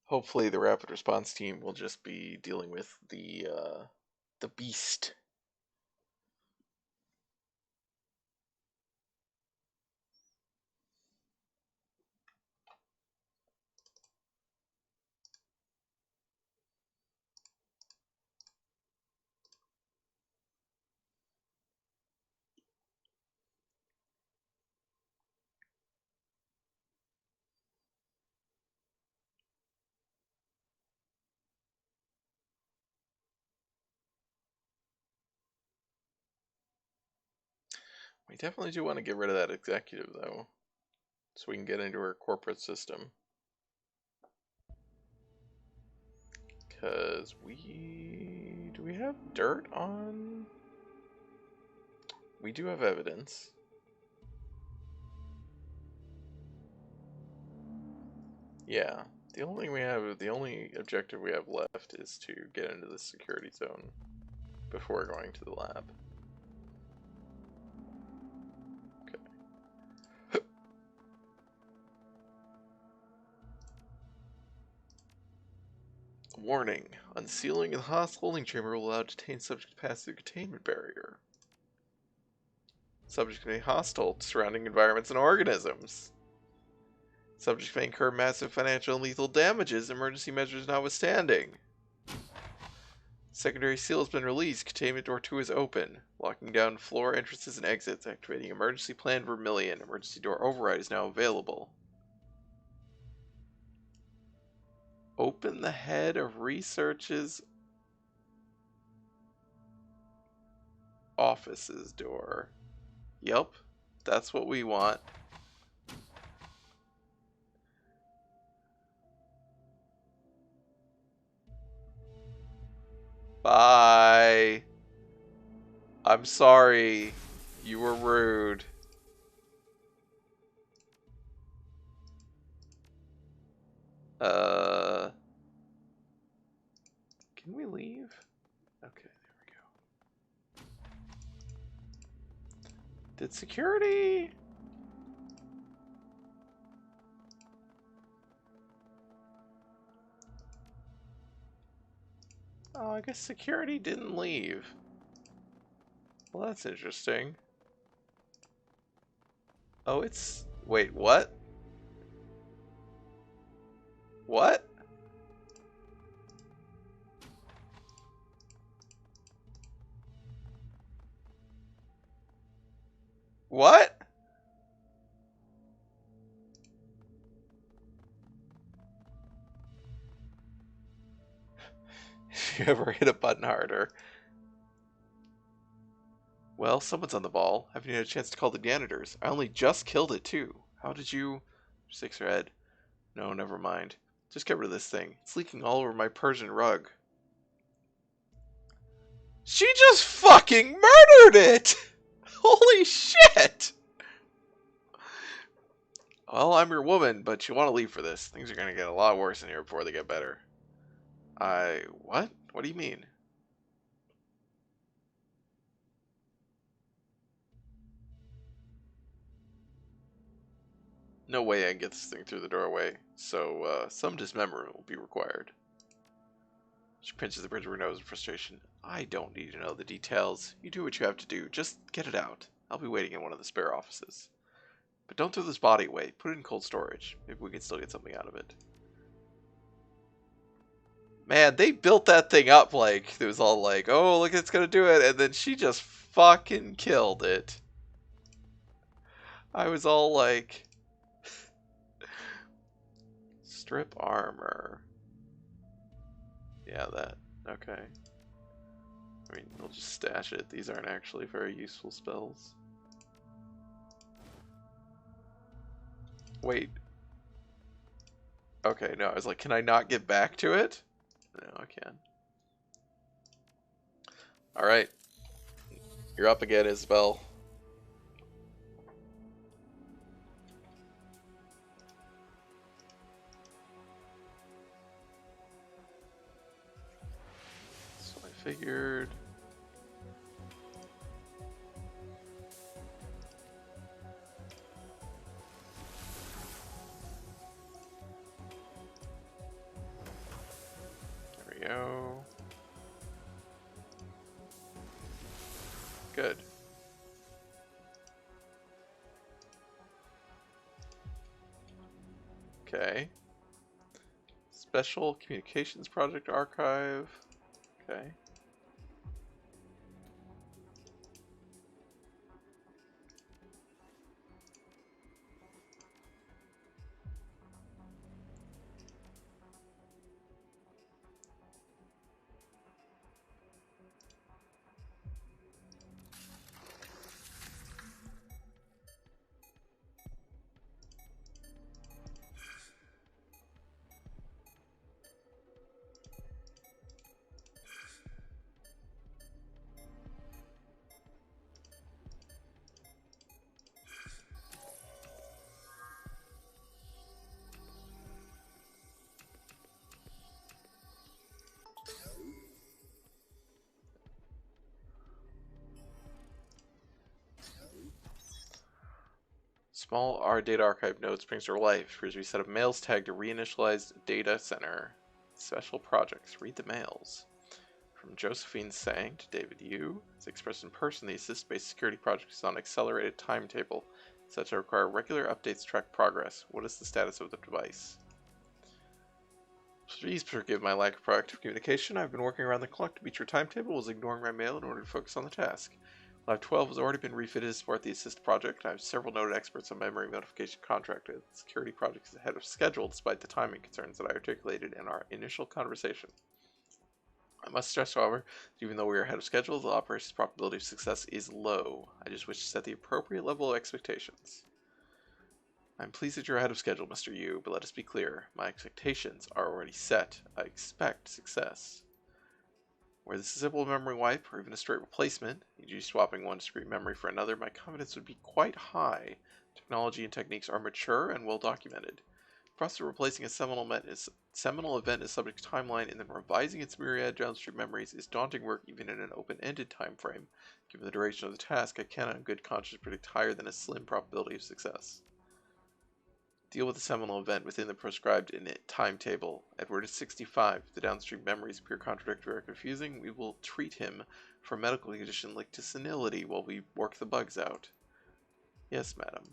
C: Hopefully the rapid response team will just be dealing with the beast. We definitely do want to get rid of that executive, though, so we can get into our corporate system. Because do we have dirt on? We do have evidence. Yeah, the only objective we have left is to get into the security zone before going to the lab. Okay. Warning. Unsealing the holding chamber will allow detained subject to pass through the containment barrier. Subject may be hostile to surrounding environments and organisms. Subject may incur massive financial and lethal damages, emergency measures notwithstanding. Secondary seal has been released. Containment door 2 is open. Locking down floor entrances and exits. Activating emergency plan Vermilion. Emergency door override is now available. Open the head of research's office's door. Yep, that's what we want. Bye. I'm sorry. You were rude. Can we leave? Okay, there we go. Did security? Oh, I guess security didn't leave. Well, that's interesting. Oh, it's... Wait, what? What? What? If you ever hit a button harder. Well, someone's on the ball. Haven't you had a chance to call the janitors? I only just killed it, too. How did you... Shakes her head. No, never mind. Just get rid of this thing. It's leaking all over my Persian rug. She just fucking murdered it! Holy shit! Well, I'm your woman, but you want to leave for this. Things are going to get a lot worse in here before they get better. What? What do you mean? No way I can get this thing through the doorway, so some dismemberment will be required. She pinches the bridge of her nose in frustration. I don't need to know the details. You do what you have to do. Just get it out. I'll be waiting in one of the spare offices. But don't throw this body away. Put it in cold storage. Maybe we can still get something out of it. Man, they built that thing up like, it was all like, oh, look, it's gonna do it, and then she just fucking killed it. I was all like... Strip armor. Yeah, that. Okay. I mean, we'll just stash it. These aren't actually very useful spells. Wait. Okay, no, I was like, can I not get back to it? No, I can. Alright. You're up again, Isabel. So I figured... There we go. Good. Okay. Special Communications Project Archive. Okay. Small R data archive node springs to life. Here's a reset of mails tagged to reinitialized data center. Special projects. Read the mails. From Josephine Sang to David Yu. As expressed in person, the assist-based security project is on an accelerated timetable, such as require regular updates to track progress. What is the status of the device? Please forgive my lack of proactive communication. I've been working around the clock to beat your timetable, was ignoring my mail in order to focus on the task. Lab 12 has already been refitted to support the Assist project. I have several noted experts on memory notification contracted. The security project is ahead of schedule despite the timing concerns that I articulated in our initial conversation. I must stress, however, that even though we are ahead of schedule, the operation's probability of success is low. I just wish to set the appropriate level of expectations. I'm pleased that you're ahead of schedule, Mr. Yu, but let us be clear. My expectations are already set. I expect success. Were this a simple memory wipe, or even a straight replacement, e.g. swapping one discrete memory for another, my confidence would be quite high. Technology and techniques are mature and well documented. The process of replacing a seminal event is subject to timeline, and then revising its myriad downstream memories is daunting work even in an open-ended time frame. Given the duration of the task, I cannot in good conscience predict higher than a slim probability of success. Deal with the seminal event within the prescribed timetable. Edward is 65. If the downstream memories appear contradictory or confusing, we will treat him for a medical condition linked to senility while we work the bugs out. Yes, madam.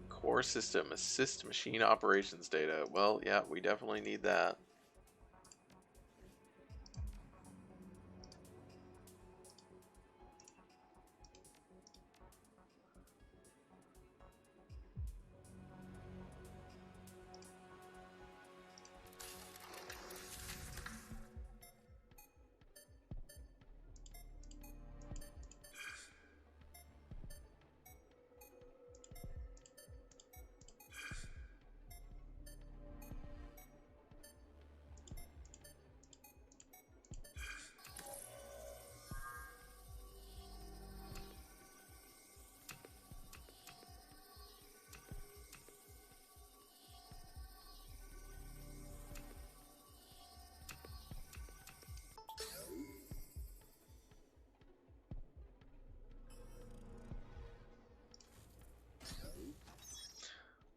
C: Core system, assist machine operations data. Well, yeah, we definitely need that.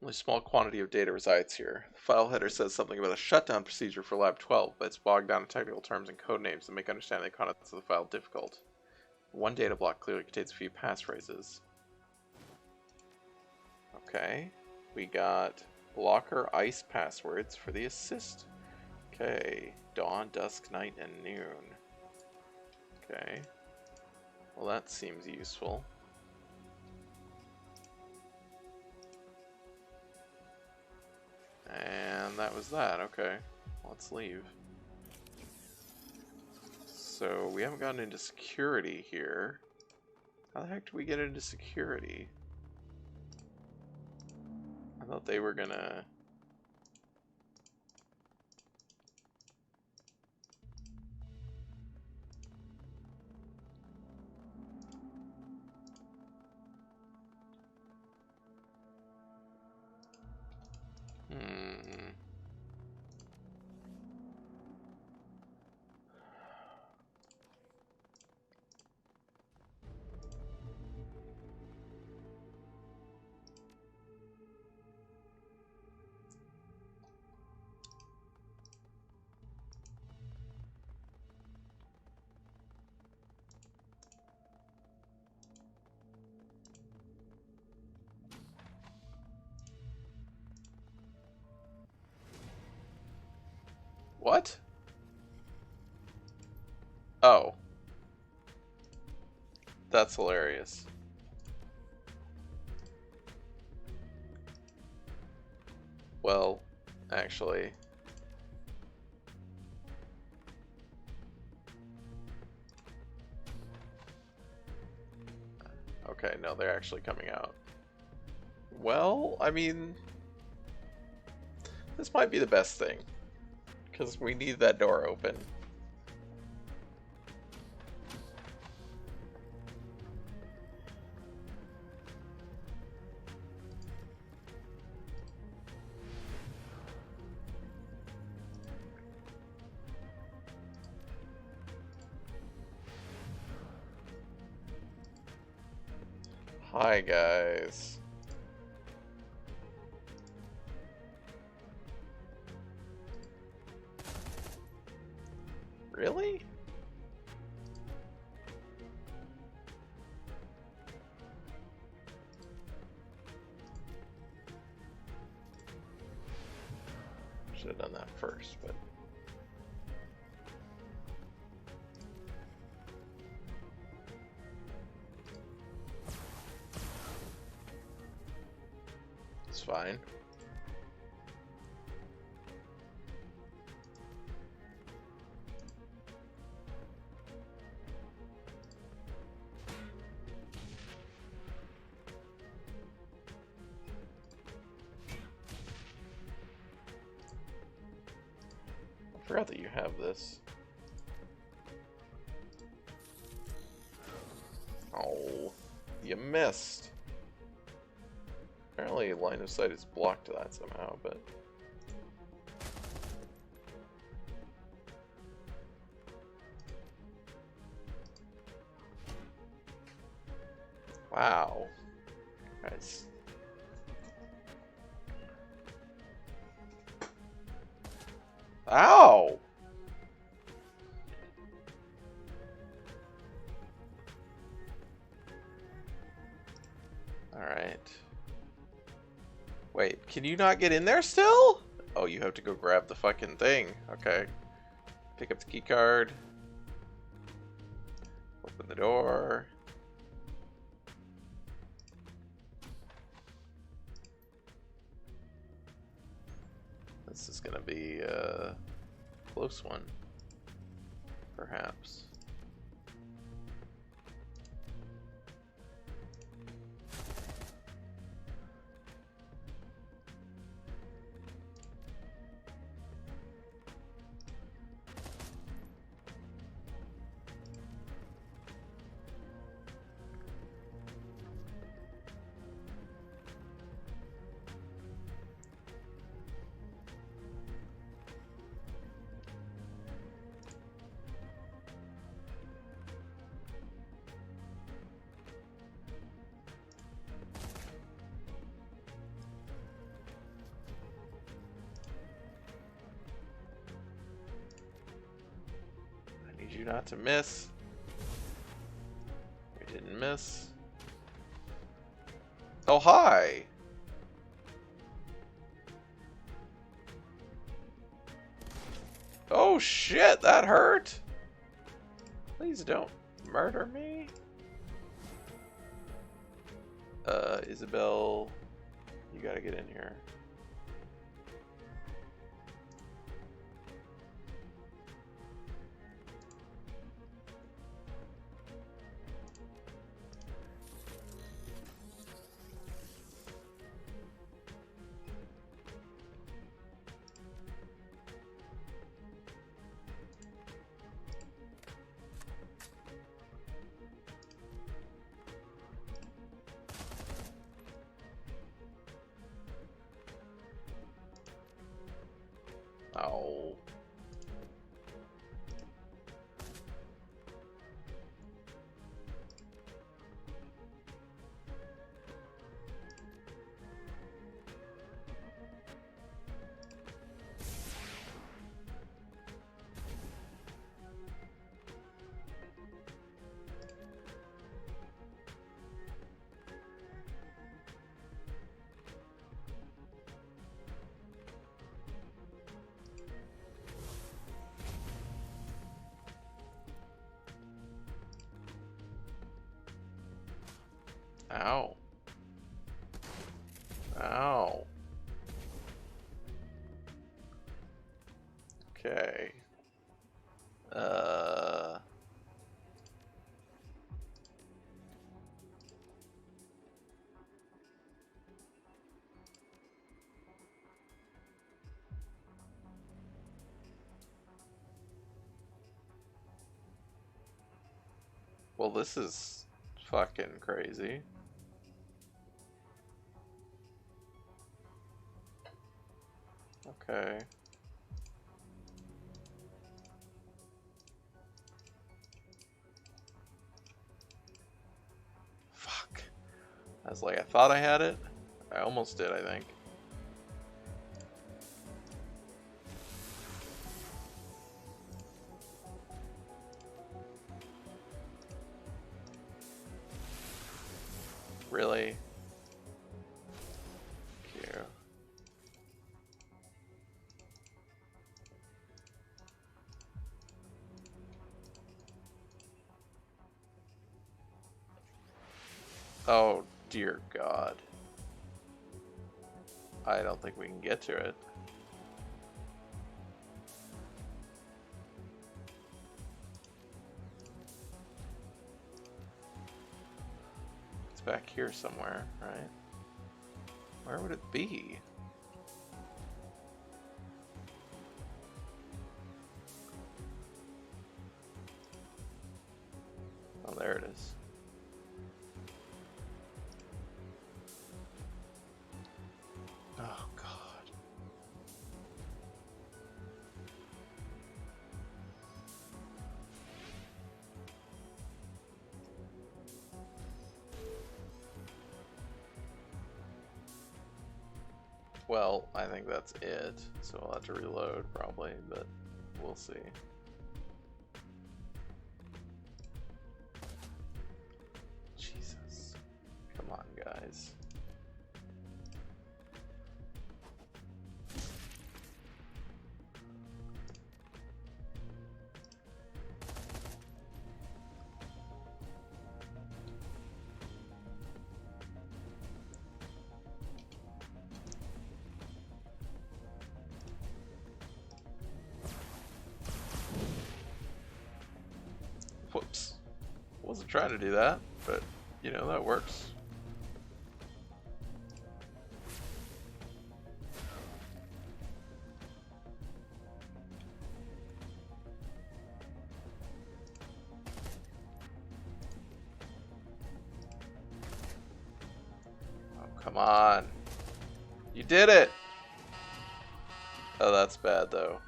C: Only a small quantity of data resides here. The file header says something about a shutdown procedure for Lab 12, but it's bogged down in technical terms and code names that make understanding the contents of the file difficult. One data block clearly contains a few passphrases. Okay. We got blocker ice passwords for the assist. Okay. Dawn, dusk, night, and noon. Okay. Well, that seems useful. And that was that. Okay. Let's leave. So, we haven't gotten into security here. How the heck do we get into security? I thought they were gonna... What? Oh. That's hilarious. Well, actually... Okay, no, they're actually coming out. Well, I mean... This might be the best thing. Because we need that door open. Hi, guys. Really? Should have done that first, but... It's fine. I forgot that you have this. Oh, you missed. Apparently line of sight is blocked to that somehow, but... Wow. Guys. Ow! Alright. Wait, can you not get in there still? Oh, you have to go grab the fucking thing. Okay. Pick up the key card. Open the door. This is gonna be a close one. Perhaps. You not to miss. We didn't miss. Oh, hi! Oh shit, that hurt! Please don't murder me. Isabel, you gotta get in here. Oh. Ow. Ow. Okay. Well, this is fucking crazy. Okay. Fuck. was like, I thought I had it. I almost did, I think. Really? Cute. Oh, dear God. I don't think we can get to it. It's back here somewhere, right? Where would it be? Oh, there it is. Oh, God. Well, I think that's it. So I'll have to reload probably, but we'll see. Jesus. Come on, guys. Whoops. Wasn't trying to do that, but you know, that works. Oh, come on. You did it! Oh, that's bad though.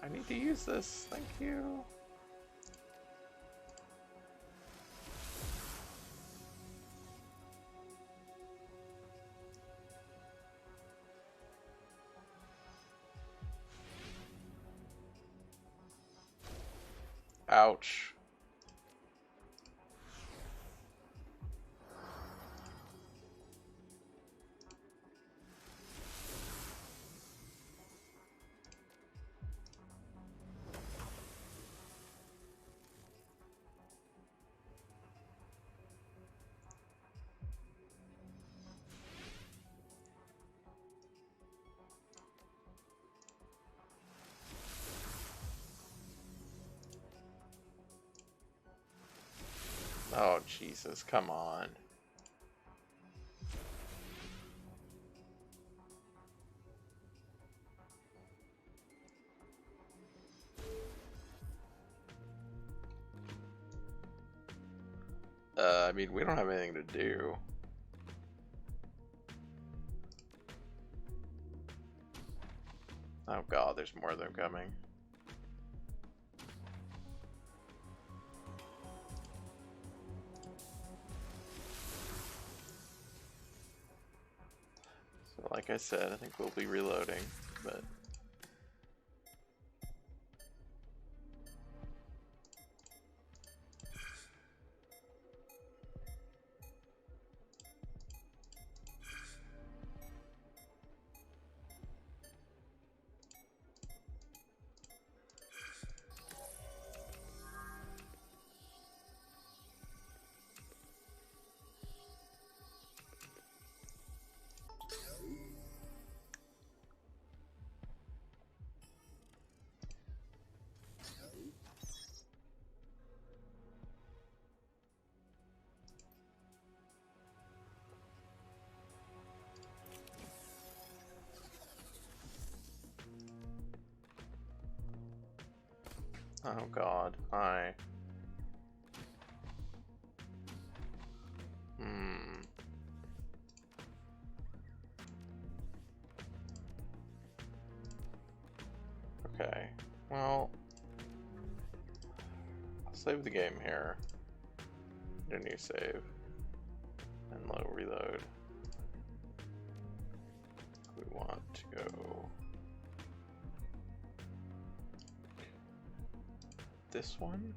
C: I need to use this. Thank you. Ouch. Oh, Jesus, come on. I mean, we don't have anything to do. Oh God, there's more of them coming. So like I said, I think we'll be reloading, but... Oh god, hi. Okay, well, I'll save the game here. Do a new save. And low reload. We want to go this one.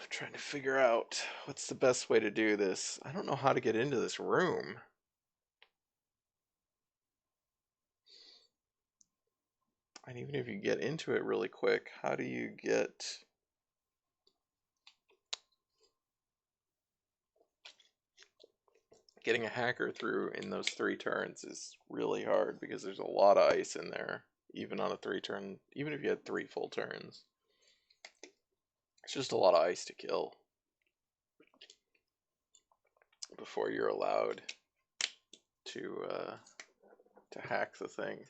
C: Trying to figure out what's the best way to do this. I don't know how to get into this room. And even if you get into it really quick, how do you get... Getting a hacker through in those 3 turns is really hard because there's a lot of ice in there, even on a 3-turn, even if you had 3 full turns. It's just a lot of ice to kill before you're allowed to hack the thing.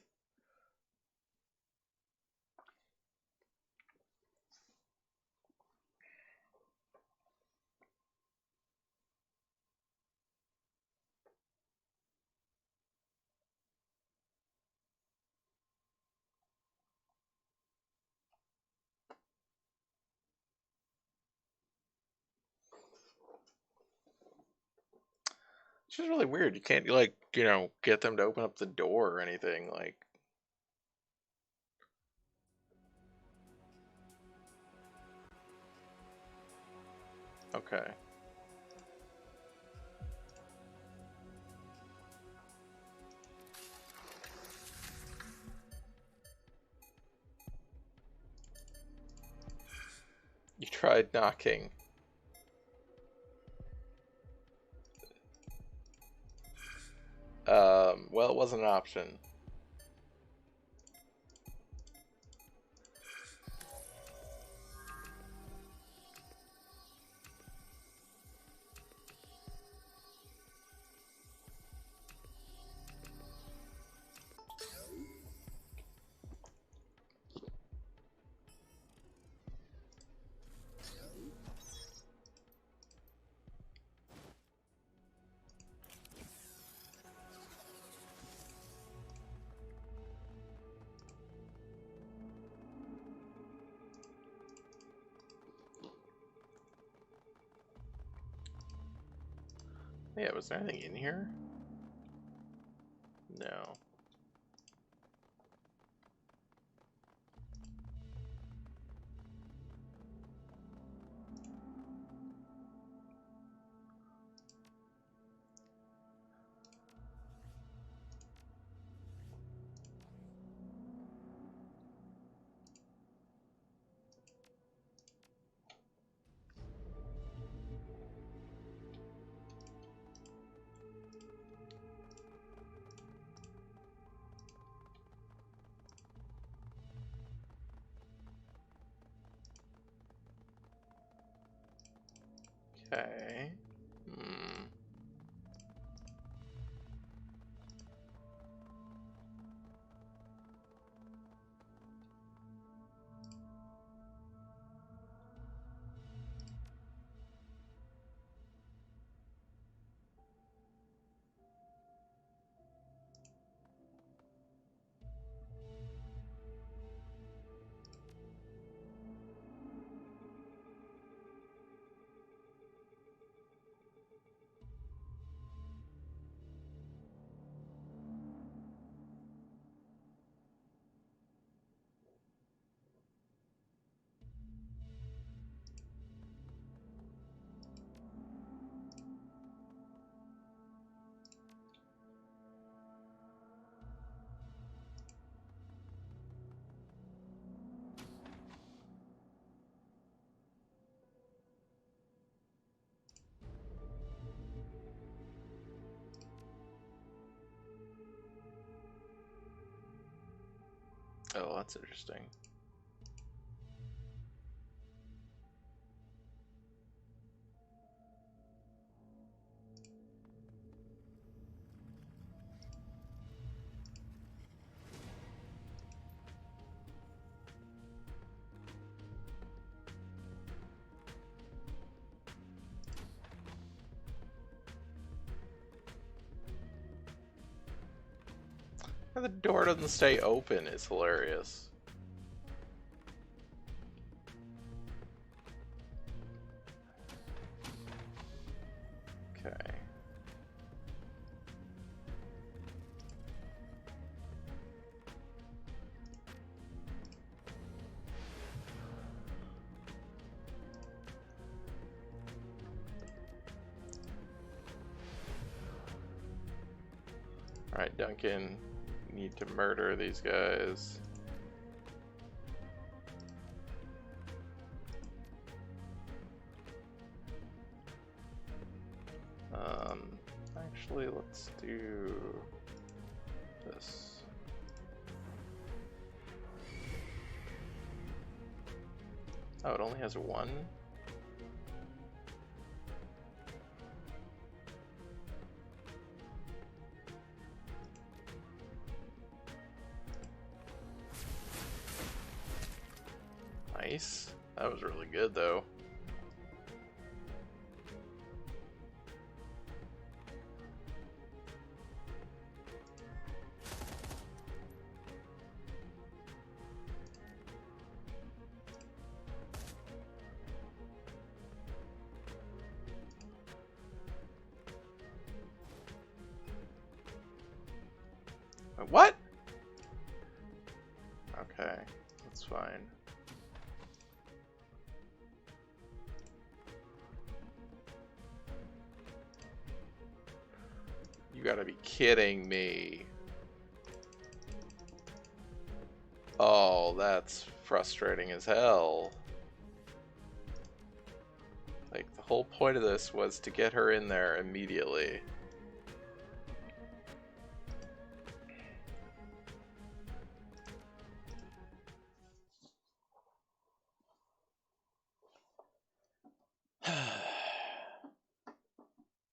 C: It's just really weird. You can't, like, get them to open up the door or anything. Like, okay. You tried knocking. Well, it wasn't an option. Yeah, was there anything in here? No. Okay. Oh, that's interesting. The door doesn't stay open is hilarious. Okay. Alright, Duncan. Need to murder these guys. Actually, let's do this. Oh, it only has one? Nice. That was really good, though. What? Okay, that's fine. You gotta be kidding me. Oh, that's frustrating as hell. Like, the whole point of this was to get her in there immediately.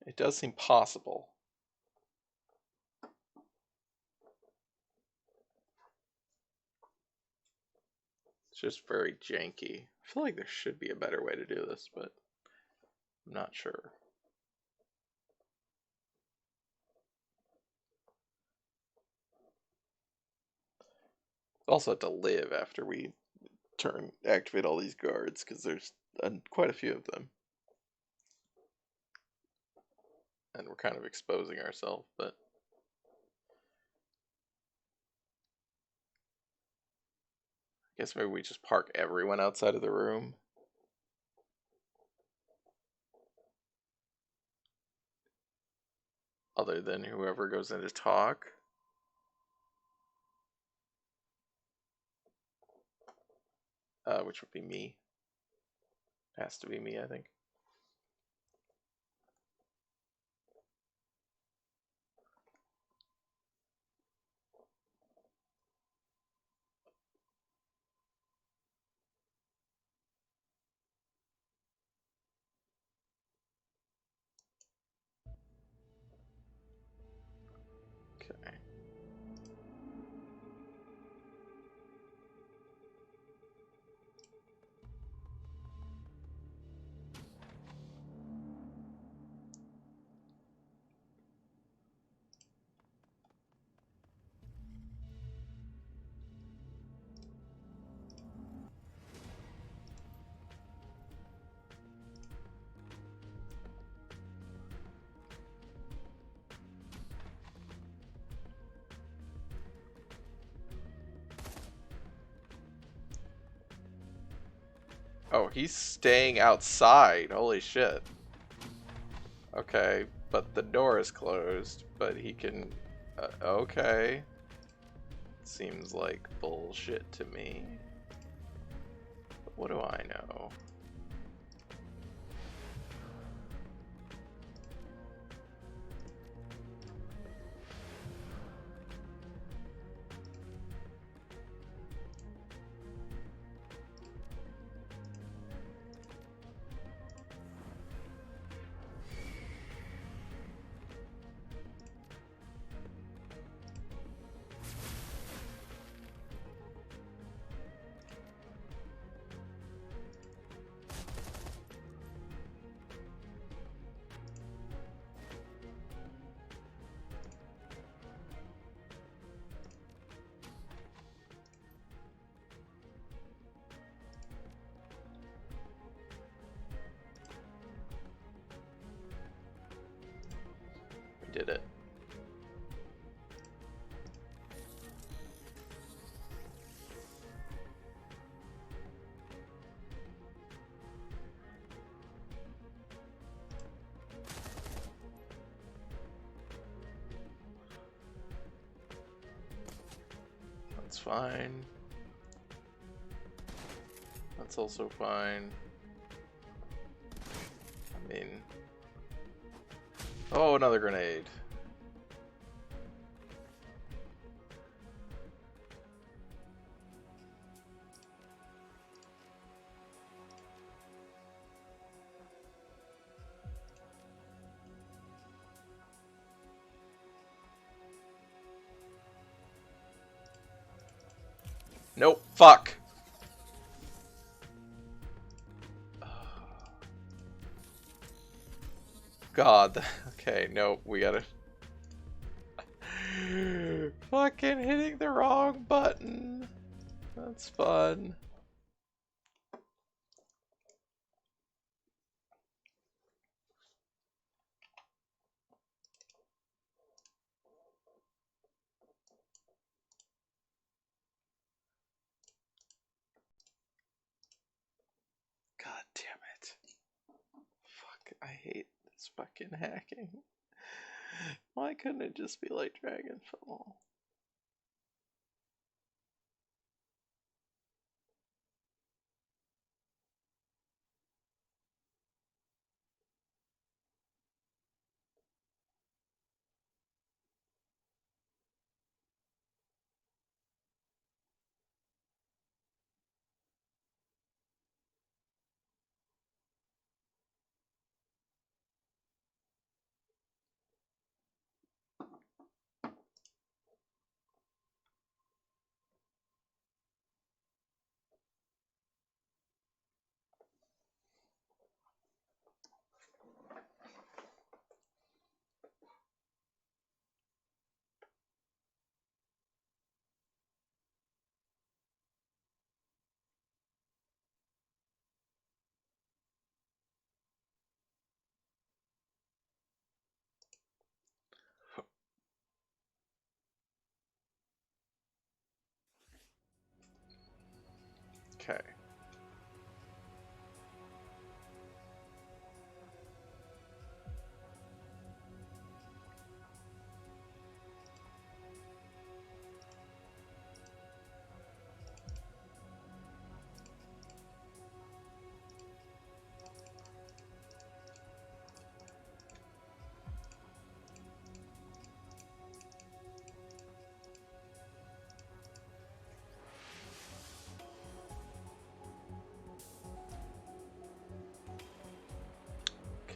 C: It does seem possible. It's just very janky. I feel like there should be a better way to do this, but I'm not sure. Also have to live after we activate all these guards, because there's quite a few of them. And we're kind of exposing ourselves, but I guess maybe we just park everyone outside of the room. Other than whoever goes in to talk. Which would be me. Has to be me, I think. Okay. Oh, he's staying outside. Holy shit. Okay, but the door is closed, but he can... okay. Seems like bullshit to me. But what do I know? Did it. That's fine. That's also fine. I mean... Oh, another grenade. Nope, fuck! God, okay, nope, we gotta... Fucking hitting the wrong button. That's fun. God damn it. Fuck, I hate this fucking hacking. Why couldn't it just be like Dragonfall? Okay.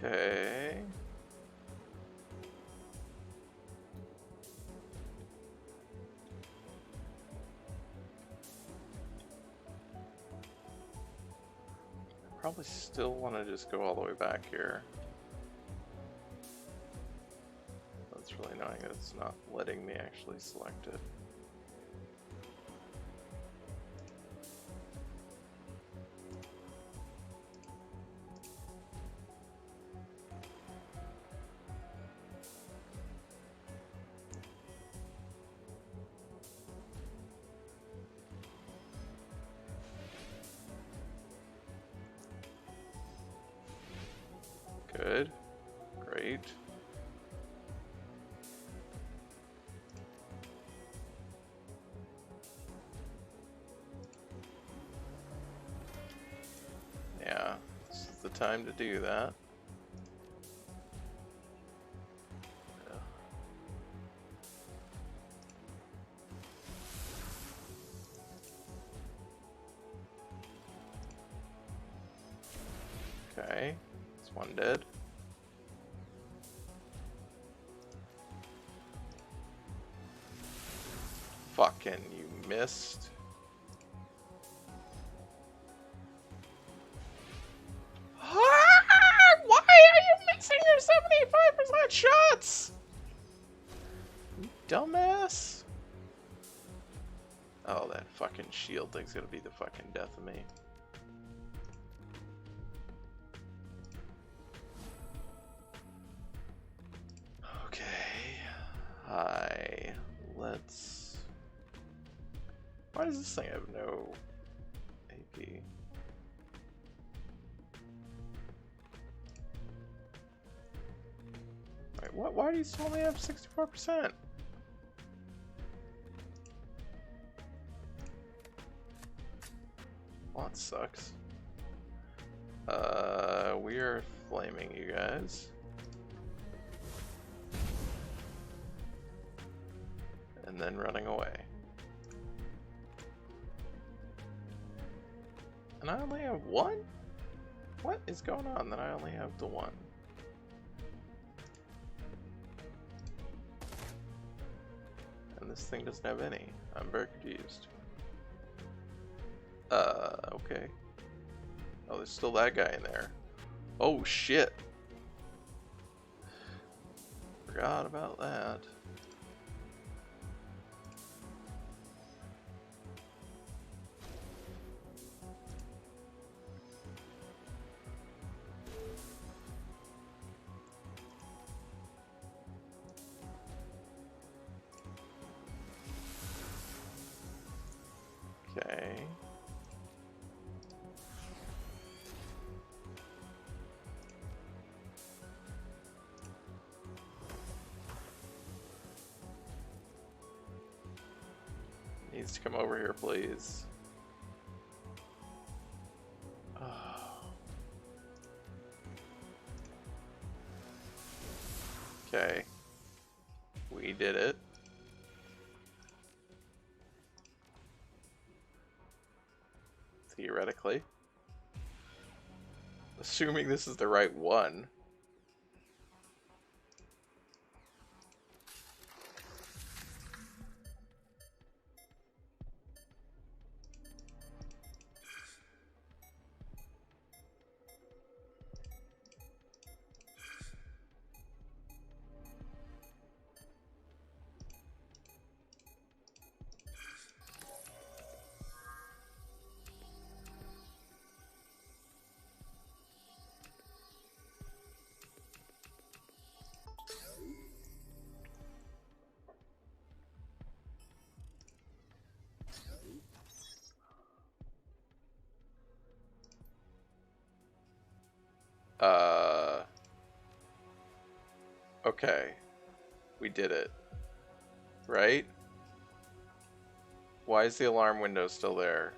C: Okay. Probably still want to just go all the way back here. That's really annoying that it's not letting me actually select it. Good. Great. Yeah, this is the time to do that. Okay, it's one dead. Fucking, you missed. Why are you missing your 75% shots? You dumbass. Oh, that fucking shield thing's gonna be the fucking death of me. Okay. this thing have no AP? Wait, what? Why do you still only have 64%? Well, that sucks. We are flaming you guys. And then running away. And I only have one? What is going on that I only have the one? And this thing doesn't have any. I'm very confused. Okay. Oh, there's still that guy in there. Oh, shit. Forgot about that. Okay. Needs to come over here, please. Oh. Okay. We did it. Theoretically. Assuming this is the right one. Okay. We did it. Right? Why is the alarm window still there?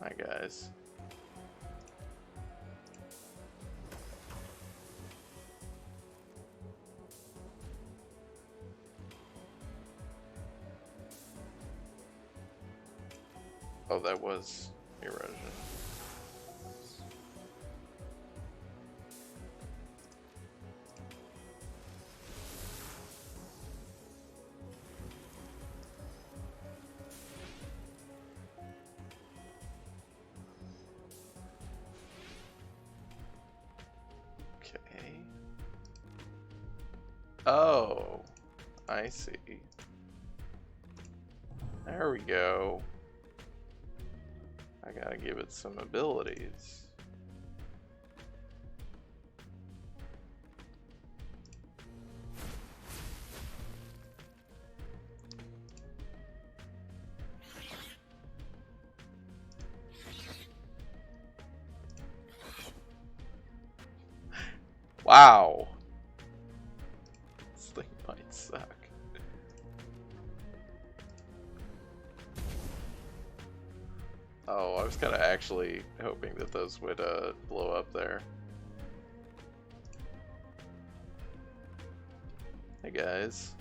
C: Hi, guys. Oh, that was erosion. Okay. Oh, I see. There we go. I gotta give it some abilities. Wow. This thing might suck. Oh, I was kind of actually hoping that those would blow up there. Hey guys.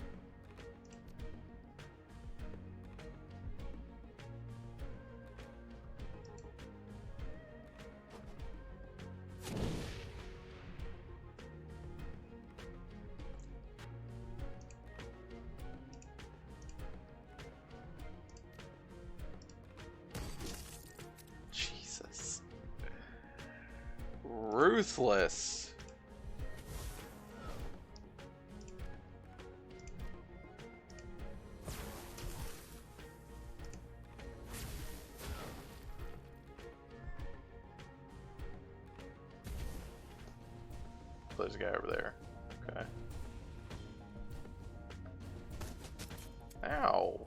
C: Jesus. Ruthless. There's a guy over there. Okay. Ow.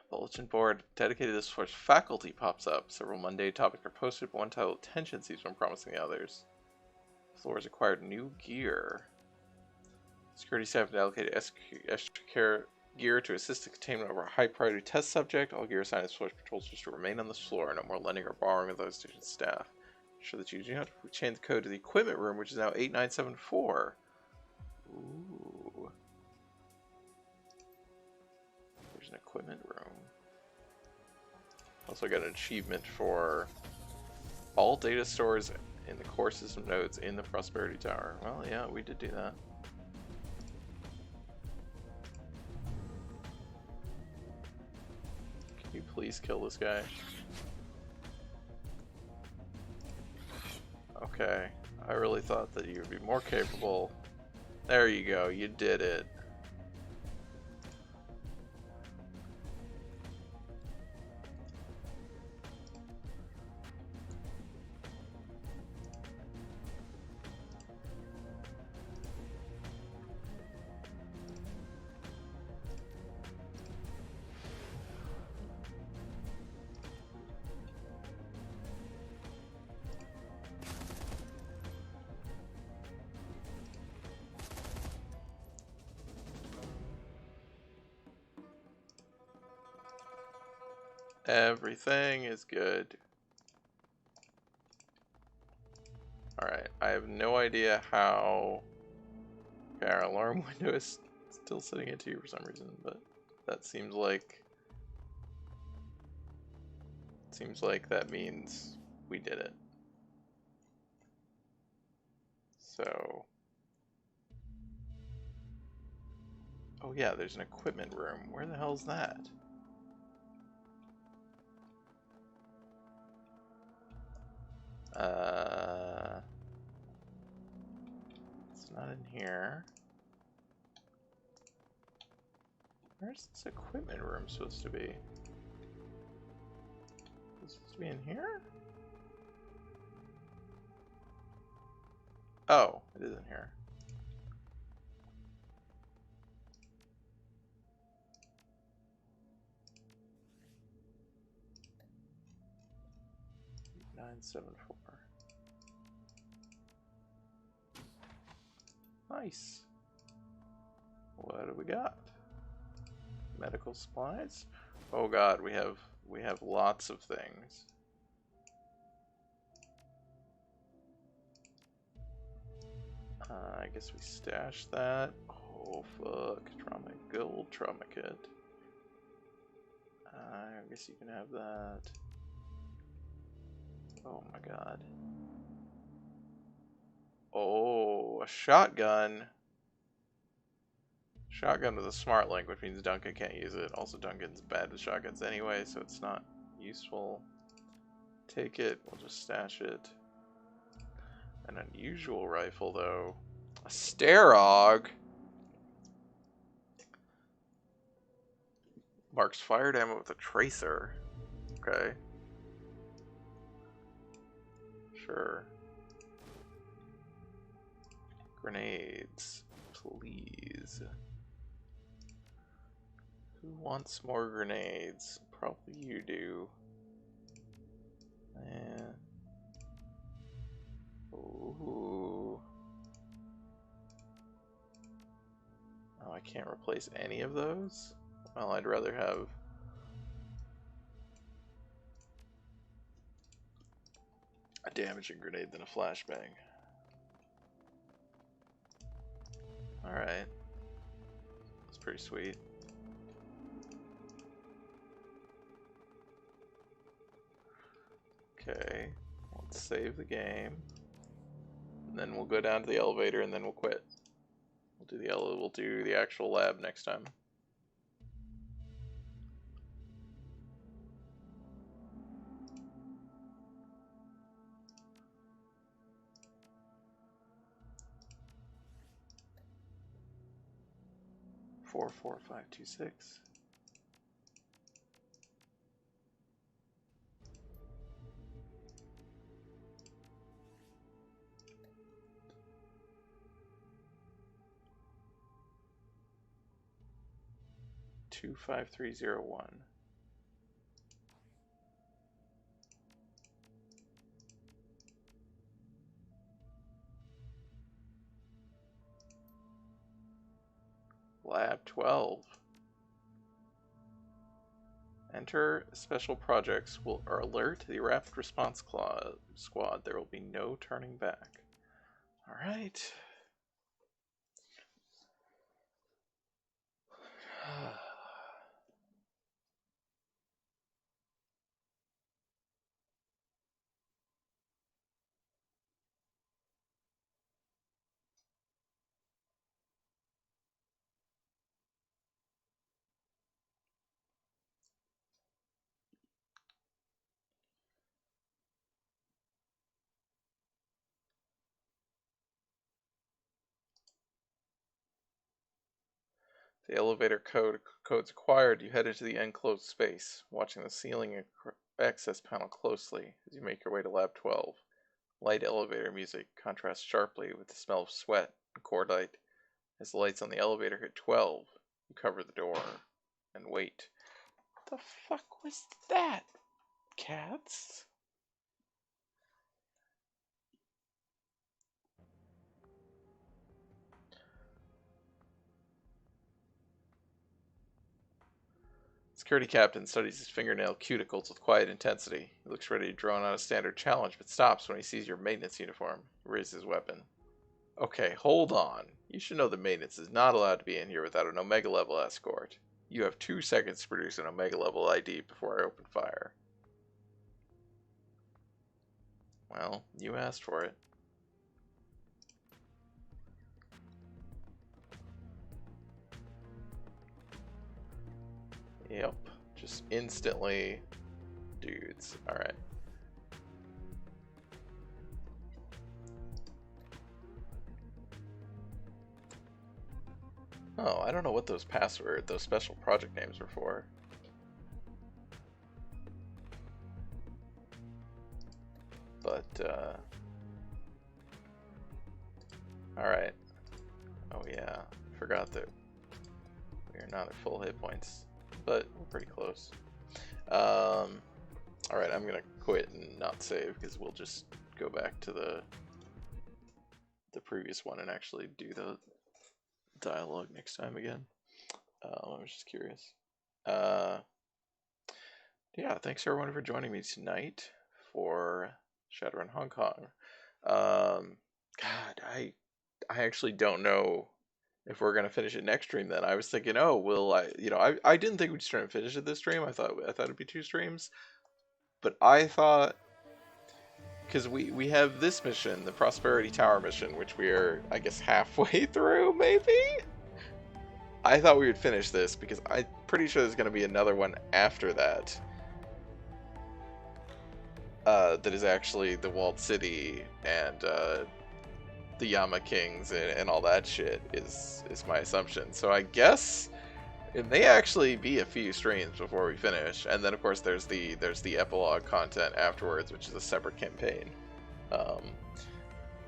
C: Bulletin board dedicated to this course faculty pops up. Several mundane topics are posted, but one title attention seems more promising than the others. Floors acquired new gear. Security staff have allocated extra gear to assist the containment of our high priority test subject. All gear assigned as force patrols just to remain on this floor. No more lending or borrowing of those station staff. Ensure that you do not change the code to the equipment room, which is now 8974. Ooh. There's an equipment room. Also got an achievement for all data stores in the core system nodes in the Prosperity Tower. Well, yeah, we did do that. Can you please kill this guy? Okay, I really thought that you would be more capable. There you go, you did it. Everything is good. Alright, I have no idea how... Okay, our alarm window is still sitting at 2 for some reason, but that seems like... that means we did it. So... Oh yeah, there's an equipment room. Where the hell is that? It's not in here. Where's this equipment room supposed to be? Is it supposed to be in here? Oh, it is in here. Nine, 7, 4. Nice. What do we got? Medical supplies? Oh god, we have lots of things. I guess we stash that. Oh fuck, trauma, gold trauma kit. I guess you can have that. Oh my god. Oh, a shotgun. Shotgun with a smart link, which means Duncan can't use it. Also, Duncan's bad with shotguns anyway, so it's not useful. Take it, we'll just stash it. An unusual rifle, though. A Starog? Marks fired ammo with a tracer. Okay. Sure. Grenades. Please. Who wants more grenades? Probably you do. Man. Ooh. Oh, I can't replace any of those? Well, I'd rather have... a damaging grenade than a flashbang. Alright. That's pretty sweet. Okay. Let's save the game. And then we'll go down to the elevator and then we'll quit. We'll do the actual lab next time. Four, 5, 2, 6. Two, 5, 3, 0, 1. Lab 12. Enter special projects or alert the rapid response squad. There will be no turning back. Alright. The elevator code's acquired. You head into the enclosed space, watching the ceiling access panel closely as you make your way to Lab 12. Light elevator music contrasts sharply with the smell of sweat and cordite. As the lights on the elevator hit 12, you cover the door and wait. What the fuck was that? Cats? Security captain studies his fingernail cuticles with quiet intensity. He looks ready to drone out a standard challenge, but stops when he sees your maintenance uniform. He raises his weapon. Okay, hold on. You should know that maintenance is not allowed to be in here without an Omega level escort. You have 2 seconds to produce an Omega level ID before I open fire. Well, you asked for it. Yep, just instantly dudes. Alright. Oh, I don't know what those those special project names were for. But, alright. Oh yeah, forgot that we are not at full hit points, but we're pretty close. Alright, I'm gonna quit and not save, because we'll just go back to the previous one and actually do the dialogue next time again. I was just curious. Yeah, thanks everyone for joining me tonight for Shadowrun Hong Kong. God, I actually don't know if we're gonna finish it next stream. Then I was thinking, oh, will I didn't think we'd just try and finish it this stream. I thought it'd be 2 streams, but I thought, because we have this mission, the Prosperity Tower mission, which we are, I guess, halfway through, maybe. I thought we would finish this because I'm pretty sure there's gonna be another one after that. That is actually the Walled City and the Yama Kings and all that shit is my assumption. So I guess it may actually be a few streams before we finish, and then of course there's the epilogue content afterwards, which is a separate campaign,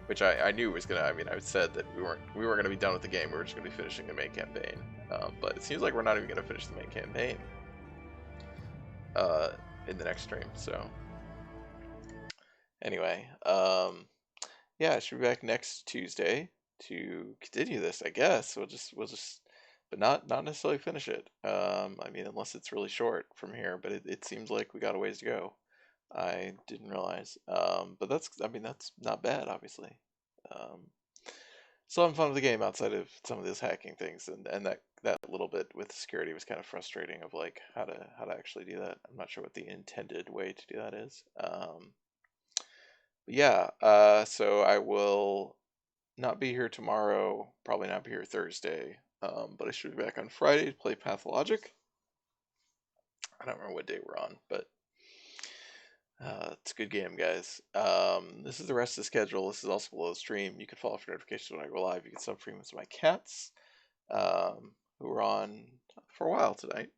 C: which I knew was gonna. I mean, I said that we weren't gonna be done with the game. We were just gonna be finishing the main campaign, but it seems like we're not even gonna finish the main campaign in the next stream. So. Anyway, yeah, I should be back next Tuesday to continue this, I guess. We'll just, but not necessarily finish it. I mean, unless it's really short from here, but it seems like we got a ways to go. I didn't realize. But that's not bad, obviously. Still having fun with the game outside of some of those hacking things, and that little bit with security was kind of frustrating of like how to actually do that. I'm not sure what the intended way to do that is. But yeah, so I will not be here tomorrow, probably not be here Thursday, but I should be back on Friday to play Pathologic. I don't remember what day we're on, but it's a good game, guys. This is the rest of the schedule. This is also below the stream. You can follow for notifications when I go live. You can sub free with my cats, who are on for a while tonight.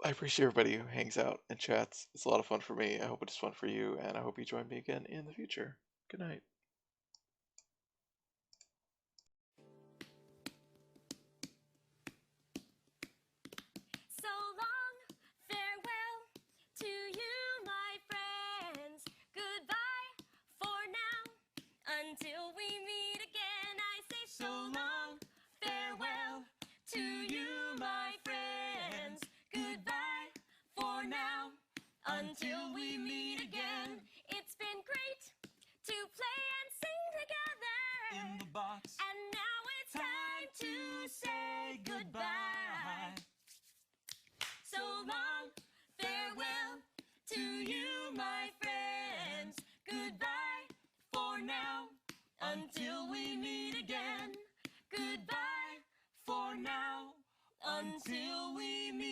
C: I appreciate everybody who hangs out and chats. It's a lot of fun for me. I hope it's fun for you, and I hope you join me again in the future. Good night.
B: So long, farewell to you, my friends. Goodbye for now, until we meet again. I say so long, farewell to you, my friends. Goodbye for now, until we meet again. It's been great to play and sing together
A: In the box.
B: and now it's time to say goodbye. So long, farewell to you, my friends. Goodbye for now, until we meet again. Goodbye for now, until we meet